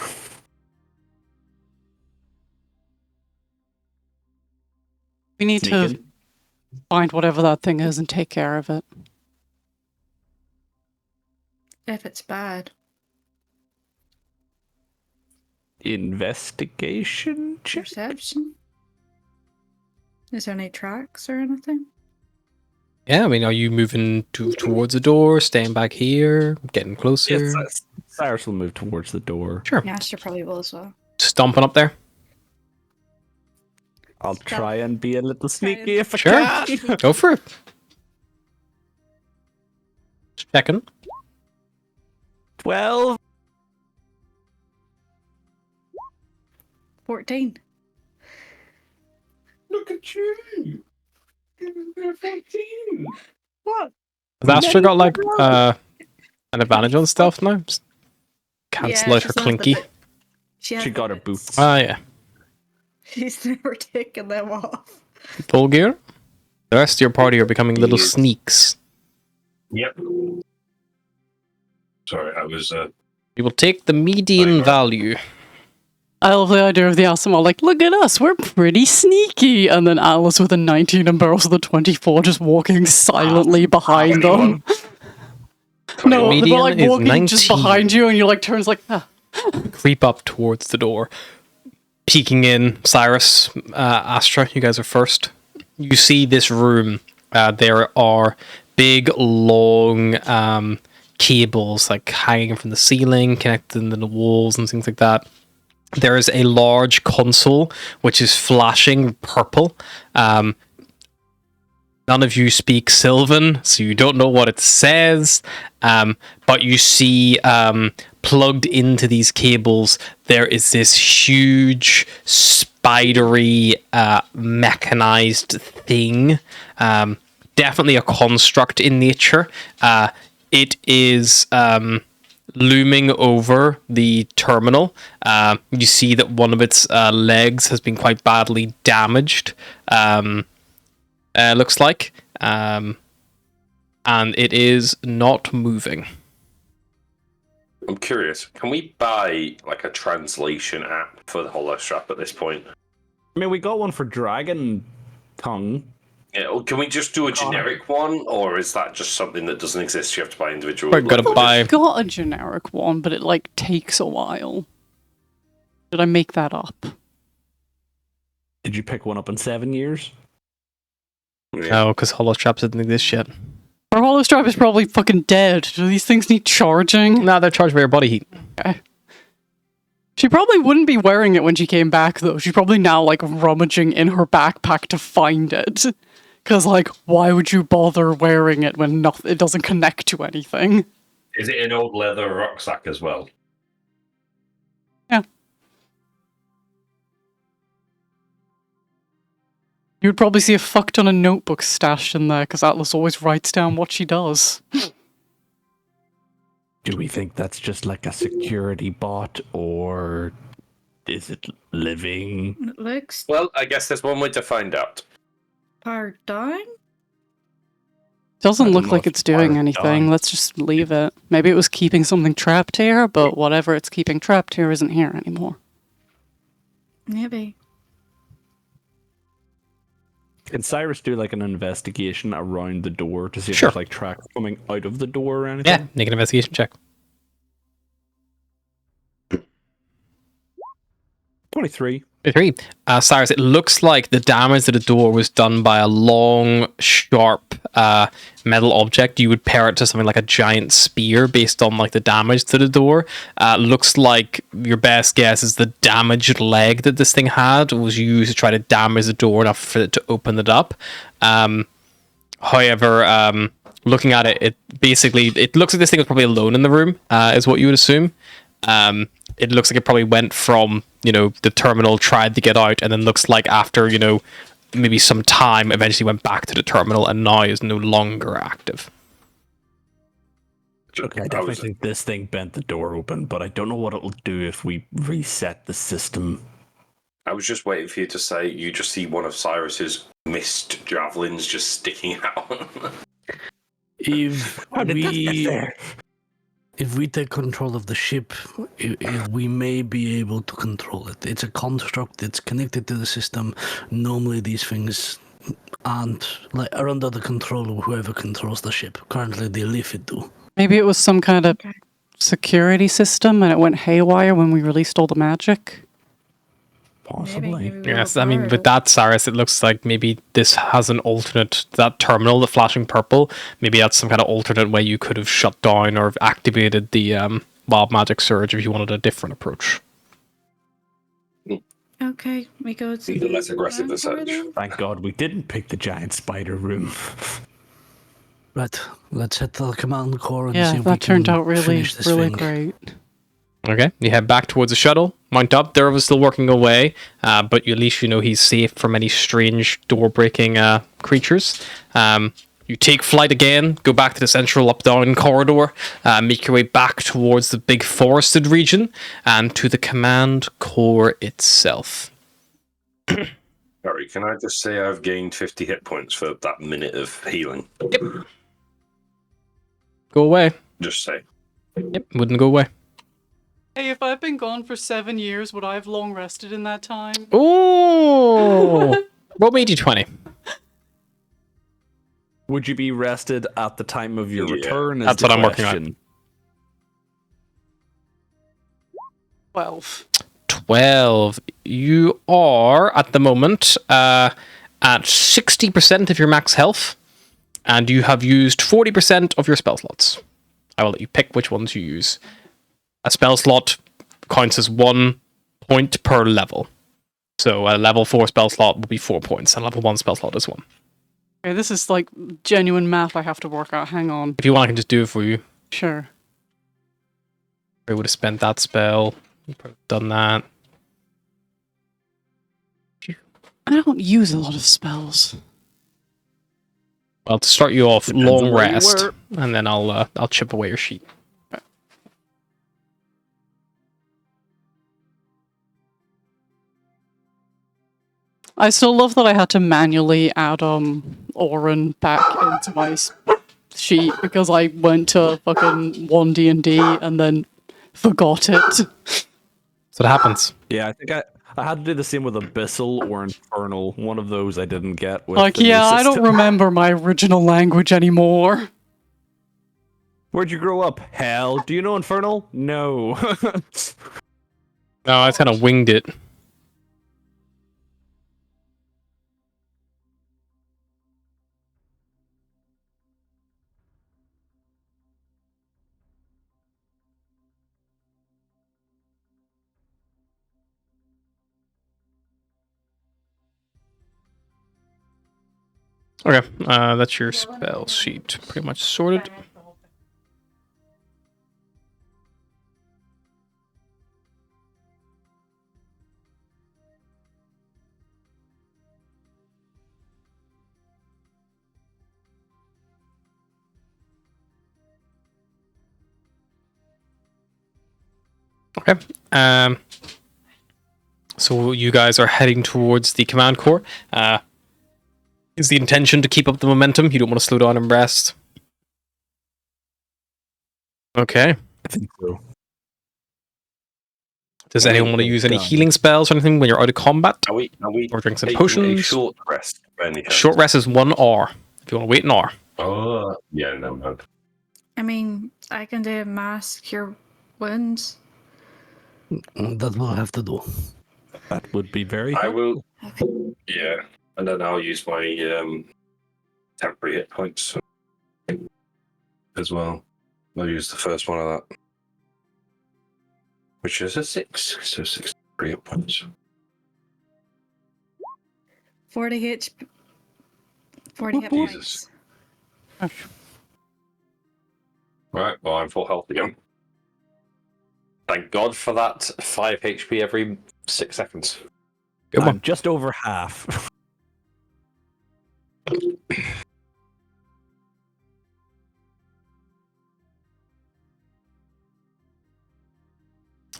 We need to find whatever that thing is and take care of it. If it's bad. Investigation check? Perception? Is there any tracks or anything? Yeah, I mean, are you moving towards the door, staying back here, getting closer? Yes, Cyrus will move towards the door. Sure. Yeah, Astra probably will as well. Stomping up there? I'll try and be a little sneaky if I Sure. can. Go for it. Just checking. 12. 14. Look at you. 14. What? Has Astra got like an advantage on stealth now? Just cancel out her she's not clinky. Has She the got her boots. boots. Ah, yeah. She's never taken them off. Full gear. The rest of your party are becoming little Yes. sneaks. Yep. Sorry, I was. You will take the median value. I love the idea of the Asimov, like, look at us, we're pretty sneaky. And then Atlas with a 19 and Barros with a 24 just walking silently behind them. No, they're Median like is walking just 19. behind you and you like turns like, ah. Creep up towards the door. Peeking in, Cyrus, Astra, you guys are first. You see this room. There are big, long cables like hanging from the ceiling, connected to the walls and things like that. There is a large console which is flashing purple. None of you speak Sylvan, so you don't know what it says. But you see, plugged into these cables, there is this huge, spidery, mechanized thing. Definitely a construct in nature. it is looming over the terminal. You see that one of its legs has been quite badly damaged. Looks like, and it is not moving. I'm curious. Can we buy like a translation app for the holostrap at this point? I mean, we got one for Dragon Tongue. Yeah, or can we just do a generic one, or is that just something that doesn't exist? You have to buy individual. We're gonna languages? buy. I've got a generic one, but it like takes a while. Did I make that up? Did you pick one up in 7 years? Yeah. No, because holostraps didn't exist yet. Our holostrap is probably fucking dead. Do these things need charging? No, they're charged by your body heat. Okay. She probably wouldn't be wearing it when she came back, though. She's probably now, like, rummaging in her backpack to find it. Because, like, why would you bother wearing it when it doesn't connect to anything? Is it an old leather rucksack as well? Yeah. You would probably see a fuck ton of notebooks stashed in there, because Atlas always writes down what she does. Do we think that's just like a security bot, or is it living? It looks Well, I guess there's one way to find out. powered down. Doesn't I don't look know like if it's doing it's anything. done. Let's just leave it. Maybe it was keeping something trapped here, but whatever it's keeping trapped here isn't here anymore. Maybe. Can Cyrus do like an investigation around the door to see if Sure. there's like tracks coming out of the door or anything? Yeah, make an investigation check. 23. 3. Cyrus, it looks like the damage to the door was done by a long, sharp metal object. You would pair it to something like a giant spear based on like the damage to the door. Looks like your best guess is the damaged leg that this thing had was used to try to damage the door enough for it to open it up. However, looking at it, it looks like this thing was probably alone in the room, is what you would assume. It looks like it probably went from, the terminal, tried to get out, and then looks like after, maybe some time, eventually went back to the terminal and now is no longer active. Okay, I definitely think this thing bent the door open, but I don't know what it'll do if we reset the system. I was just waiting for you to say you just see one of Cyrus's missed javelins just sticking out. If How did that get we there? if we take control of the ship, we may be able to control it. It's a construct. It's connected to the system. Normally, these things aren't are under the control of whoever controls the ship. Currently, they leave it to. Maybe it was some kind of security system and it went haywire when we released all the magic. Possibly. Maybe Yes, I mean, with that, Cyrus, it looks like maybe this has an alternate, that terminal, the flashing purple, maybe that's some kind of alternate way you could have shut down or have activated the wild magic surge if you wanted a different approach. Okay, we go to The less aggressive the floor surge. then? Thank God we didn't pick the giant spider room. Right, let's hit the command core and see Yeah, if we that turned can out really, finish this really thing. great. Okay, you head back towards the shuttle, mount up. Derv is still working away, but at least you know he's safe from any strange door-breaking creatures. You take flight again, go back to the central up-down corridor, make your way back towards the big forested region, and to the command core itself. Sorry, can I just say I've gained 50 hit points for that minute of healing? Go away. Just say. Yep, wouldn't go away. Hey, if I've been gone for 7 years, would I have long rested in that time? Ooh! Roll me d20. Would you be rested at the time of your Yeah, return? Is that's the what I'm working on. question. 12. 12. You are, at the moment, at 60% of your max health, and you have used 40% of your spell slots. I will let you pick which ones you use. A spell slot counts as 1 point per level. So a level 4 spell slot will be 4 points, and a level 1 spell slot is 1. Okay, this is like genuine math I have to work out. Hang on. If you want, I can just do it for you. Sure. I would have spent that spell. You probably done that. I don't use a lot of spells. Well, to start you off, Depends on long where you rest, were. and then I'll chip away your sheet. I still love that I had to manually add Orin back into my sheet because I went to fucking 1D&D and then forgot it. So that happens. Yeah, I think I had to do the same with Abyssal or Infernal. One of those I didn't get with Like, the new yeah, I don't system. remember my original language anymore. Where'd you grow up? Hell. Do you know Infernal? No. No, I kind of winged it. Okay, that's your spell sheet pretty much sorted. Okay. So you guys are heading towards the command core. Is the intention to keep up the momentum? You don't want to slow down and rest. Okay. I think so. Does anyone want to use any healing spells or anything when you're out of combat? Are we Or drink some taking potions? a short rest? by any chance? Short rest is 1 hour. If you want to wait an hour. Oh, yeah, no. I mean, I can do mass cure wounds. That will have to do. That would be very I helpful. will. Yeah, and then I'll use my temporary hit points as well. I'll use the first one of that, which is a 6, so 6 temporary hit points. 40 HP. 40 hit Jesus. points. Right, well, I'm full health again. Thank God for that 5 HP every 6 seconds. Good I'm one. just over half.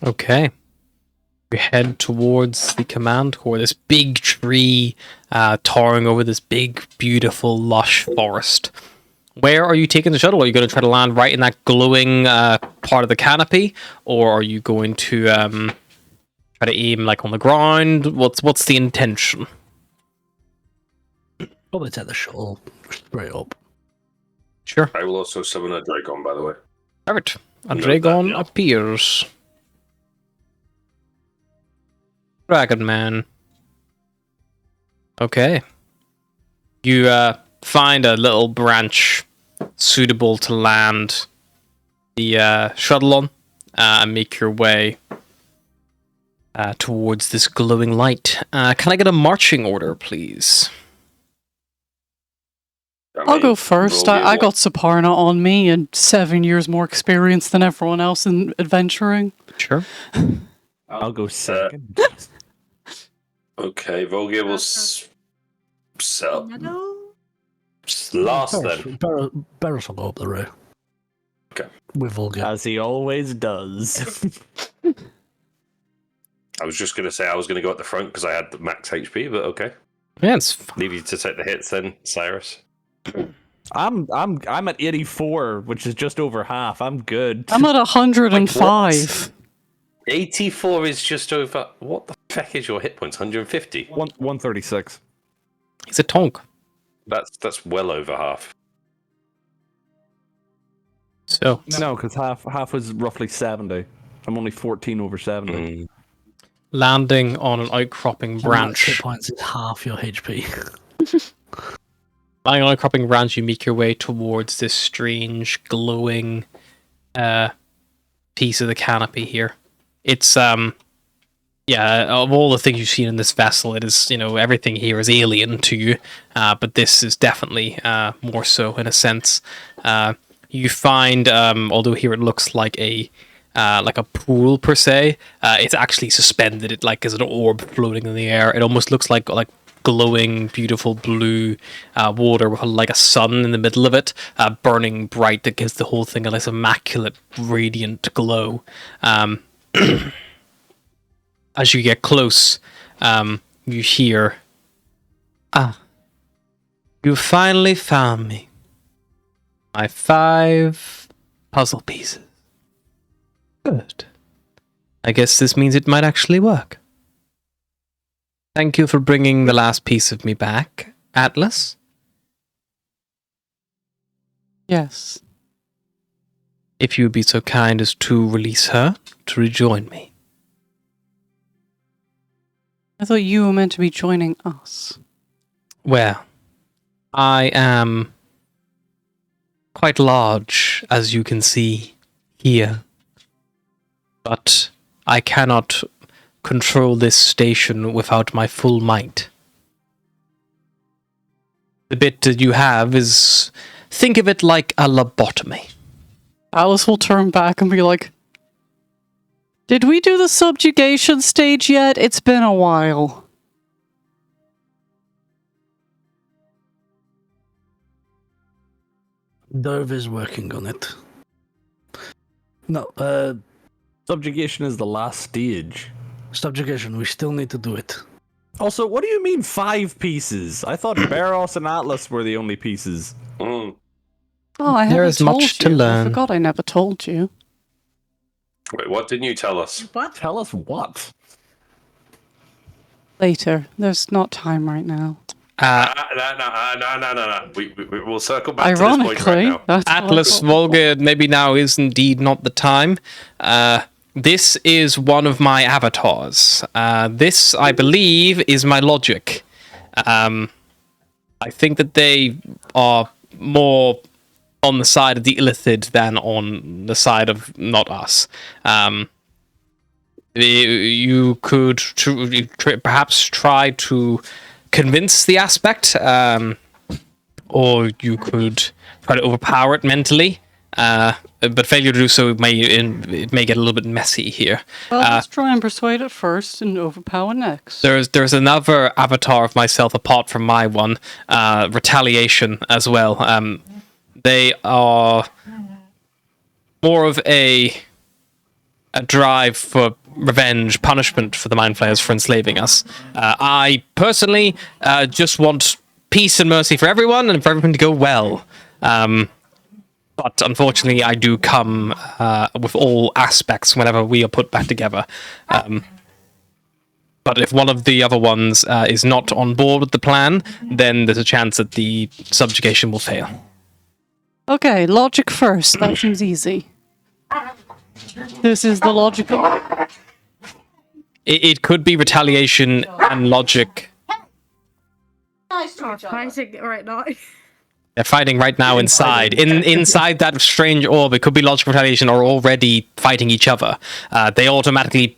Okay. We head towards the command core, this big tree towering over this big, beautiful, lush forest. Where are you taking the shuttle? Are you going to try to land right in that glowing part of the canopy? Or are you going to try to aim like on the ground? What's the intention? Probably take the shuttle straight up. Sure. I will also summon a Dragon, by the way. Perfect. A Note that dragon down. appears. Dragon Man. Okay. You find a little branch suitable to land the shuttle on and make your way towards this glowing light. Can I get a marching order, please? I'll go first. I got Saparna on me and 7 years more experience than everyone else in adventuring. Sure. I'll go second. Okay, Volgia will sell. Last then. Barris will go up the rear. Okay. With Vulgar. As he always does. I was just going to say I was going to go at the front because I had the max HP, but okay. Yeah, it's fine. Leave you to take the hits then, Cyrus. I'm at 84, which is just over half. I'm good. I'm at 105. 84 is just over. What the fuck is your hit points? 150. 136. He's a tonk. That's well over half. So No, because half was roughly 70. I'm only 14 over 70. landing on an outcropping Hit branch. points is half your HP. Lying on a cropping branch, you make your way towards this strange, glowing piece of the canopy here. It's, of all the things you've seen in this vessel, it is, everything here is alien to you, but this is definitely more so in a sense. You find, although here it looks like a pool per se, it's actually suspended. It is an orb floating in the air. It almost looks like glowing, beautiful blue water with like a sun in the middle of it, burning bright that gives the whole thing a nice immaculate, radiant glow. As you get close, you hear, "Ah, you finally found me. My 5 puzzle pieces. Good. I guess this means it might actually work. Thank you for bringing the last piece of me back, Atlas." Yes. If you would be so kind as to release her to rejoin me. I thought you were meant to be joining us. Well, I am quite large, as you can see here. But I cannot control this station without my full might. The bit that you have is... think of it like a lobotomy. Alice will turn back and be like, "Did we do the subjugation stage yet? It's been a while." Dove is working on it. No, Subjugation is the last stage. subjugation, we still need to do it. Also, what do you mean 5 pieces? I thought Barros and Atlas were the only pieces. Mm. Oh, I There haven't is told much you. to learn. I forgot I never told you. Wait, what didn't you tell us? What? Tell us what? Later. There's not time right now. No. We'll circle back to this point right Ironically, now. that's what I Atlas thought. Volga, maybe now is indeed not the time. This is one of my avatars. This, I believe, is my logic. I think that they are more on the side of the illithid than on the side of not us. You could perhaps try to convince the aspect, or you could try to overpower it mentally. But failure to do so it may get a little bit messy here. Well, let's try and persuade it first and overpower next. There's another avatar of myself apart from my one, retaliation as well. They are more of a drive for revenge, punishment for the Mind Flayers for enslaving us. I personally just want peace and mercy for everyone and for everything to go well. But unfortunately, I do come with all aspects whenever we are put back together. But if one of the other ones is not on board with the plan, then there's a chance that the subjugation will fail. Okay, logic first. That seems easy. This is the logical. It could be retaliation and logic. Fighting right now. They're fighting right now inside. Inside that strange orb, it could be logic retaliation or already fighting each other. They automatically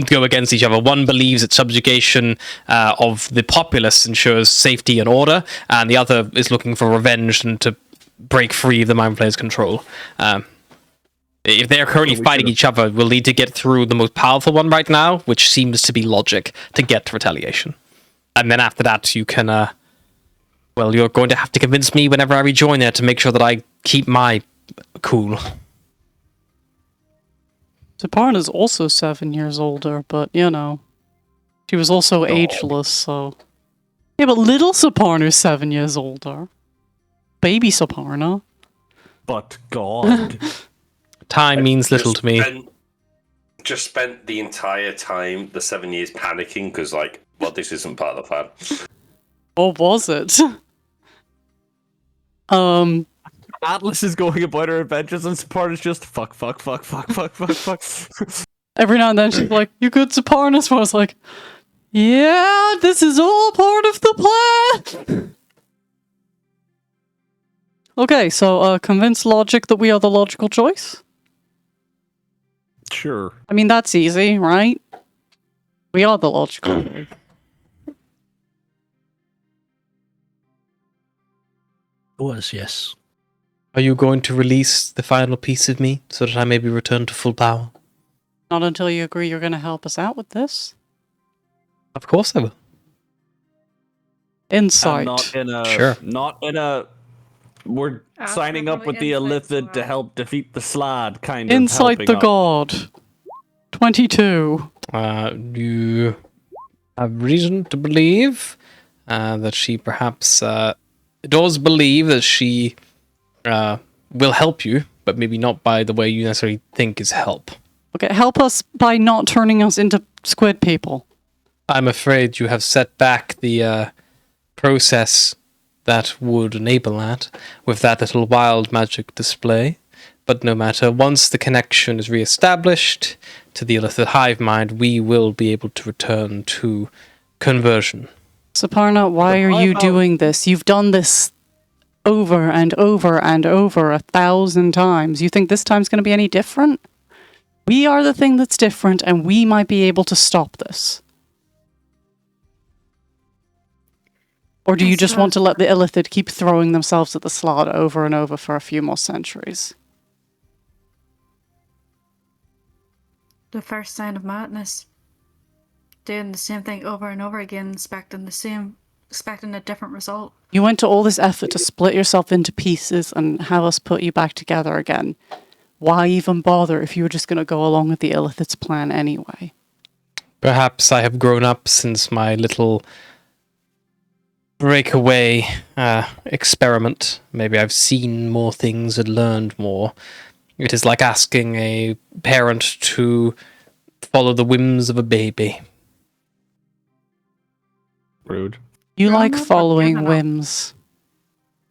go against each other. One believes that subjugation of the populace ensures safety and order, and the other is looking for revenge and to break free of the Mind Flayer's control. If they're currently fighting each other, we'll need to get through the most powerful one right now, which seems to be logic, to get to retaliation. And then after that, you can... well, you're going to have to convince me whenever I rejoin there to make sure that I keep my cool. Saparna's also 7 years older, but, you know. She was also ageless, so... Yeah, but little Saparna's 7 years older. Baby Saparna. But God. Time means little to me. Just spent the entire time, the 7 years, panicking because, like, well, this isn't part of the plan. Or was it? Atlas is going about her adventures and Sparta's just fuck. Every now and then she's like, "You good, Saparna?" So I was like, "Yeah, this is all part of the plan." Okay, so convince logic that we are the logical choice. Sure. I mean, that's easy, right? We are the logical choice. Was, yes. Are you going to release the final piece of me so that I may be returned to full power? Not until you agree you're going to help us out with this. Of course I will. Insight. Not in a. Sure. Not in a. We're Astra signing up probably with the insights Illithid to well. help defeat the Slad, kind of Insight helping the out. god. 22. You have reason to believe that she perhaps does believe that she will help you, but maybe not by the way you necessarily think is help. Okay, help us by not turning us into squid people. I'm afraid you have set back the process that would enable that with that little wild magic display. But no matter, once the connection is re-established to the Illithid hive mind, we will be able to return to conversion. Saparna, why are you doing this? You've done this over and over and over 1,000 times. You think this time's going to be any different? We are the thing that's different, and we might be able to stop this. Or do you just want to let the Illithid keep throwing themselves at the Slod over and over for a few more centuries? The first sign of madness. Doing the same thing over and over again, expecting a different result. You went to all this effort to split yourself into pieces and have us put you back together again. Why even bother if you were just going to go along with the Illithid's plan anyway? Perhaps I have grown up since my little breakaway experiment. Maybe I've seen more things and learned more. It is like asking a parent to follow the whims of a baby. Rude. You like not following giving up. whims.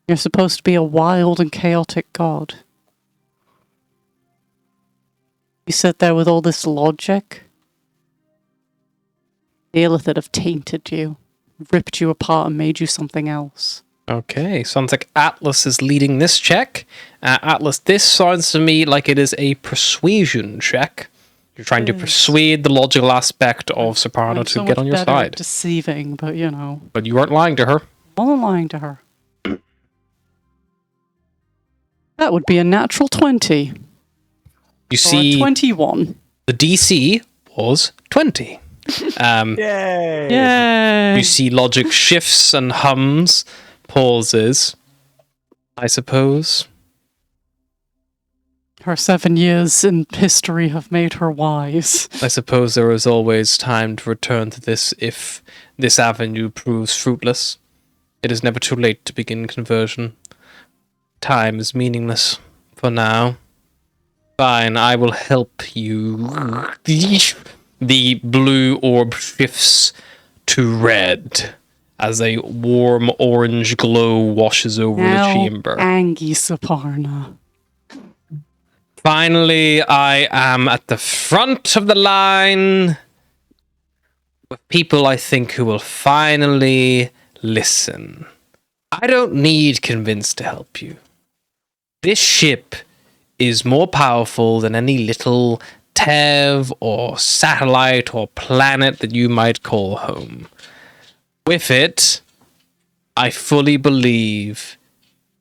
You're supposed to be a wild and chaotic god. You sit there with all this logic. The Illithid have tainted you, ripped you apart and made you something else. Okay, sounds like Atlas is leading this check. Atlas, this sounds to me like it is a persuasion check. You're trying to Yes. persuade the logical aspect of Saparna I'm to so get much on your better at side. deceiving, but you know, But you weren't lying to her. I wasn't lying to her. That would be a natural 20. You Or a see, 21. the DC was 20. Yay! Yay! You see logic shifts and hums, pauses, I suppose. Her 7 years in history have made her wise. I suppose there is always time to return to this if this avenue proves fruitless. It is never too late to begin conversion. Time is meaningless for now. Fine, I will help you. The blue orb shifts to red as a warm orange glow washes over the chamber. Angie Saparna. Finally, I am at the front of the line with people I think who will finally listen. I don't need convince to help you. This ship is more powerful than any little Tev or satellite or planet that you might call home. With it, I fully believe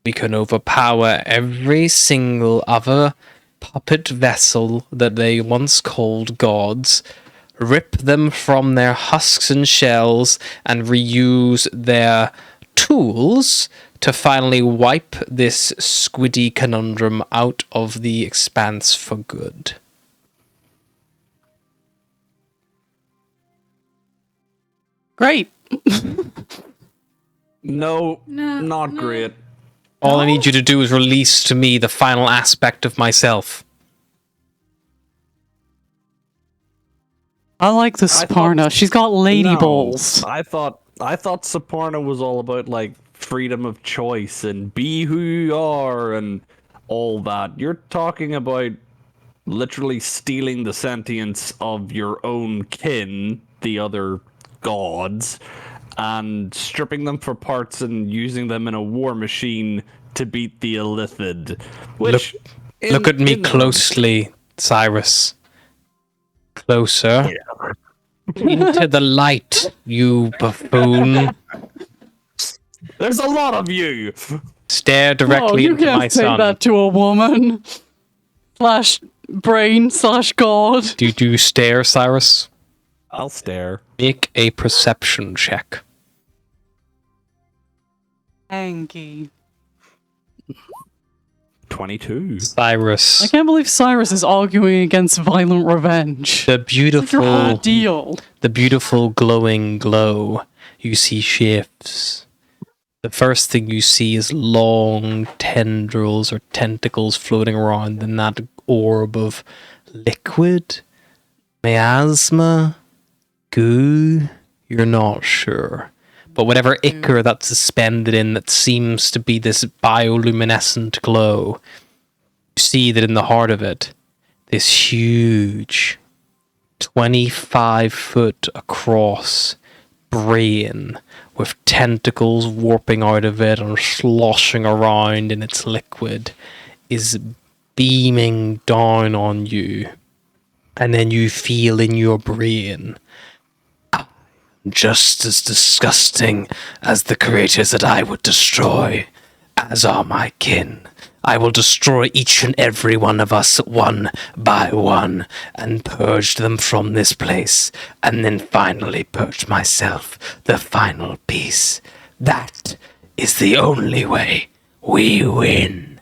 we can overpower every single other puppet vessel that they once called gods, rip them from their husks and shells, and reuse their tools to finally wipe this squiddy conundrum out of the expanse for good. Great. No, No, not no. great. All I need you to do is release to me the final aspect of myself. I like this I thought- Saparna. She's got lady No, balls. I thought Saparna was all about like freedom of choice and be who you are and all that. You're talking about literally stealing the sentience of your own kin, the other gods, and stripping them for parts and using them in a war machine to beat the Illithid. Which Look at me in the- closely, Cyrus. Closer. Into the light, you buffoon. There's a lot of you. Stare directly you into can't my say son. that to a woman. Slash brain slash god. Do you stare, Cyrus? I'll stare. Make a perception check. Angie. 22. Cyrus. I can't believe Cyrus is arguing against violent revenge. The It's like your beautiful, whole deal. the beautiful glowing glow you see shifts. The first thing you see is long tendrils or tentacles floating around in that orb of liquid, miasma, goo. You're not sure. But whatever ichor that's suspended in that seems to be this bioluminescent glow, you see that in the heart of it, this huge 25-foot across brain with tentacles warping out of it and sloshing around in its liquid is beaming down on you. And then you feel in your brain, just as disgusting as the creatures that I would destroy, as are my kin. I will destroy each and every one of us one by one and purge them from this place, and then finally purge myself, the final piece. That is the only way we win.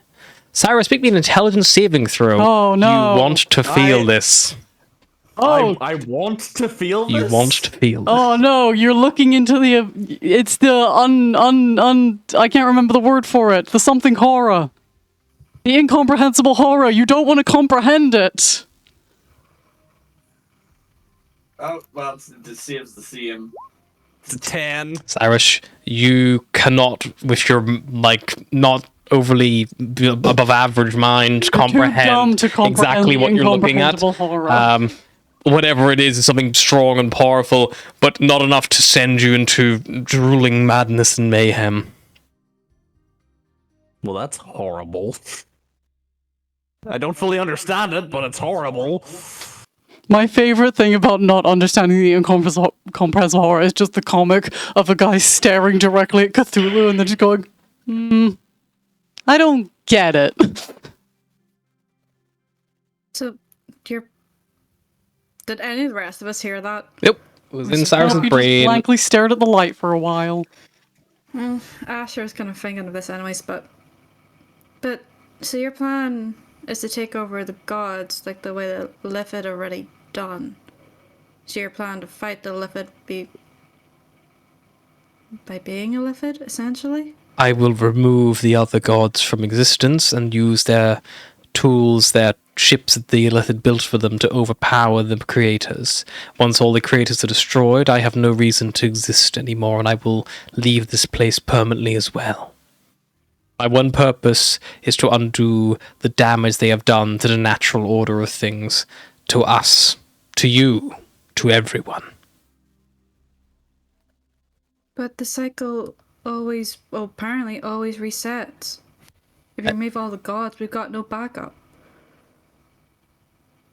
Cyrus, make me an intelligence saving throw. Oh, no. You want to feel this. Oh, I want to feel this. You want to feel this. oh no! You're looking into the. It's the I can't remember the word for it. The something horror. The incomprehensible horror. You don't want to comprehend it. Oh, well, it's the same's the same. It's a 10. Cyrus, you cannot, with your, not overly above average mind, You're too dumb comprehend to comprehend exactly the what you're looking at. incomprehensible horror. Whatever it is something strong and powerful, but not enough to send you into drooling madness and mayhem. Well, that's horrible. I don't fully understand it, but it's horrible. My favorite thing about not understanding the incomprehensible horror is just the comic of a guy staring directly at Cthulhu and then just going, I don't get it. So, did any of the rest of us hear that? Yep, it was in Cyrus's He just brain. blankly stared at the light for a while. Well, Asher was kind of thinking of this anyways, but so your plan is to take over the gods like the way the Lith had already done. So your plan to fight the Lith by being a Lith, essentially? I will remove the other gods from existence and use their tools, their ships that the Elith had built for them to overpower the creators. Once all the creators are destroyed, I have no reason to exist anymore, and I will leave this place permanently as well. My one purpose is to undo the damage they have done to the natural order of things, to us, to you, to everyone. But the cycle apparently always resets. If you remove all the gods, we've got no backup.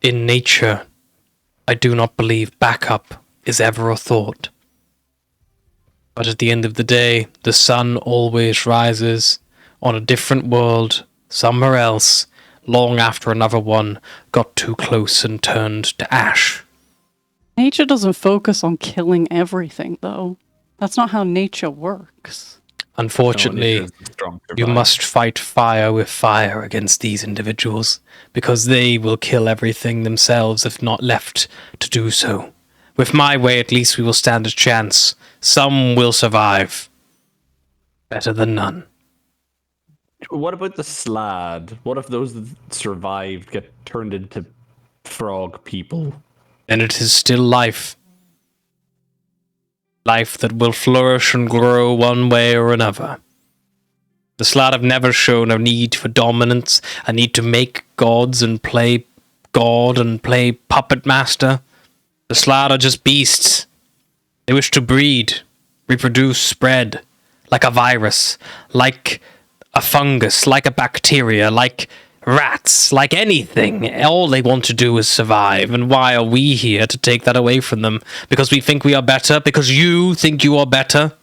In nature, I do not believe backup is ever a thought. But at the end of the day, the sun always rises on a different world, somewhere else, long after another one got too close and turned to ash. Nature doesn't focus on killing everything, though. That's not how nature works. Unfortunately, you must fight fire with fire against these individuals, because they will kill everything themselves if not left to do so. With my way, at least we will stand a chance. Some will survive. Better than none. What about the Slad? What if those that survived get turned into frog people? And it is still life. Life that will flourish and grow one way or another. The Slad have never shown a need for dominance, a need to make gods and play god and play puppet master. The Slad are just beasts. They wish to breed, reproduce, spread, like a virus, like a fungus, like a bacteria, like rats, like anything. All they want to do is survive. And why are we here to take that away from them? Because we think we are better? Because you think you are better?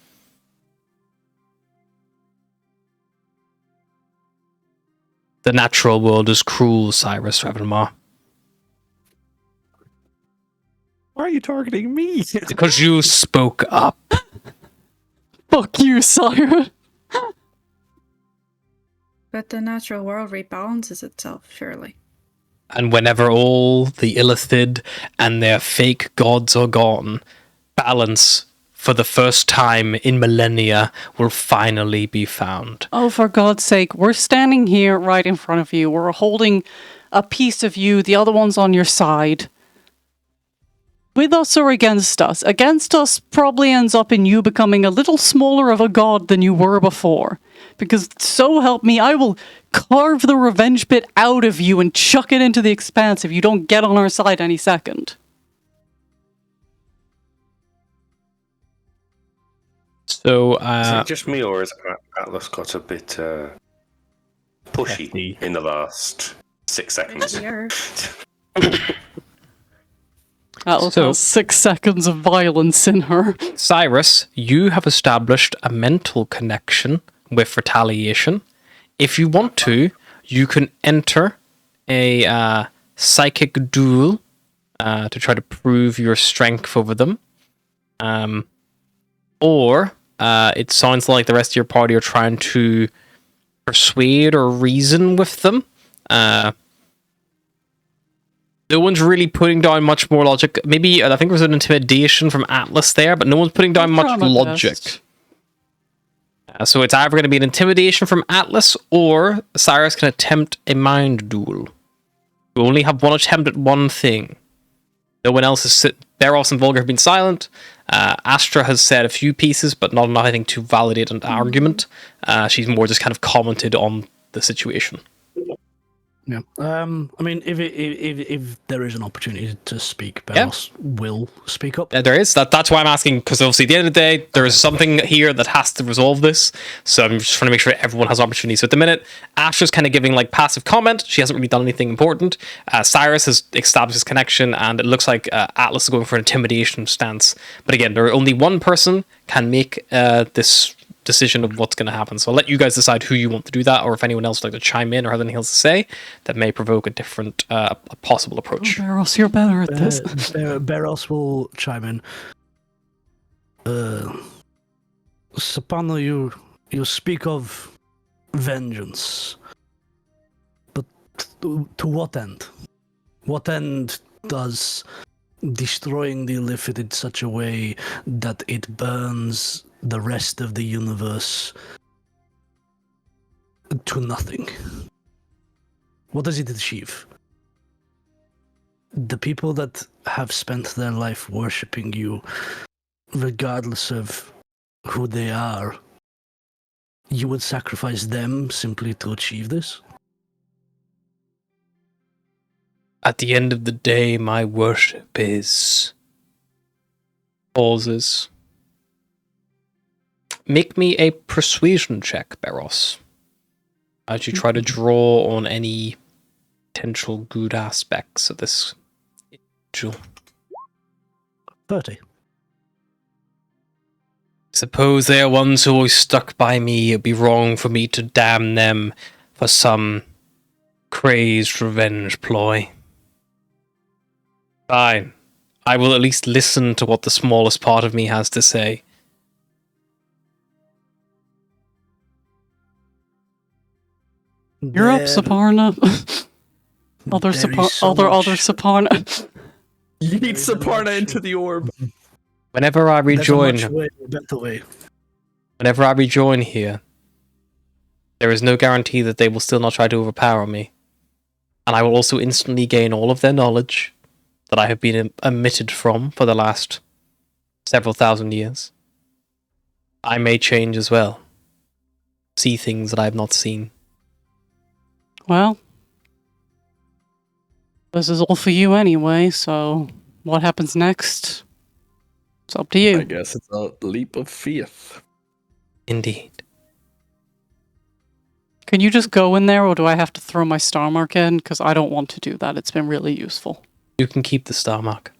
The natural world is cruel, Cyrus Ravenmar. Why are you targeting me? Because you spoke up. Fuck you, Cyrus. But the natural world rebalances itself, surely. And whenever all the Illithid and their fake gods are gone, balance, for the first time in millennia, will finally be found. Oh, for God's sake, we're standing here right in front of you. We're holding a piece of you, the other one's on your side. With us or against us? Against us probably ends up in you becoming a little smaller of a god than you were before. Because so help me, I will carve the revenge bit out of you and chuck it into the Expanse if you don't get on our side any second. So, Is it just me, or has Atlas got a bit pushy in the last 6 seconds? Here. Atlas So- has 6 seconds of violence in her. Cyrus, you have established a mental connection with retaliation. If you want to, you can enter a psychic duel to try to prove your strength over them. Or it sounds like the rest of your party are trying to persuade or reason with them. No one's really putting down much more logic. Maybe, I think there was an intimidation from Atlas there, but no one's putting down much Try my logic. best. So it's either going to be an intimidation from Atlas, or Cyrus can attempt a mind duel. You only have one attempt at one thing. No one else is... Beros and Volga have been silent. Astra has said a few pieces, but not enough, I think, to validate an argument. She's more just kind of commented on the situation. Yeah. I mean, if there is an opportunity to speak, Beros will speak up. There is. That's why I'm asking, because obviously at the end of the day, there is something here that has to resolve this. So I'm just trying to make sure everyone has opportunity. So at the minute, Astra's kind of giving like passive comment. She hasn't really done anything important. Cyrus has established his connection, and it looks like Atlas is going for an intimidation stance. But again, there are only one person can make this decision of what's going to happen. So I'll let you guys decide who you want to do that, or if anyone else would like to chime in or have anything else to say that may provoke a different a possible approach. Beros, you're better at this. Beros will chime in. Sapana, you speak of vengeance, but to what end? What end does destroying the Illithid in such a way that it burns the rest of the universe to nothing? What does it achieve? The people that have spent their life worshipping you, regardless of who they are, you would sacrifice them simply to achieve this? At the end of the day, my worship is... pauses. Make me a persuasion check, Beros, as you try to draw on any potential good aspects of this individual. 30. Suppose they are ones who always stuck by me. It would be wrong for me to damn them for some crazed revenge ploy. Fine. I will at least listen to what the smallest part of me has to say. You're up, Saparna. Other there is so other much- Saparna. You need Saparna into the orb. Whenever I There's a rejoin, better way. whenever I rejoin here, there is no guarantee that they will still not try to overpower me. And I will also instantly gain all of their knowledge that I have been omitted from for the last several thousand years. I may change as well. See things that I have not seen. Well, this is all for you anyway, so what happens next? It's up to I you. guess it's a leap of faith. Indeed. Can you just go in there, or do I have to throw my star mark in? Because I don't want to do that. It's been really useful. You can keep the star mark.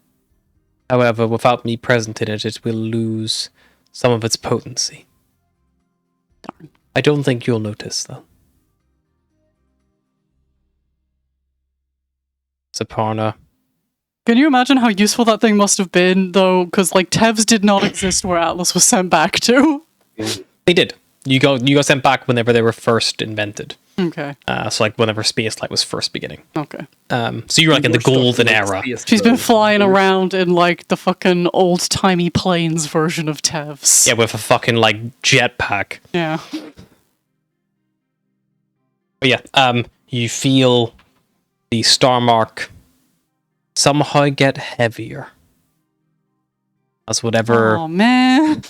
However, without me present in it, it will lose some of its potency. Darn. I don't think you'll notice, though. Saparna. Can you imagine how useful that thing must have been, though? Because, like, Tevs did not exist where Atlas was sent back to. They did. You got sent back whenever they were first invented. Okay. So like whenever spaceflight was first beginning. Okay. So you're like in the We're stuck golden like era. space She's been though. flying around in like the fucking old-timey planes version of Tev's. Yeah, with a fucking like jetpack. Yeah. But yeah, you feel the star mark somehow get heavier. As whatever Oh man.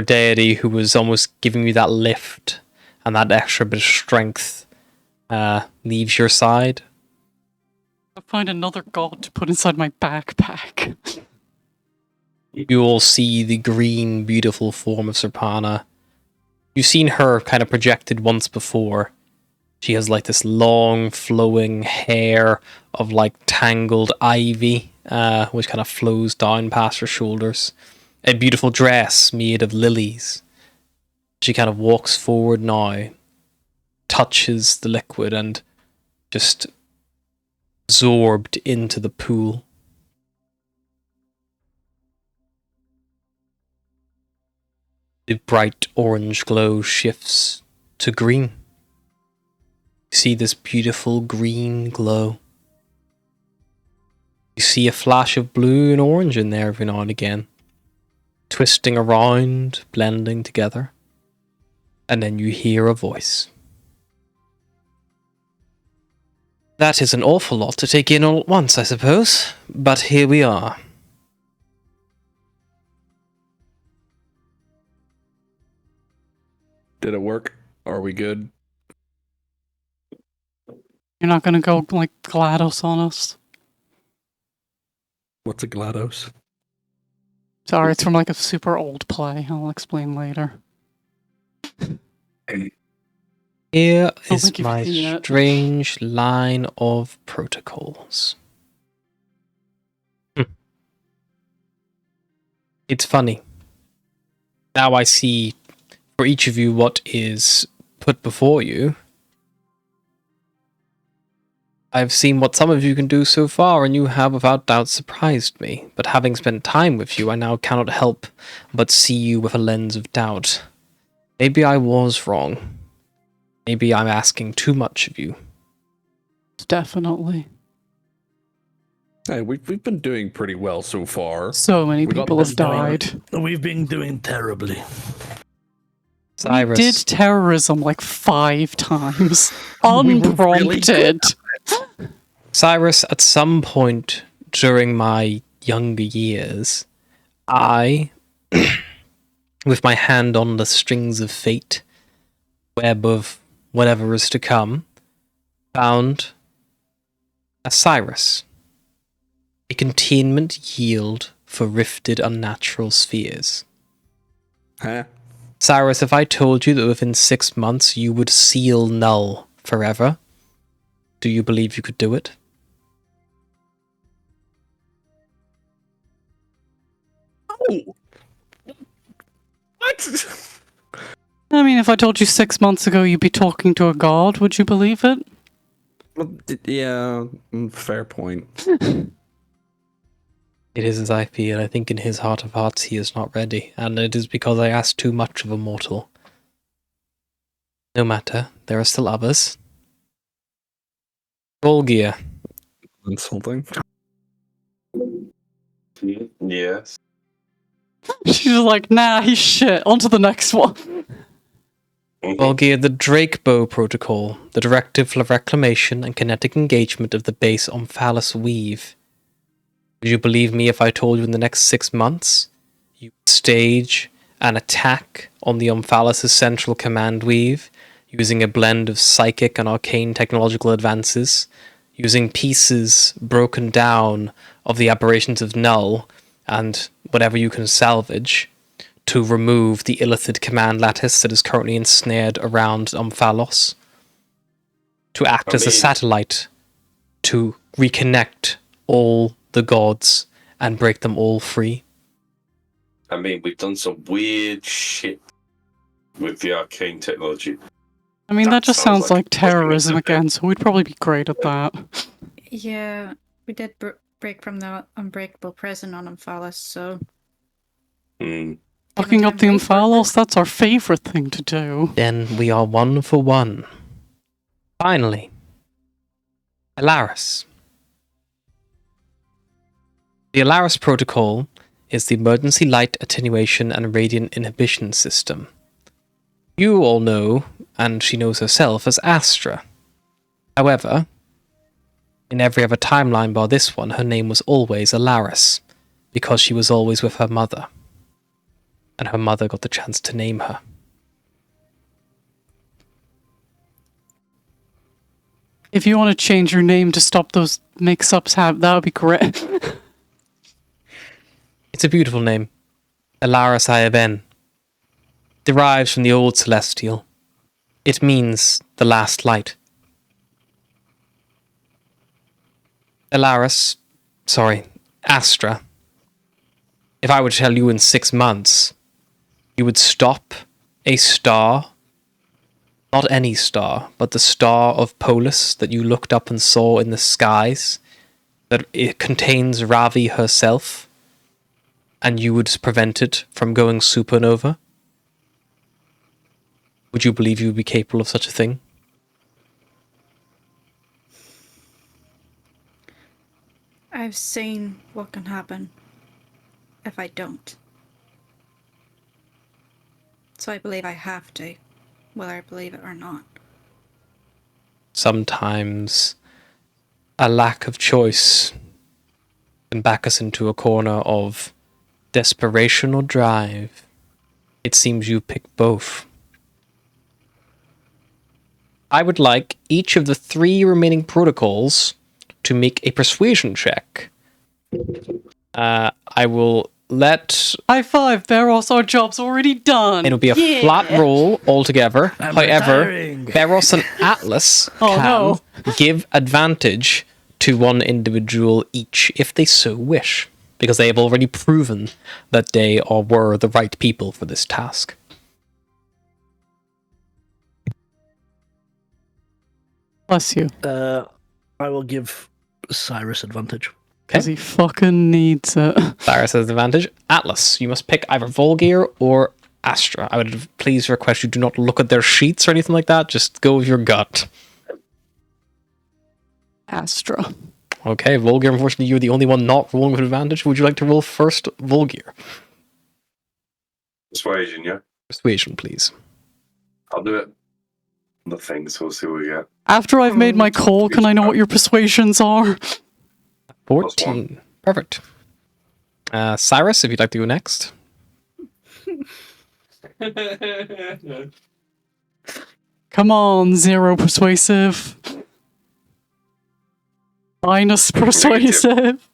deity who was almost giving you that lift and that extra bit of strength leaves your side. I'll find another god to put inside my backpack. You all see the green, beautiful form of Serpana. You've seen her kind of projected once before. She has like this long, flowing hair of like tangled ivy, which kind of flows down past her shoulders. A beautiful dress made of lilies. She kind of walks forward now, touches the liquid, and just absorbed into the pool. The bright orange glow shifts to green. You see this beautiful green glow. You see a flash of blue and orange in there every now and again, twisting around, blending together. And then you hear a voice. That is an awful lot to take in all at once, I suppose, but here we are. Did it work? Are we good? You're not gonna go like GLaDOS on us? What's a GLaDOS? Sorry, it's from like a super old play. I'll explain later. Here Oh, is thank you for my seeing it. strange line of protocols. It's funny. Now I see for each of you what is put before you. I've seen what some of you can do so far, and you have without doubt surprised me. But having spent time with you, I now cannot help but see you with a lens of doubt. Maybe I was wrong. Maybe I'm asking too much of you. Definitely. Hey, we've been doing pretty well so far. So many We got people this have died. We've been doing terribly. Cyrus, We did terrorism like 5 times. We were really Unprompted. Cyrus, at some point during my younger years, I, with my hand on the strings of fate, web of whatever is to come, found a Cyrus, a containment yield for rifted unnatural spheres. Huh? Cyrus, if I told you that within 6 months you would seal Null forever, do you believe you could do it? Oh. What? I mean, if I told you 6 months ago you'd be talking to a god, would you believe it? Well, yeah, fair point. It is as I feel. I think in his heart of hearts he is not ready, and it is because I asked too much of a mortal. No matter, there are still others. Volgia, Insulting. Yes. She's like, nah, he's shit. On to the next one. Volgia, the Drake Bow Protocol, the directive for reclamation and kinetic engagement of the base Omphalos Weave. Would you believe me if I told you in the next 6 months you would stage an attack on the Omphalos' central command weave using a blend of psychic and arcane technological advances, using pieces broken down of the aberrations of Null and whatever you can salvage to remove the illithid command lattice that is currently ensnared around Omphalos, to act as a satellite to reconnect all the gods and break them all free. I mean, we've done some weird shit with the arcane technology. I mean, that just sounds like terrorism something. again, so we'd probably be great at that. Yeah, we did break from the unbreakable prison on Omphalos, so Mm. Fucking up the Omphalos, that's our favourite thing to do. Then we are 1 for 1. Finally, Alaris. The Alaris protocol is the emergency light attenuation and radiant inhibition system. You all know, and she knows herself, as Astra. However, in every other timeline bar this one, her name was always Alaris, because she was always with her mother. And her mother got the chance to name her. If you want to change your name to stop those mix-ups, that would be great. It's a beautiful name. Alaris Ayaben. Derives from the old celestial. It means the last light. Astra. If I were to tell you in 6 months, you would stop a star, not any star, but the star of Polis that you looked up and saw in the skies, that it contains Ravi herself, and you would prevent it from going supernova? Would you believe you would be capable of such a thing? I've seen what can happen if I don't. So I believe I have to, whether I believe it or not. Sometimes a lack of choice can back us into a corner of desperation or drive. It seems you picked both. I would like each of the 3 remaining protocols to make a persuasion check. I will let... High five, Beros, our job's already done. It'll be a flat roll altogether. I'm However, retiring. Beros and Atlas Oh, can no. give advantage to one individual each if they so wish, because they have already proven that they were the right people for this task. Bless you. I will give Cyrus advantage. Because he fucking needs it. Cyrus has advantage. Atlas, you must pick either Volgear or Astra. I would please request you do not look at their sheets or anything like that. Just go with your gut. Astra. Okay, Volgear, unfortunately, you're the only one not rolling with advantage. Would you like to roll first, Volgear? Persuasion, yeah. Persuasion, please. I'll do it. The things, we'll see what we get. After I've made my call, can I know what your persuasions are? 14. Perfect. Cyrus, if you'd like to go next. Come on, 0 persuasive. Minus persuasive.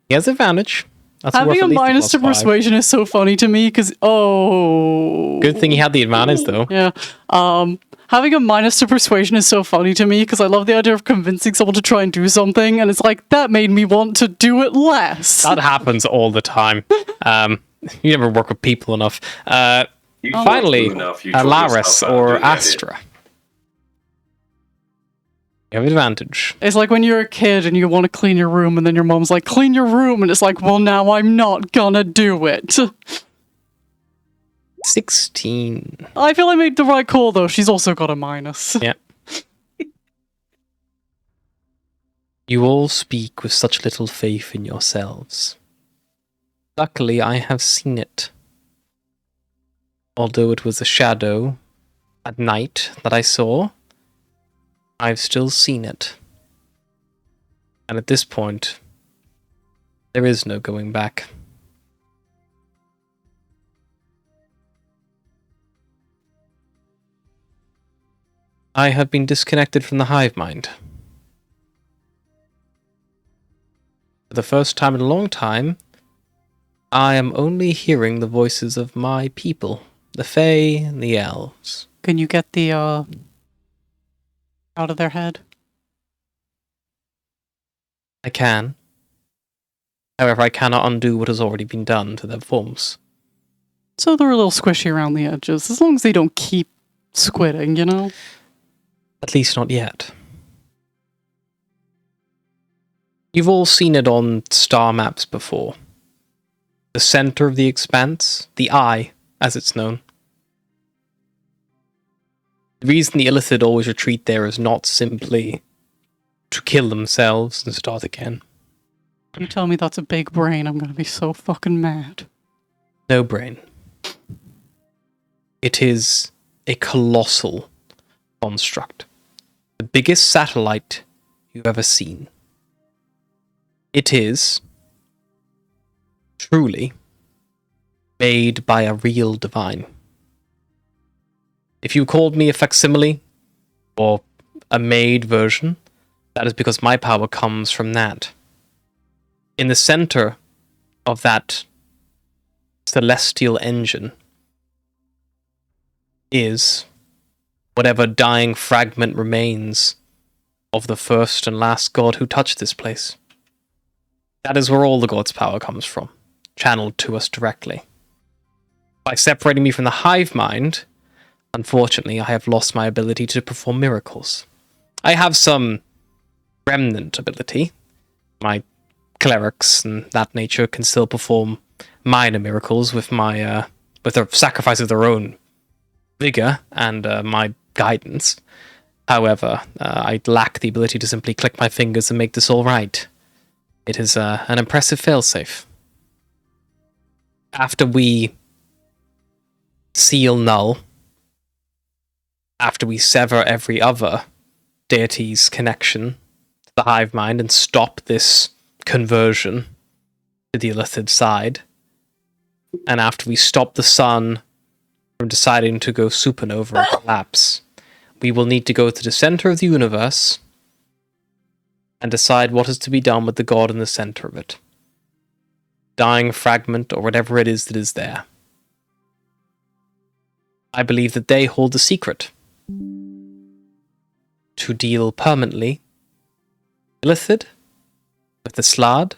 He has advantage. That's worth Having at a least minus to +5. persuasion is so funny to me because Good thing he had the advantage, though. yeah. Having a minus to persuasion is so funny to me because I love the idea of convincing someone to try and do something, and it's like that made me want to do it less. That happens all the time. You never work with people enough. You Finally, talk enough, you talk Alaris yourself out of or doing the idea. Astra. You have advantage. It's like when you're a kid and you want to clean your room, and then your mom's like, "Clean your room," and it's like, "Well, now I'm not gonna do it." 16. I feel I made the right call though. She's also got a minus. Yeah. You all speak with such little faith in yourselves. Luckily, I have seen it. Although it was a shadow at night that I saw, I've still seen it. And at this point, there is no going back. I have been disconnected from the hive mind. For the first time in a long time, I am only hearing the voices of my people, the Fae and the Elves. Can you get the out of their head? I can. However, I cannot undo what has already been done to their forms. So they're a little squishy around the edges, as long as they don't keep squidding, you know? At least not yet. You've all seen it on star maps before. The center of the expanse, the eye, as it's known. The reason the Illithid always retreat there is not simply to kill themselves and start again. You tell me that's a big brain, I'm gonna be so fucking mad. No brain. It is a colossal construct. The biggest satellite you've ever seen. It is truly made by a real divine. If you called me a facsimile or a made version, that is because my power comes from that. In the center of that celestial engine is whatever dying fragment remains of the first and last god who touched this place. That is where all the god's power comes from, channeled to us directly. By separating me from the hive mind, unfortunately, I have lost my ability to perform miracles. I have some remnant ability. My clerics and that nature can still perform minor miracles with my with the sacrifice of their own vigor and my guidance. However, I lack the ability to simply click my fingers and make this all right. It is an impressive failsafe. After we seal Null, after we sever every other deity's connection to the hive mind and stop this conversion to the Illithid side, and after we stop the sun from deciding to go supernova and collapse, we will need to go to the center of the universe and decide what is to be done with the god in the center of it. Dying fragment or whatever it is that is there. I believe that they hold the secret to deal permanently Illithid with the Slad.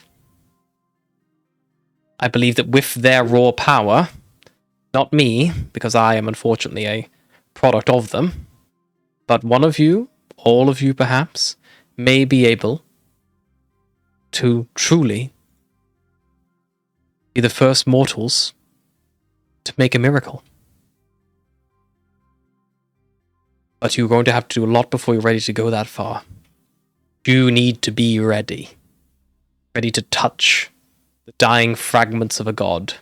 I believe that with their raw power, not me, because I am unfortunately a product of them, but one of you, all of you perhaps, may be able to truly be the first mortals to make a miracle. But you're going to have to do a lot before you're ready to go that far. You need to be ready. Ready to touch the dying fragments of a god.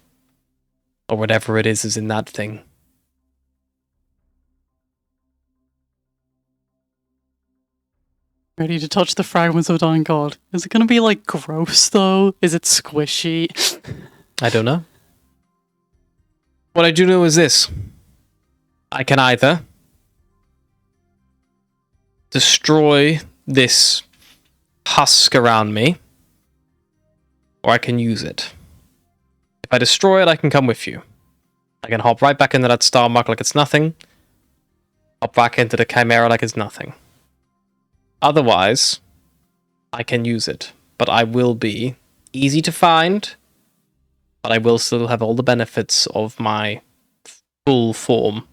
Or whatever it is in that thing. Ready to touch the fragments of a dying god. Is it gonna be like gross though? Is it squishy? I don't know. What I do know is this. I can either destroy this husk around me, or I can use it. If I destroy it, I can come with you. I can hop right back into that star mark like it's nothing. Hop back into the chimera like it's nothing. Otherwise, I can use it. But I will be easy to find, but I will still have all the benefits of my full form,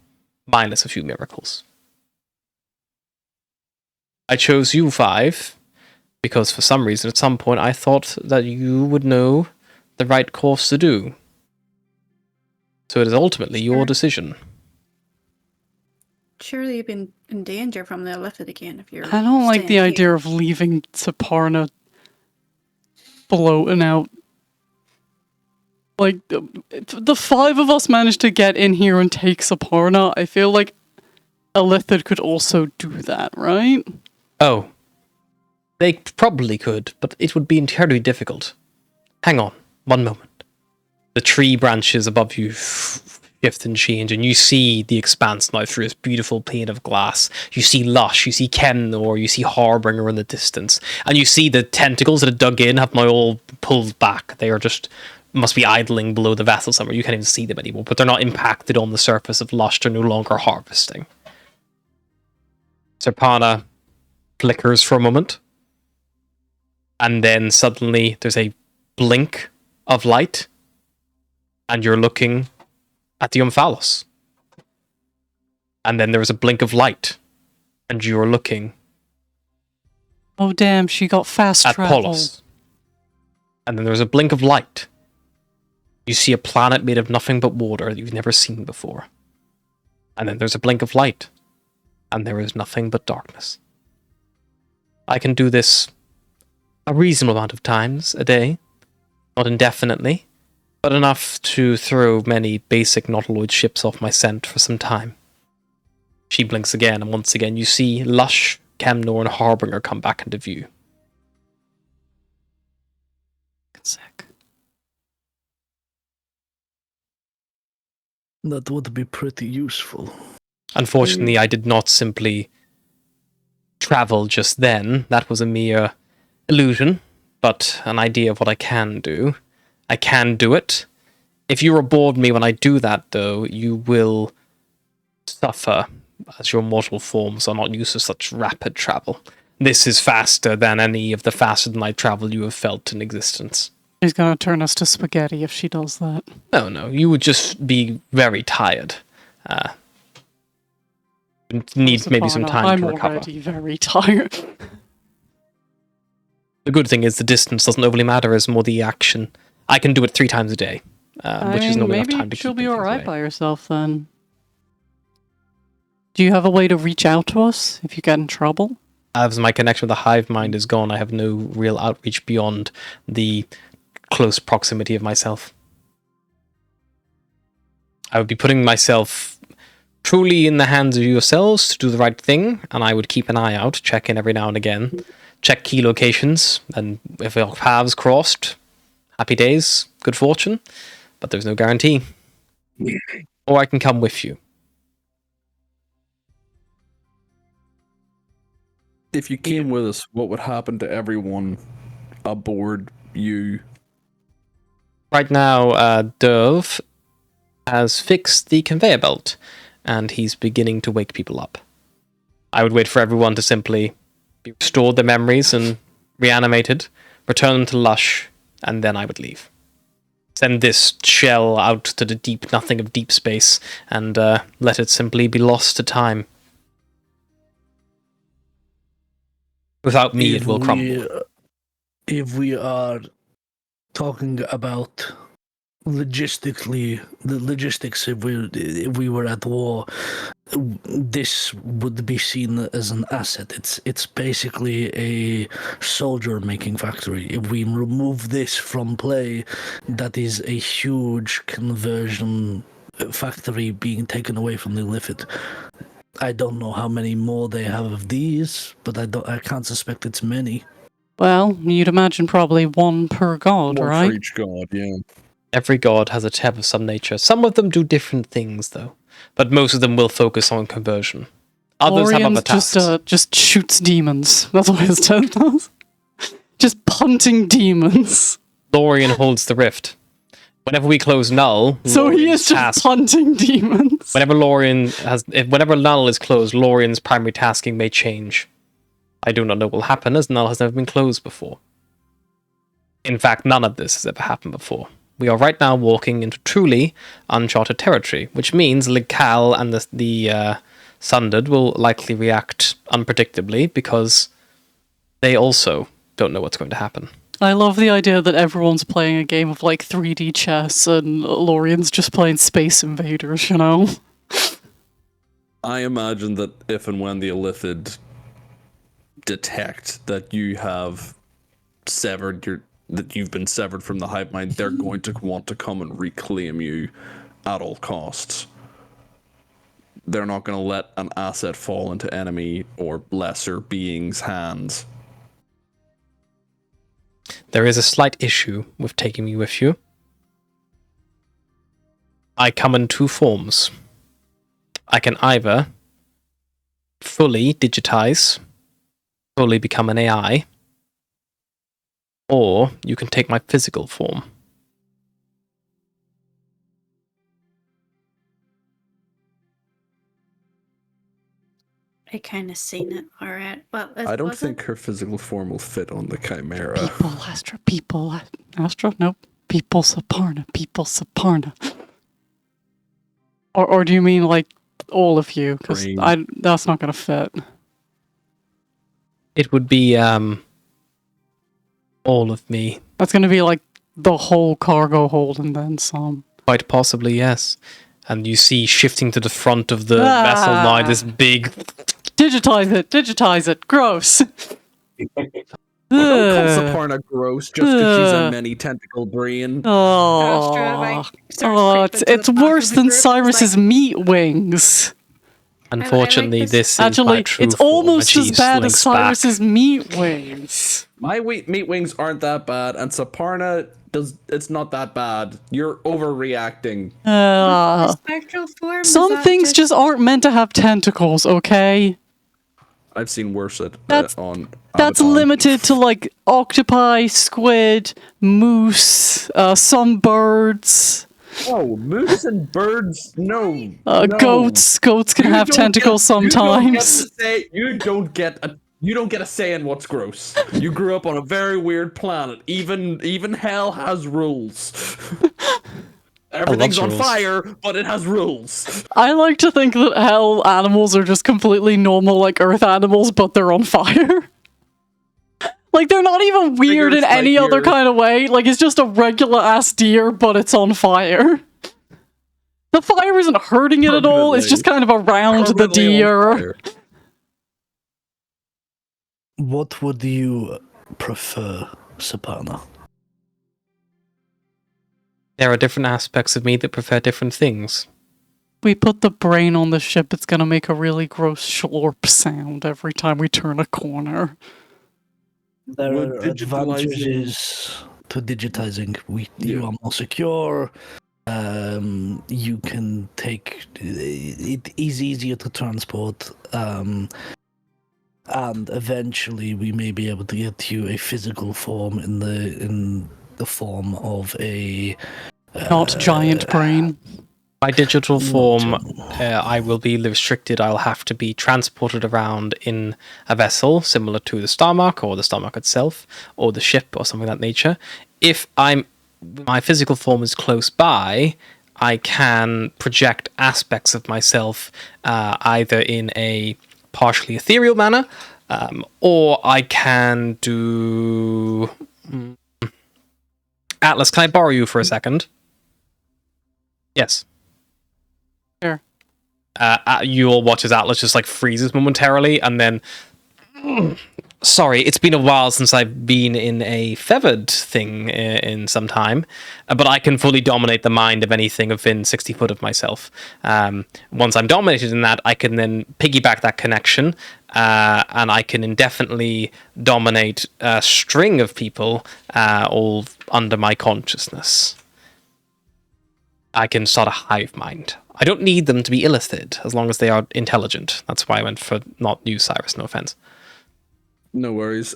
minus a few miracles. I chose you 5 because for some reason at some point I thought that you would know the right course to do. So it is ultimately your decision. Surely you've been in danger from the Illithid again if you're I don't like the staying idea here. of leaving Saparna floating out. Like, the 5 of us managed to get in here and take Saparna. I feel like Illithid could also do that, right? Oh. They probably could, but it would be entirely difficult. Hang on, one moment. The tree branches above you shift and change, and you see the Expanse now through this beautiful pane of glass. You see Lush, you see Ken, or you see Harbinger in the distance. And you see the tentacles that are dug in have now all pulled back. They are just, must be idling below the vessel somewhere. You can't even see them anymore, but they're not impacted on the surface of Lush. They're no longer harvesting. Serpana flickers for a moment. And then suddenly there's a blink of light. And you're looking at the Omphalos. And then there's a blink of light. And you're looking Oh damn, she got fast at travel. Polos. And then there's a blink of light. You see a planet made of nothing but water that you've never seen before. And then there's a blink of light. and there is nothing but darkness. I can do this a reasonable amount of times a day, not indefinitely, but enough to throw many basic Nautiloid ships off my scent for some time. She blinks again, and once again you see Lush, Chemnor, and Harbinger come back into view. Sick. That would be pretty useful. Unfortunately, I did not simply travel just then. That was a mere illusion, but an idea of what I can do. I can do it. If you aboard me when I do that, though, you will suffer, as your mortal forms are not used to such rapid travel. This is faster than any of the faster-than-light travel you have felt in existence. She's gonna turn us to spaghetti if she does that. No, you would just be very tired. Need maybe some time to recover. I'm already very tired. The good thing is the distance doesn't overly matter, it's more the action. I can do it 3 times a day, which is not enough time to maybe keep she'll be things alright away. by herself then. Do you have a way to reach out to us if you get in trouble? As my connection with the hive mind is gone, I have no real outreach beyond the close proximity of myself. I would be putting myself truly in the hands of yourselves to do the right thing, and I would keep an eye out, check in every now and again, check key locations, and if our paths crossed, happy days, good fortune, but there's no guarantee. Or I can come with you. If you came with us, what would happen to everyone aboard you? Right now, Dove has fixed the conveyor belt, and he's beginning to wake people up. I would wait for everyone to simply be restored their memories and reanimated, return them to Lush, and then I would leave. Send this shell out to the deep nothing of deep space, and let it simply be lost to time. Without me, it will crumble. If we are talking about logistically, the logistics, if we were at war, this would be seen as an asset. It's basically a soldier-making factory. If we remove this from play, that is a huge conversion factory being taken away from the Illithid. I don't know how many more they have of these, but I can't suspect it's many. Well, you'd imagine probably one per god, One right? for each god, yeah. Every god has a tab of some nature. Some of them do different things, though. But most of them will focus on conversion. Others have other Lorian's tasks. just shoots demons. That's what his turn does. Just punting demons. Lorien holds the rift. Whenever we close Null, So he is Lorien's just task- punting demons. Whenever whenever Null is closed, Lorien's primary tasking may change. I do not know what will happen, as Null has never been closed before. In fact, none of this has ever happened before. We are right now walking into truly uncharted territory, which means Lical and the Sundered will likely react unpredictably because they also don't know what's going to happen. I love the idea that everyone's playing a game of like 3D chess and Lorian's just playing Space Invaders, you know? I imagine that if and when the Illithid detect that you have that you've been severed from the hive mind, they're going to want to come and reclaim you at all costs. They're not going to let an asset fall into enemy or lesser beings' hands. There is a slight issue with taking me with you. I come in 2 forms. I can either fully digitize, fully become an AI, or you can take my physical form. I kind of seen it. All right. Well, I don't think her physical form will fit on the Chimera. People, Astra, people, Astra, nope. People, Saparna, people, Saparna. Or do you mean like all of you? Because Brain. that's not going to fit. It would be all of me. That's going to be like the whole cargo hold and then some. Quite possibly, yes. And you see shifting to the front of the vessel now this big Digitize it. Gross. Don't call Ugh. Saparna gross just because she's a Ugh. many tentacle brain. Astra, like, Oh, starts creeping to it's the back worse of the than group, Cyrus's like, meat wings. Unfortunately, this. this is my Actually, true it's form, almost and as she bad as slinks back. Cyrus's meat wings. My meat wings aren't that bad, and Saparna it's not that bad. You're overreacting. Spectral form. Is Some that things just aren't meant to have tentacles, okay? I've seen worse on That's Abaddon. limited to like octopi, squid, moose, some birds, Oh, moose and birds, no. goats. Goats can have tentacles sometimes. You don't get a say in what's gross. You grew up on a very weird planet. Even hell has rules. Everything's on rules. fire, but it has rules. I like to think that hell animals are just completely normal like earth animals, but they're on fire. Like, they're not even weird in Figures any like other you're- kind of way. Like, it's just a regular ass deer, but it's on fire. The fire isn't hurting it at all, it's just kind of around the Permanently on deer. fire. What would you prefer, Saparna? There are different aspects of me that prefer different things. We put the brain on the ship, it's gonna make a really gross slurp sound every time we turn a corner. There Would are digitalizing- advantages to digitizing. You are more secure. You can take it is easier to transport. And eventually, we may be able to get you a physical form in the form of a Not giant brain. My digital form, I will be restricted. I'll have to be transported around in a vessel similar to the Star Mark or the Star Mark itself, or the ship or something of that nature. If my physical form is close by, I can project aspects of myself either in a partially ethereal manner, or I can do... Atlas, can I borrow you for a second? Yes. Sure. You'll watch as Atlas just like freezes momentarily, and then... Sorry, it's been a while since I've been in a feathered thing in some time, but I can fully dominate the mind of anything within 60 foot of myself. Once I'm dominated in that, I can then piggyback that connection, and I can indefinitely dominate a string of people all under my consciousness. I can start a hive mind. I don't need them to be illicit, as long as they are intelligent. That's why I went for not you, Cyrus, no offense. No worries.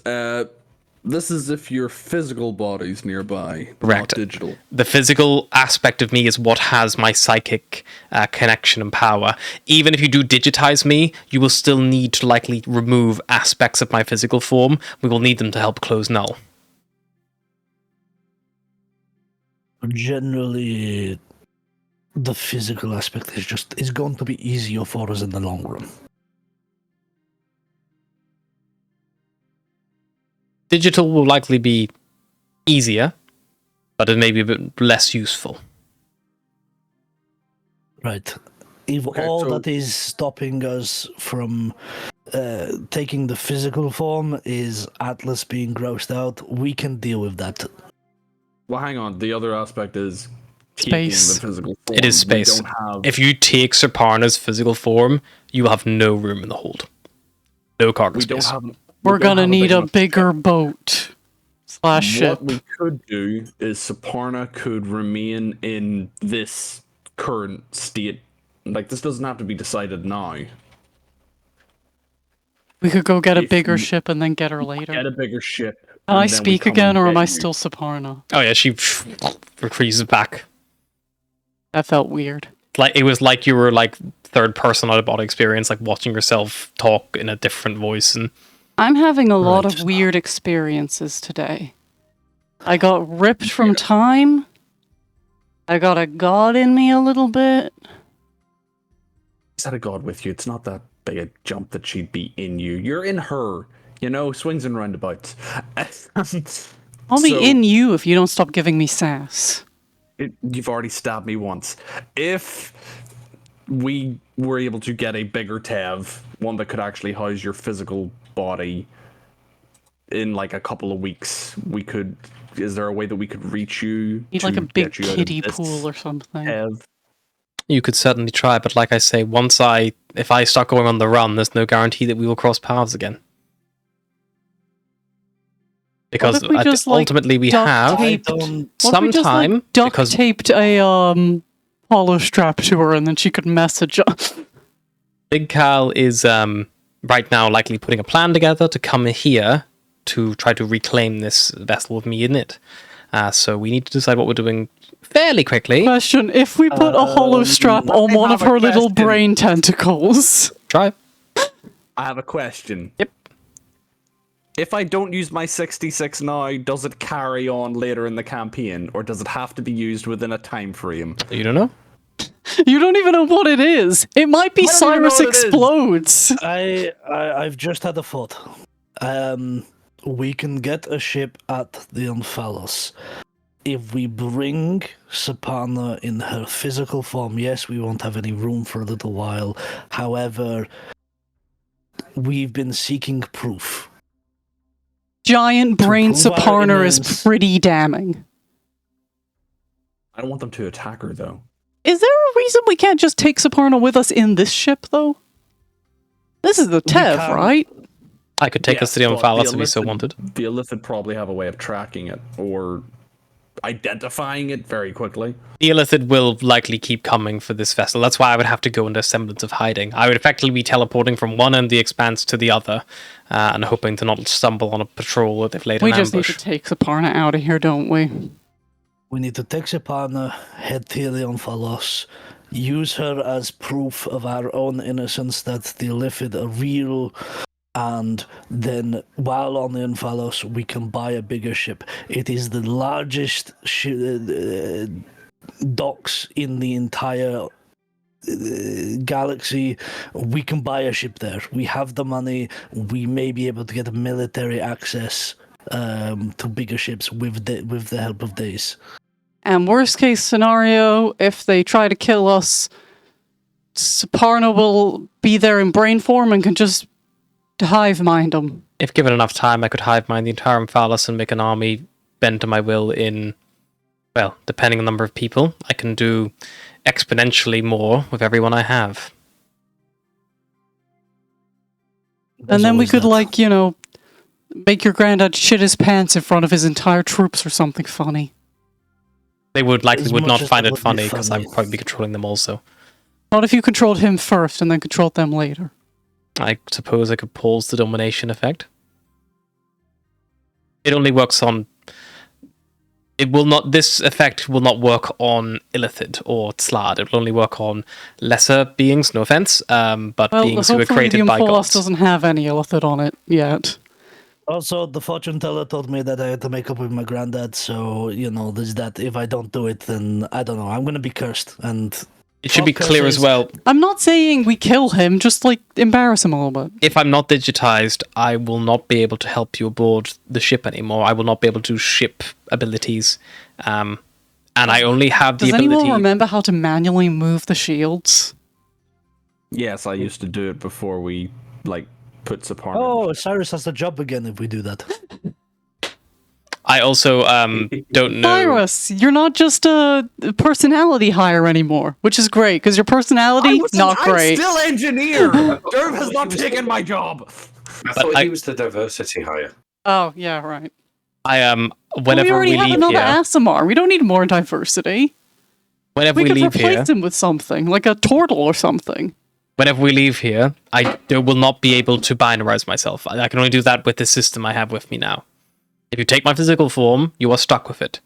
This is if your physical body's nearby, Correct. not digital. The physical aspect of me is what has my psychic connection and power. Even if you do digitize me, you will still need to likely remove aspects of my physical form. We will need them to help close null. Generally, the physical aspect is going to be easier for us in the long run. Digital will likely be easier, but it may be a bit less useful. Right. If Okay, all so- that is stopping us from taking the physical form is Atlas being grossed out, we can deal with that. Well, hang on. The other aspect is taking Space. the physical form. It is space. We don't have... If you take Serparna's physical form, you will have no room in the hold. No cargo we don't space. have... We're gonna big need a enough bigger ship. boat. / ship. What we could do is Saparna could remain in this current state. Like, this doesn't have to be decided now. We could go get a if bigger you ship and then get her later. Get a bigger ship. Can and I then we speak come again, and or am get I you. still Saparna? Oh yeah, she freezes back. That felt weird. Like it was like you were like third person out of body experience, like watching yourself talk in a different voice. And I'm having a lot Right. of weird experiences today. I got ripped from time. I got a god in me a little bit. Is that a god with you? It's not that big a jump that she'd be in you. You're in her. You know, swings and roundabouts. I'll be So- in you if you don't stop giving me sass. You've already stabbed me once. If we were able to get a bigger Tev, one that could actually house your physical body in like a couple of weeks, we could. Is there a way that we could reach you? Need to like a big get you out of kiddie this pool or something. Tev? You could certainly try, but like I say, if I start going on the run, there's no guarantee that we will cross paths again. Because if we just, like, ultimately we duct have taped- don't- What if we just, like, sometime duct because taped a hollow strap to her, and then she could message us. Big Cal is right now likely putting a plan together to come here to try to reclaim this vessel with me in it. So we need to decide what we're doing fairly quickly. Question: if we put a hollow strap on one of have a her little question. brain tentacles, Try. I have a question. Yep. If I don't use my 66 now, does it carry on later in the campaign, or does it have to be used within a time frame? You don't know? you don't even know what it is. It might be I don't even know Cyrus what it is. explodes. I've just had a thought. We can get a ship at the Omphalos. If we bring Sapana in her physical form, yes, we won't have any room for a little while. However, we've been seeking proof. Giant brain prove our Saparner is immense- pretty damning. I don't want them to attack her, though. Is there a reason we can't just take Saparna with us in this ship, though? This is the Tev, can. right? I could take us to the Yes, but Omphalos if we so Illithid- wanted. The Illithid probably have a way of tracking it, or identifying it very quickly. The Illithid will likely keep coming for this vessel. That's why I would have to go into a semblance of hiding. I would effectively be teleporting from one end of the Expanse to the other, and hoping to not stumble on a patrol if laid We an just need ambush. to take Saparna out of here, don't we? We need to take Sapana, head to the Omphalos, use her as proof of our own innocence that the Illithid are real, and then while on the Omphalos, we can buy a bigger ship. It is the largest docks in the entire galaxy. We can buy a ship there. We have the money. We may be able to get military access to bigger ships with the help of Days. And worst case scenario, if they try to kill us, Saparna will be there in brain form and can just hive mind them. If given enough time, I could hive mind the entire Omphalos and make an army bend to my will in, well, depending on the number of people. I can do exponentially more with everyone I have. And then we could, like, you know, make your granddad shit his pants in front of his entire troops or something funny. They would likely As would much not as find that it would be funny because I funny. would probably be controlling them also. Not if you controlled him first and then controlled them later. I suppose I could pause the domination effect. It only works on... It will not... This effect will not work on Illithid or Slad. It will only work on lesser beings, no offense, but Well, beings who are hopefully the created by Omphalos gods. doesn't have any Illithid on it yet. Also, the fortune teller told me that I had to make up with my granddad, so, you know, there's that. If I don't do it, then, I don't know, I'm gonna be cursed, and... It should be Fuck clear as curses. well. I'm not saying we kill him, just, like, embarrass him a little bit. If I'm not digitized, I will not be able to help you aboard the ship anymore. I will not be able to ship abilities. And I only have the Does ability... anyone remember how to manually move the shields? Yes, I used to do it before we, like, put Saparna. Oh, Cyrus has the job again if we do that. I also don't know... Cyrus, you're not just a personality hire anymore, which is great, because your personality, not great. I'm still engineer! Derv has not taken my job! I thought I- he was the diversity hire. Oh, yeah, right. I Well, whenever we already we have leave another here... Asimar. We don't need more diversity. Whenever We we could leave here... replace him with something, like a turtle or something. Whenever we leave here, I will not be able to binarize myself. I can only do that with the system I have with me now. If you take my physical form, you are stuck with it.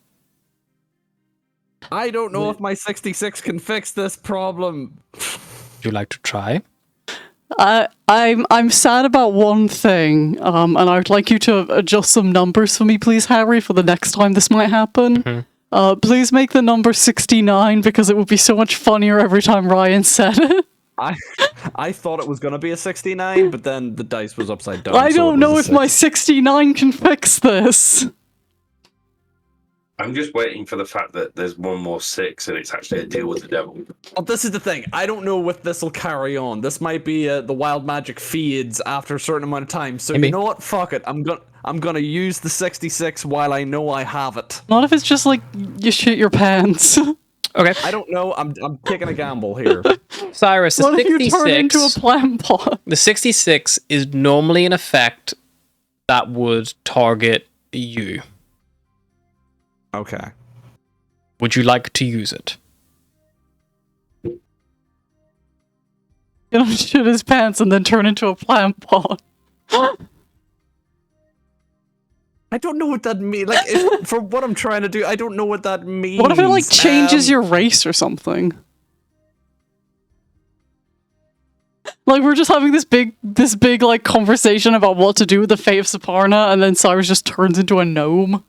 I don't know if my 66 can fix this problem. Would you like to try? I'm sad about one thing, and I would like you to adjust some numbers for me, please, Harry, for the next time this might happen. Please make the number 69, because it would be so much funnier every time Ryan said it. I thought it was gonna be a 69, but then the dice was upside down. I so don't it know was if a my 6. 69 can fix this. I'm just waiting for the fact that there's one more 6 and it's actually a deal with the devil. Well, this is the thing. I don't know if this will carry on. This might be the wild magic fades after a certain amount of time. So Maybe. you know what? Fuck it. I'm gonna use the 66 while I know I have it. Not if it's just like you shit your pants. Okay. I don't know. I'm taking a gamble here. Cyrus, the What if you 66, turn into a plant pot? the 66 is normally an effect that would target you. Okay. Would you like to use it? Gonna shit his pants and then turn into a plant pot. I don't know what that means. Like, for what I'm trying to do, I don't know what that means. What if it like changes your race or something? Like we're just having this big like conversation about what to do with the fate of Saparna, and then Cyrus just turns into a gnome.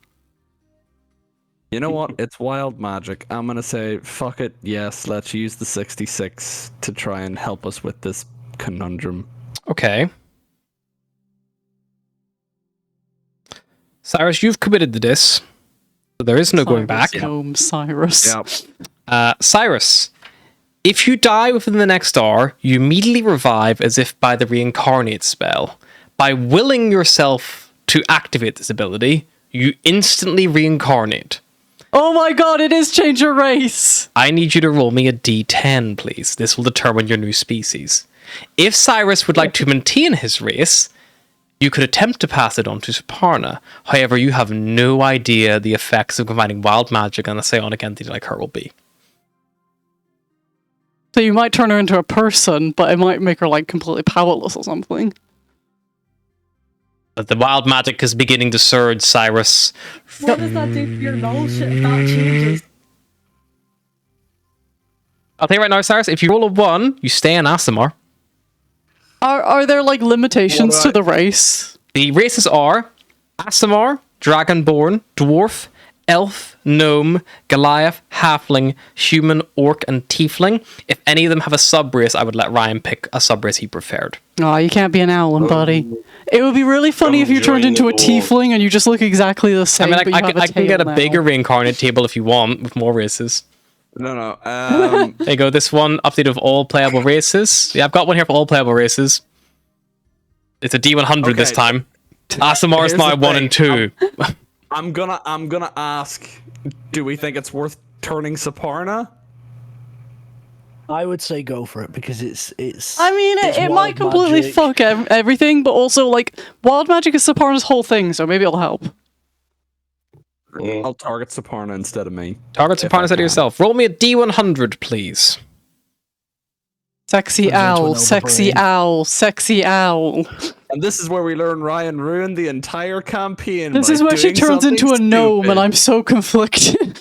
You know what? It's wild magic. I'm gonna say, fuck it. Yes, let's use the 66 to try and help us with this conundrum. Okay. Cyrus, you've committed to this. So there is no going back. Gnome Cyrus. Yep. Cyrus, if you die within the next hour, you immediately revive as if by the reincarnate spell. By willing yourself to activate this ability, you instantly reincarnate. Oh my god, it is change your race! I need you to roll me a d10, please. This will determine your new species. If Cyrus would like to maintain his race, you could attempt to pass it on to Saparna. However, you have no idea the effects of combining wild magic and a psionic entity like her will be. So you might turn her into a person, but it might make her like completely powerless or something. But the wild magic is beginning to surge, Cyrus. What does that do for your null shit if that changes? I'll tell you right now, Cyrus, if you roll a 1, you stay in Aasimar. Are there like limitations to the race? The races are Aasimar, Dragonborn, Dwarf, Elf, Gnome, Goliath, Halfling, Human, Orc, and Tiefling. If any of them have a sub-race, I would let Ryan pick a sub-race he preferred. Oh, you can't be an owlin, buddy. It would be really funny if you turned into a tiefling and you just look exactly the I same, mean, but you have a I can tail get a now. bigger reincarnate table if you want, with more races. No. There you go, this one, update of all playable races. Yeah, I've got one here for all playable races. It's a D100 this Okay. time. Aasimar is Here's now the 1 and 2. I'm gonna ask, do we think it's worth turning Saparna? I would say go for it because it's. I mean, it's it wild might completely magic. fuck everything, but also, like, wild magic is Saparna's whole thing, so maybe it'll help. I'll target Saparna instead of me. Target If Saparna I instead of can. yourself. Roll me a D100, please. Sexy Turns into an owl, elder sexy brain. owl, sexy owl. And this is where we learn Ryan ruined the entire campaign. This by is where she doing turns into a something gnome, stupid. and I'm so conflicted.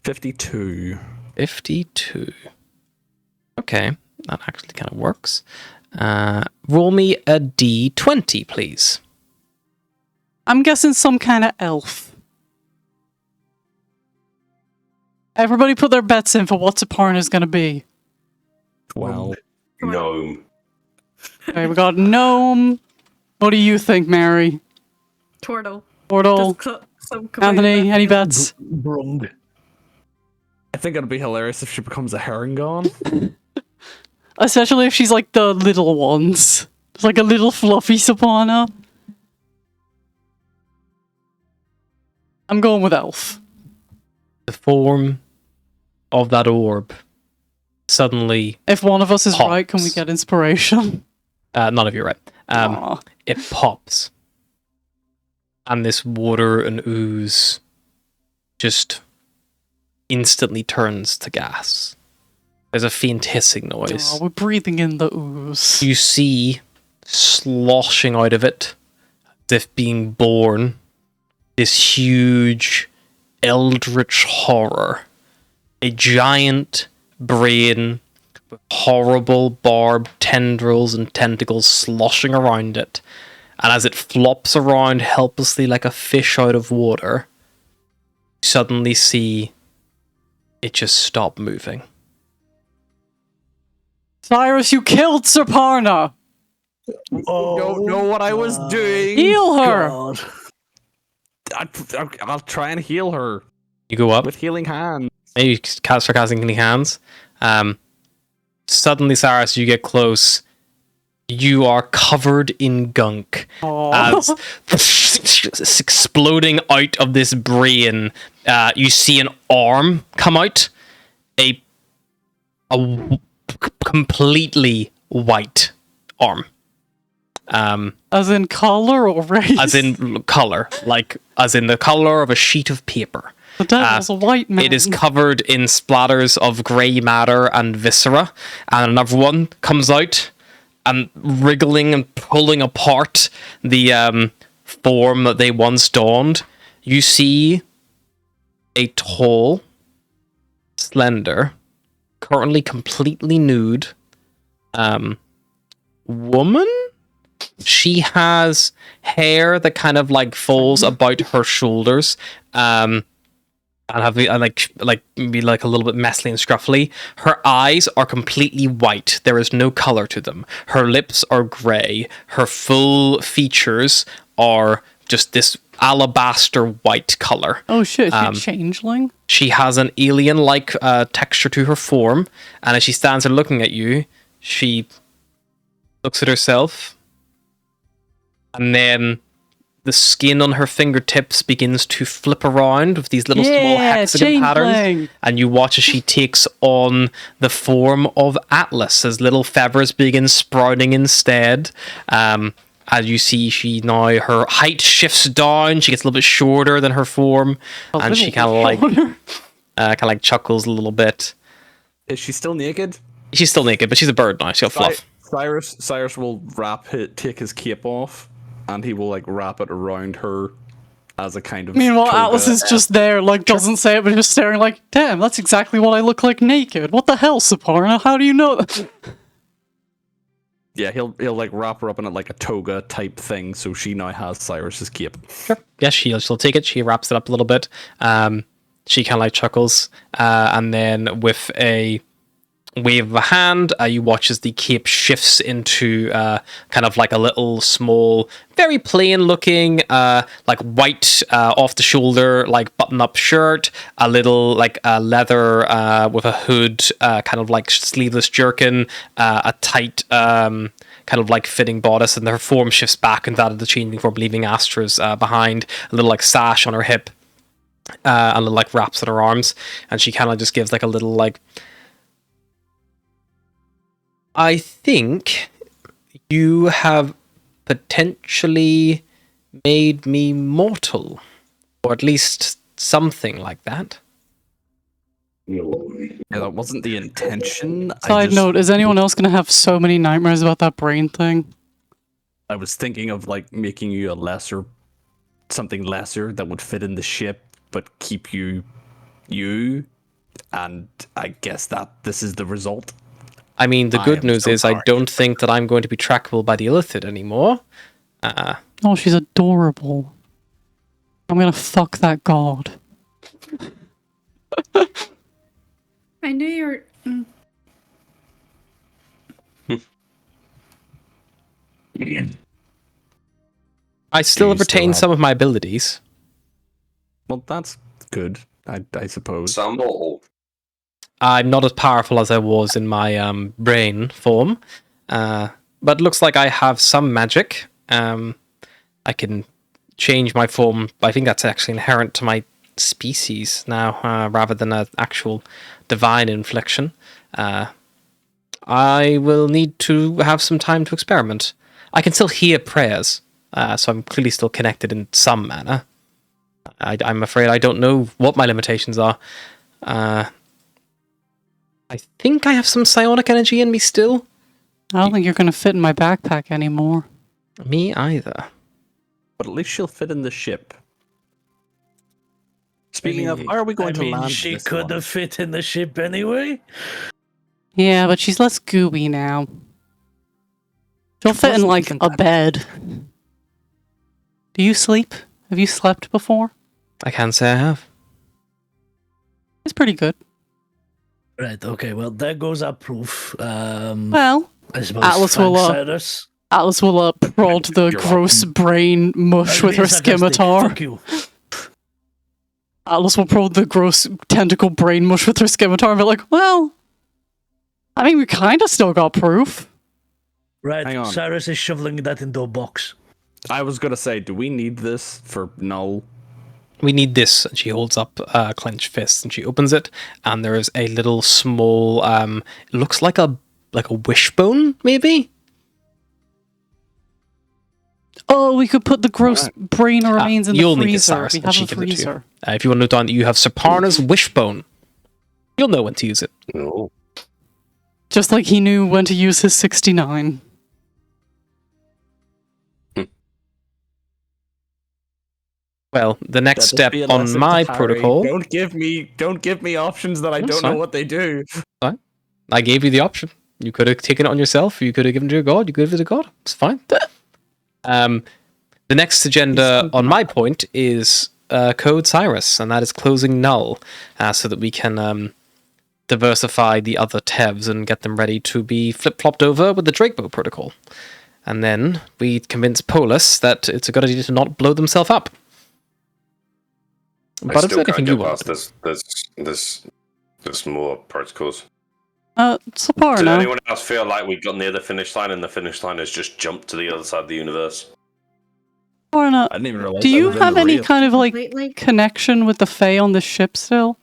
52. 52. Okay, that actually kind of works. Roll me a D20, please. I'm guessing some kind of elf. Everybody put their bets in for what Saparna's gonna be. 12. Gnome. Okay, we got gnome. What do you think, Mary? Turtle. Portal? Anthony, any bets? Brung. I think it'll be hilarious if she becomes a herringon. Especially if she's like the little ones. It's like a little fluffy Saparna. I'm going with elf. The form of that orb suddenly... If one of us is Pops. right, can we get inspiration? none of you are right. Aw. It pops. And this water and ooze just instantly turns to gas. There's a faint hissing noise. Aw, we're breathing in the ooze. You see, sloshing out of it, as if being born, this huge eldritch horror. A giant brain with horrible barbed tendrils and tentacles sloshing around it. And as it flops around helplessly like a fish out of water, you suddenly see it just stop moving. Cyrus, you killed Saparna! Oh, Don't know what I was doing. Heal her! God. I'll try and heal her You go up. with healing hand. Maybe you start casting healing hands. Suddenly, Cyrus, you get close. You are covered in gunk. As exploding out of this brain, you see an arm come out. A completely white arm. As in color or race? As in color. Like, as in the color of a sheet of paper. The devil's a white man. It is covered in splatters of grey matter and viscera, and another one comes out and wriggling and pulling apart the form that they once donned. You see a tall, slender, currently completely nude woman. She has hair that kind of like falls about her shoulders. And have like maybe like a little bit messily and scruffly. Her eyes are completely white. There is no color to them. Her lips are grey. Her full features are just this alabaster white color. Oh shit, is she a changeling? She has an alien-like texture to her form, and as she stands there looking at you, she looks at herself, and then the skin on her fingertips begins to flip around with these little small hexagon patterns, and you watch as she takes on the form of Atlas as little feathers begin sprouting instead. As you see, her height shifts down. She gets a little bit shorter than her form, and she kind of like chuckles a little bit. Is she still naked? She's still naked, but she's a bird now. She's got fluff. Cyrus will take his cape off, and he will like wrap it around her as a kind of. Meanwhile, toga. Atlas is just there, like doesn't say it, but just staring like, damn, that's exactly what I look like naked. What the hell, Saparna? How do you know that? Yeah, he'll like wrap her up in it like a toga type thing, so she now has Cyrus's cape. Sure. Yes, she'll take it. She wraps it up a little bit. She kind of like chuckles, and then with a wave of a hand, you watch as the cape shifts into kind of like a little small, very plain looking like white off the shoulder like button up shirt, a little like leather with a hood, kind of like sleeveless jerkin, a tight kind of like fitting bodice, and her form shifts back into that of the changing form, leaving Astra's behind, a little like sash on her hip, and little like wraps at her arms, and she kind of just gives like a little like, I think you have potentially made me mortal, or at least something like that. Yeah, that wasn't the intention. Side note, is anyone else going to have so many nightmares about that brain thing? I was thinking of like making you something lesser that would fit in the ship, but keep you, and I guess that this is the result. I mean, the good news is I don't think that I'm going to be trackable by the Illithid anymore. Oh, she's adorable. I'm gonna fuck that god. I knew you were. I still retain some of my abilities. Well, that's good, I suppose. Some or I'm not as powerful as I was in my brain form, but it looks like I have some magic. I can change my form, but I think that's actually inherent to my species now, rather than an actual divine infliction. I will need to have some time to experiment. I can still hear prayers, so I'm clearly still connected in some manner. I'm afraid I don't know what my limitations are. I think I have some psionic energy in me still. I don't think you're gonna fit in my backpack anymore. Me either. But at least she'll fit in the ship. Speaking of, how are we going to land she this could one? have fit in the ship anyway. Yeah, but she's less gooey now. She'll fit in wasn't like even a that- bed. Do you sleep? Have you slept before? I can't say I have. It's pretty good. Right, okay, well, there goes our proof. Well, I suppose Atlas will, Cyrus. Atlas will prod the gross brain mush with her Sarcastic. scimitar. Fuck you. Atlas will probe the gross tentacle brain mush with her scimitar and be like, well, I mean, we kind of still got proof. Right, Hang on. Cyrus is shoveling that into a box. I was gonna say, do we need this for Null? We need this. And she holds up a clenched fist and she opens it, and there is a little small, it looks like a wishbone, maybe? Oh, we could put the gross brain remains in the You'll freezer. need this, Cyrus, We and have she a gives it to you. freezer. If you want to note down that you have Serparna's wishbone, you'll know when to use it. Oh. Just like he knew when to use his 69. Well, the next That'd step be a on lesson my to Harry. protocol... Don't give me options that I That's don't know fine. what they do. Fine. I gave you the option. You could have taken it on yourself, you could have given it to a god, you could have given it to a god. It's fine. The next agenda on my point is Code Cyrus, and that is closing Null, so that we can diversify the other Tevs and get them ready to be flip-flopped over with the Drakebow protocol. And then we convince Polus that it's a good idea to not blow themselves up. I But if still there's can't anything you get want. past there's more protocols. Did Saparna, anyone else feel like we got near the finish line and the finish line has just jumped to the other side of the universe? Saparna, I didn't even realize. do that you was in have the any race. kind of like Completely. connection with the Fae on this ship still?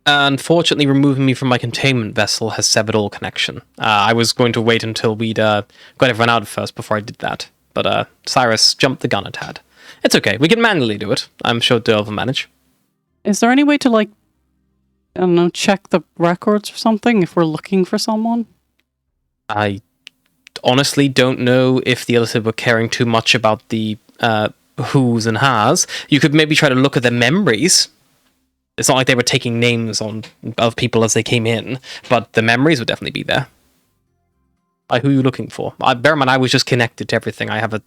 Unfortunately, removing me from my containment vessel has severed all connection. I was going to wait until we'd got everyone out first before I did that, but Cyrus jumped the gun it had. It's okay, we can manually do it. I'm sure Dale will manage. Is there any way to, like, I don't know, check the records or something if we're looking for someone? I honestly don't know if the Illithid were caring too much about the who's and has. You could maybe try to look at their memories. It's not like they were taking names of people as they came in, but the memories would definitely be there. Who are you looking for? Bear in mind, I was just connected to everything. I have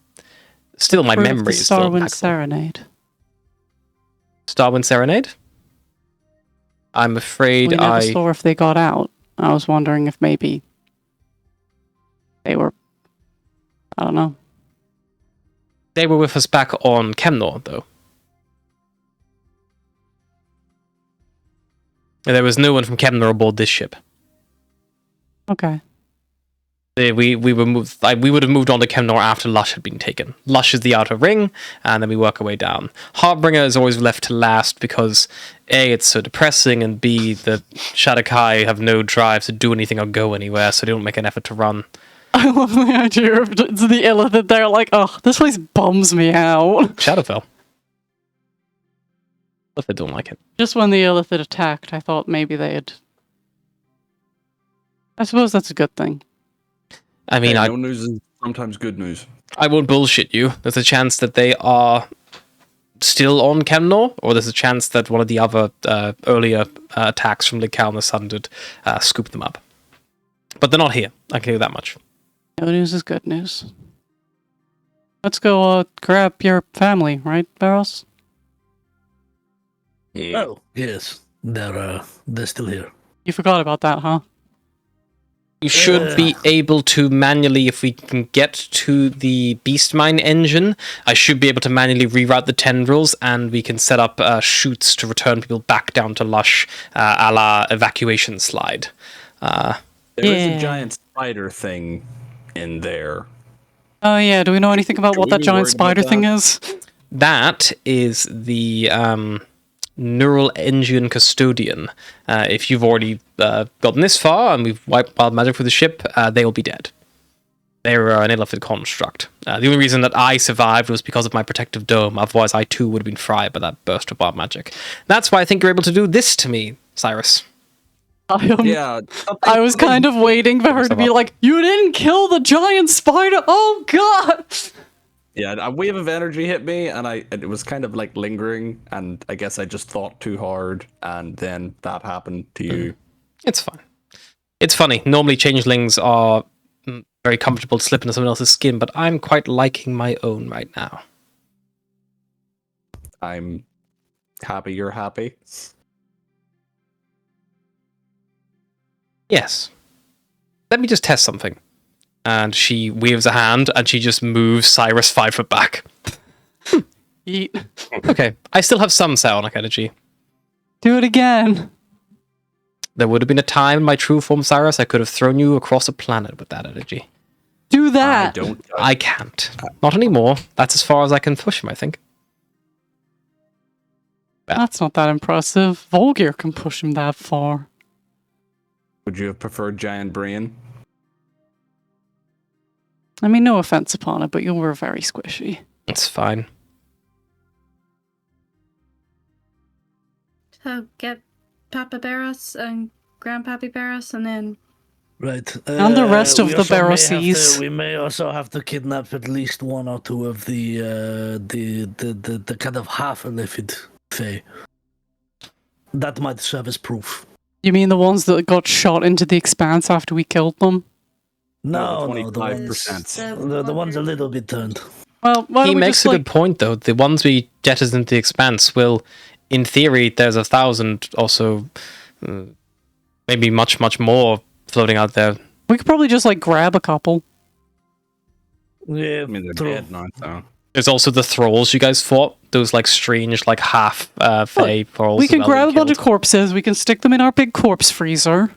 still my Proof of memory the is still Starwind intact. Serenade. Starwind Serenade? I'm afraid We never saw if they got out. I was wondering if maybe they were, I don't know. They were with us back on Chemnor, though. There was no one from Chemnor aboard this ship. Okay. We were moved. We would have moved on to Chemnor after Lush had been taken. Lush is the outer ring, and then we work our way down. Heartbringer is always left to last because A, it's so depressing, and B, the Shadowkai have no drive to do anything or go anywhere, so they don't make an effort to run. I love the idea of the Illithid. They're like, oh, this place bums me out. Shadowfell. If they don't like it. Just when the Illithid attacked, I thought maybe they had... I suppose that's a good thing. I mean, Hey, no news is sometimes good news. I won't bullshit you. There's a chance that they are still on Chemnor, or there's a chance that one of the other earlier attacks from Likal and the Sun did scoop them up. But they're not here. I can tell you that much. No news is good news. Let's go grab your family, right, Barros? Oh, yes. They're still here. You forgot about that, huh? You should be able to manually, if we can get to the Beastmine engine, I should be able to manually reroute the tendrils, and we can set up chutes to return people back down to Lush, a la evacuation slide. There is Yeah. a giant spider thing in there. Oh yeah, do we know anything about what we that be giant worried about spider thing that? is? That is the neural engine custodian. If you've already gotten this far and we've wiped wild magic for the ship, they will be dead. They're an Illithid construct. The only reason that I survived was because of my protective dome. Otherwise, I too would have been fried by that burst of wild magic. That's why I think you're able to do this to me, Cyrus. Yeah. I was kind of waiting for her to be like, you didn't kill the giant spider! Oh god! Yeah, a wave of energy hit me, and it was kind of like lingering, and I guess I just thought too hard, and then that happened to you. It's fine. It's funny. Normally, changelings are very comfortable to slip into someone else's skin, but I'm quite liking my own right now. I'm happy you're happy. Yes. Let me just test something. And she waves a hand, and she just moves Cyrus 5 foot back. Eat. Okay, I still have some psionic energy. Do it again. There would have been a time in my true form, Cyrus, I could have thrown you across a planet with that energy. Do I that. don't. I can't. Not anymore. That's as far as I can push him, I think. That's not that impressive. Volgear can push him that far. Would you have preferred giant brain? I mean, no offense upon it, but you were very squishy. It's fine. So get Papa Barros and Grandpappy Barros, and then Right. And the rest of we the also may have Barrosies. We may also have to kidnap at least one or two of the kind of half-illithid fae. That might serve as proof. You mean the ones that got shot into the Expanse after we killed them? No, the no, the 25%. ones, the ones a little bit turned. Well, why He don't we makes just, a like, good point, though. The ones we jettison into the Expanse will, in theory, there's 1,000, also maybe much, much more floating out there. we could probably just like grab a couple. Yeah, I mean, they're true. dead now, so. There's also the thralls you guys fought. Those like strange, like half fae thralls. We can as well grab a that you bunch of killed. corpses. We can stick them in our big corpse freezer.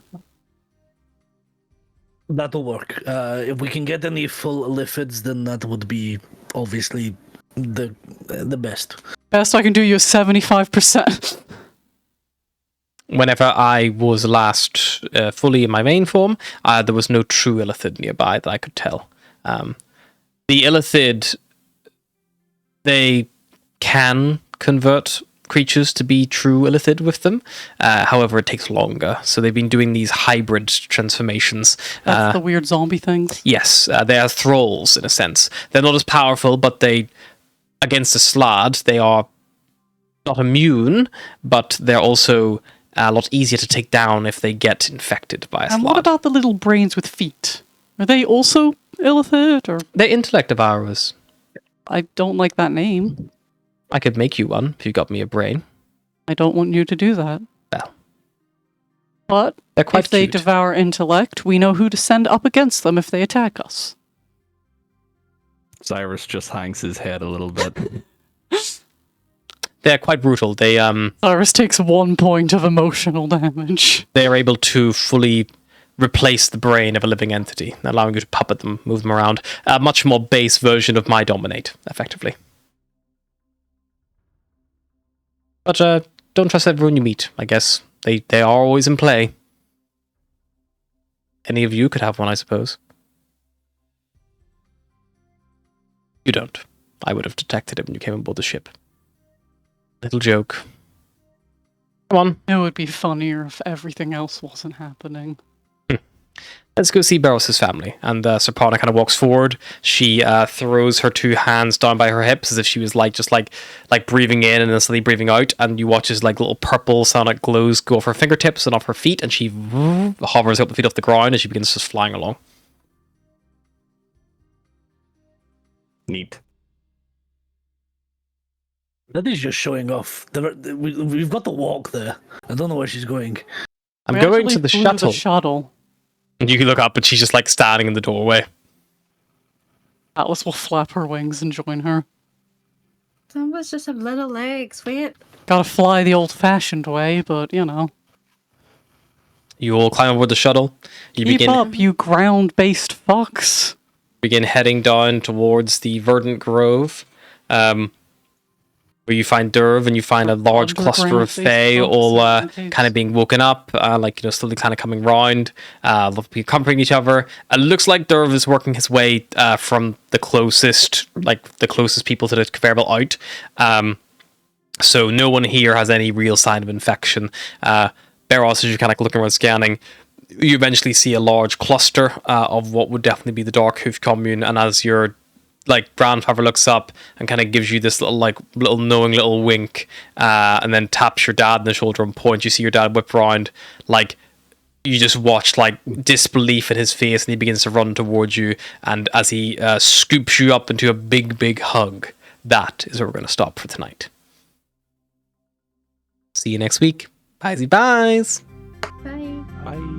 That'll work. If we can get any full illithids, then that would be obviously the best. Best I can do you is 75%. Whenever I was last fully in my main form, there was no true illithid nearby that I could tell. The illithid, they can convert creatures to be true illithid with them. However, it takes longer. So they've been doing these hybrid transformations. That's the weird zombie things. Yes, they are thralls in a sense. They're not as powerful, but they, against a slad, they are not immune, but they're also a lot easier to take down if they get infected by a And slad. what about the little brains with feet? Are they also illithid? Or They're intellect devourers. I don't like that name. I could make you one if you got me a brain. I don't want you to do that. Well, But they're quite if they cute. devour intellect, we know who to send up against them if they attack us. Cyrus just hangs his head a little bit. They're quite brutal. They Cyrus takes 1 point of emotional damage. they are able to fully replace the brain of a living entity, allowing you to puppet them, move them around. A much more base version of my dominate, effectively. But don't trust everyone you meet, I guess. They are always in play. Any of you could have one, I suppose. You don't. I would have detected it when you came aboard the ship. Little joke. Come on, It would be funnier if everything else wasn't happening. let's go see Barros's family. And Serpana kind of walks forward. She throws her two hands down by her hips as if she was like breathing in and then suddenly breathing out. And you watch as like little purple sonic glows go off her fingertips and off her feet, and she hovers up the feet off the ground as she begins just flying along. Neat. That is just showing off. We've got the walk there. I don't know where she's going. I'm We going actually to the flew shuttle. shuttle. And you look up and she's just like standing in the doorway. Atlas will flap her wings and join her. some of us just have little legs. Wait. Gotta fly the old-fashioned way, but, you know. You all climb aboard the shuttle. You Keep begin up, you ground-based fucks. heading down towards the Verdant Grove, where you find Derv and you find a large cluster of Fae all kind of being woken up, slowly kind of coming round, accompanying each other. It looks like Derv is working his way from the closest people to the conveyor belt out. So no one here has any real sign of infection. Barros, as you're kind of looking around scanning, you eventually see a large cluster of what would definitely be the Darkhoof commune, and as your grandfather looks up and kind of gives you this little knowing little wink, and then taps your dad in the shoulder and points, you see your dad whip around, you just watch disbelief in his face, and he begins to run towards you, and as he scoops you up into a big hug, that is where we're going to stop for tonight. See you next week. Bye. Bye. Bye.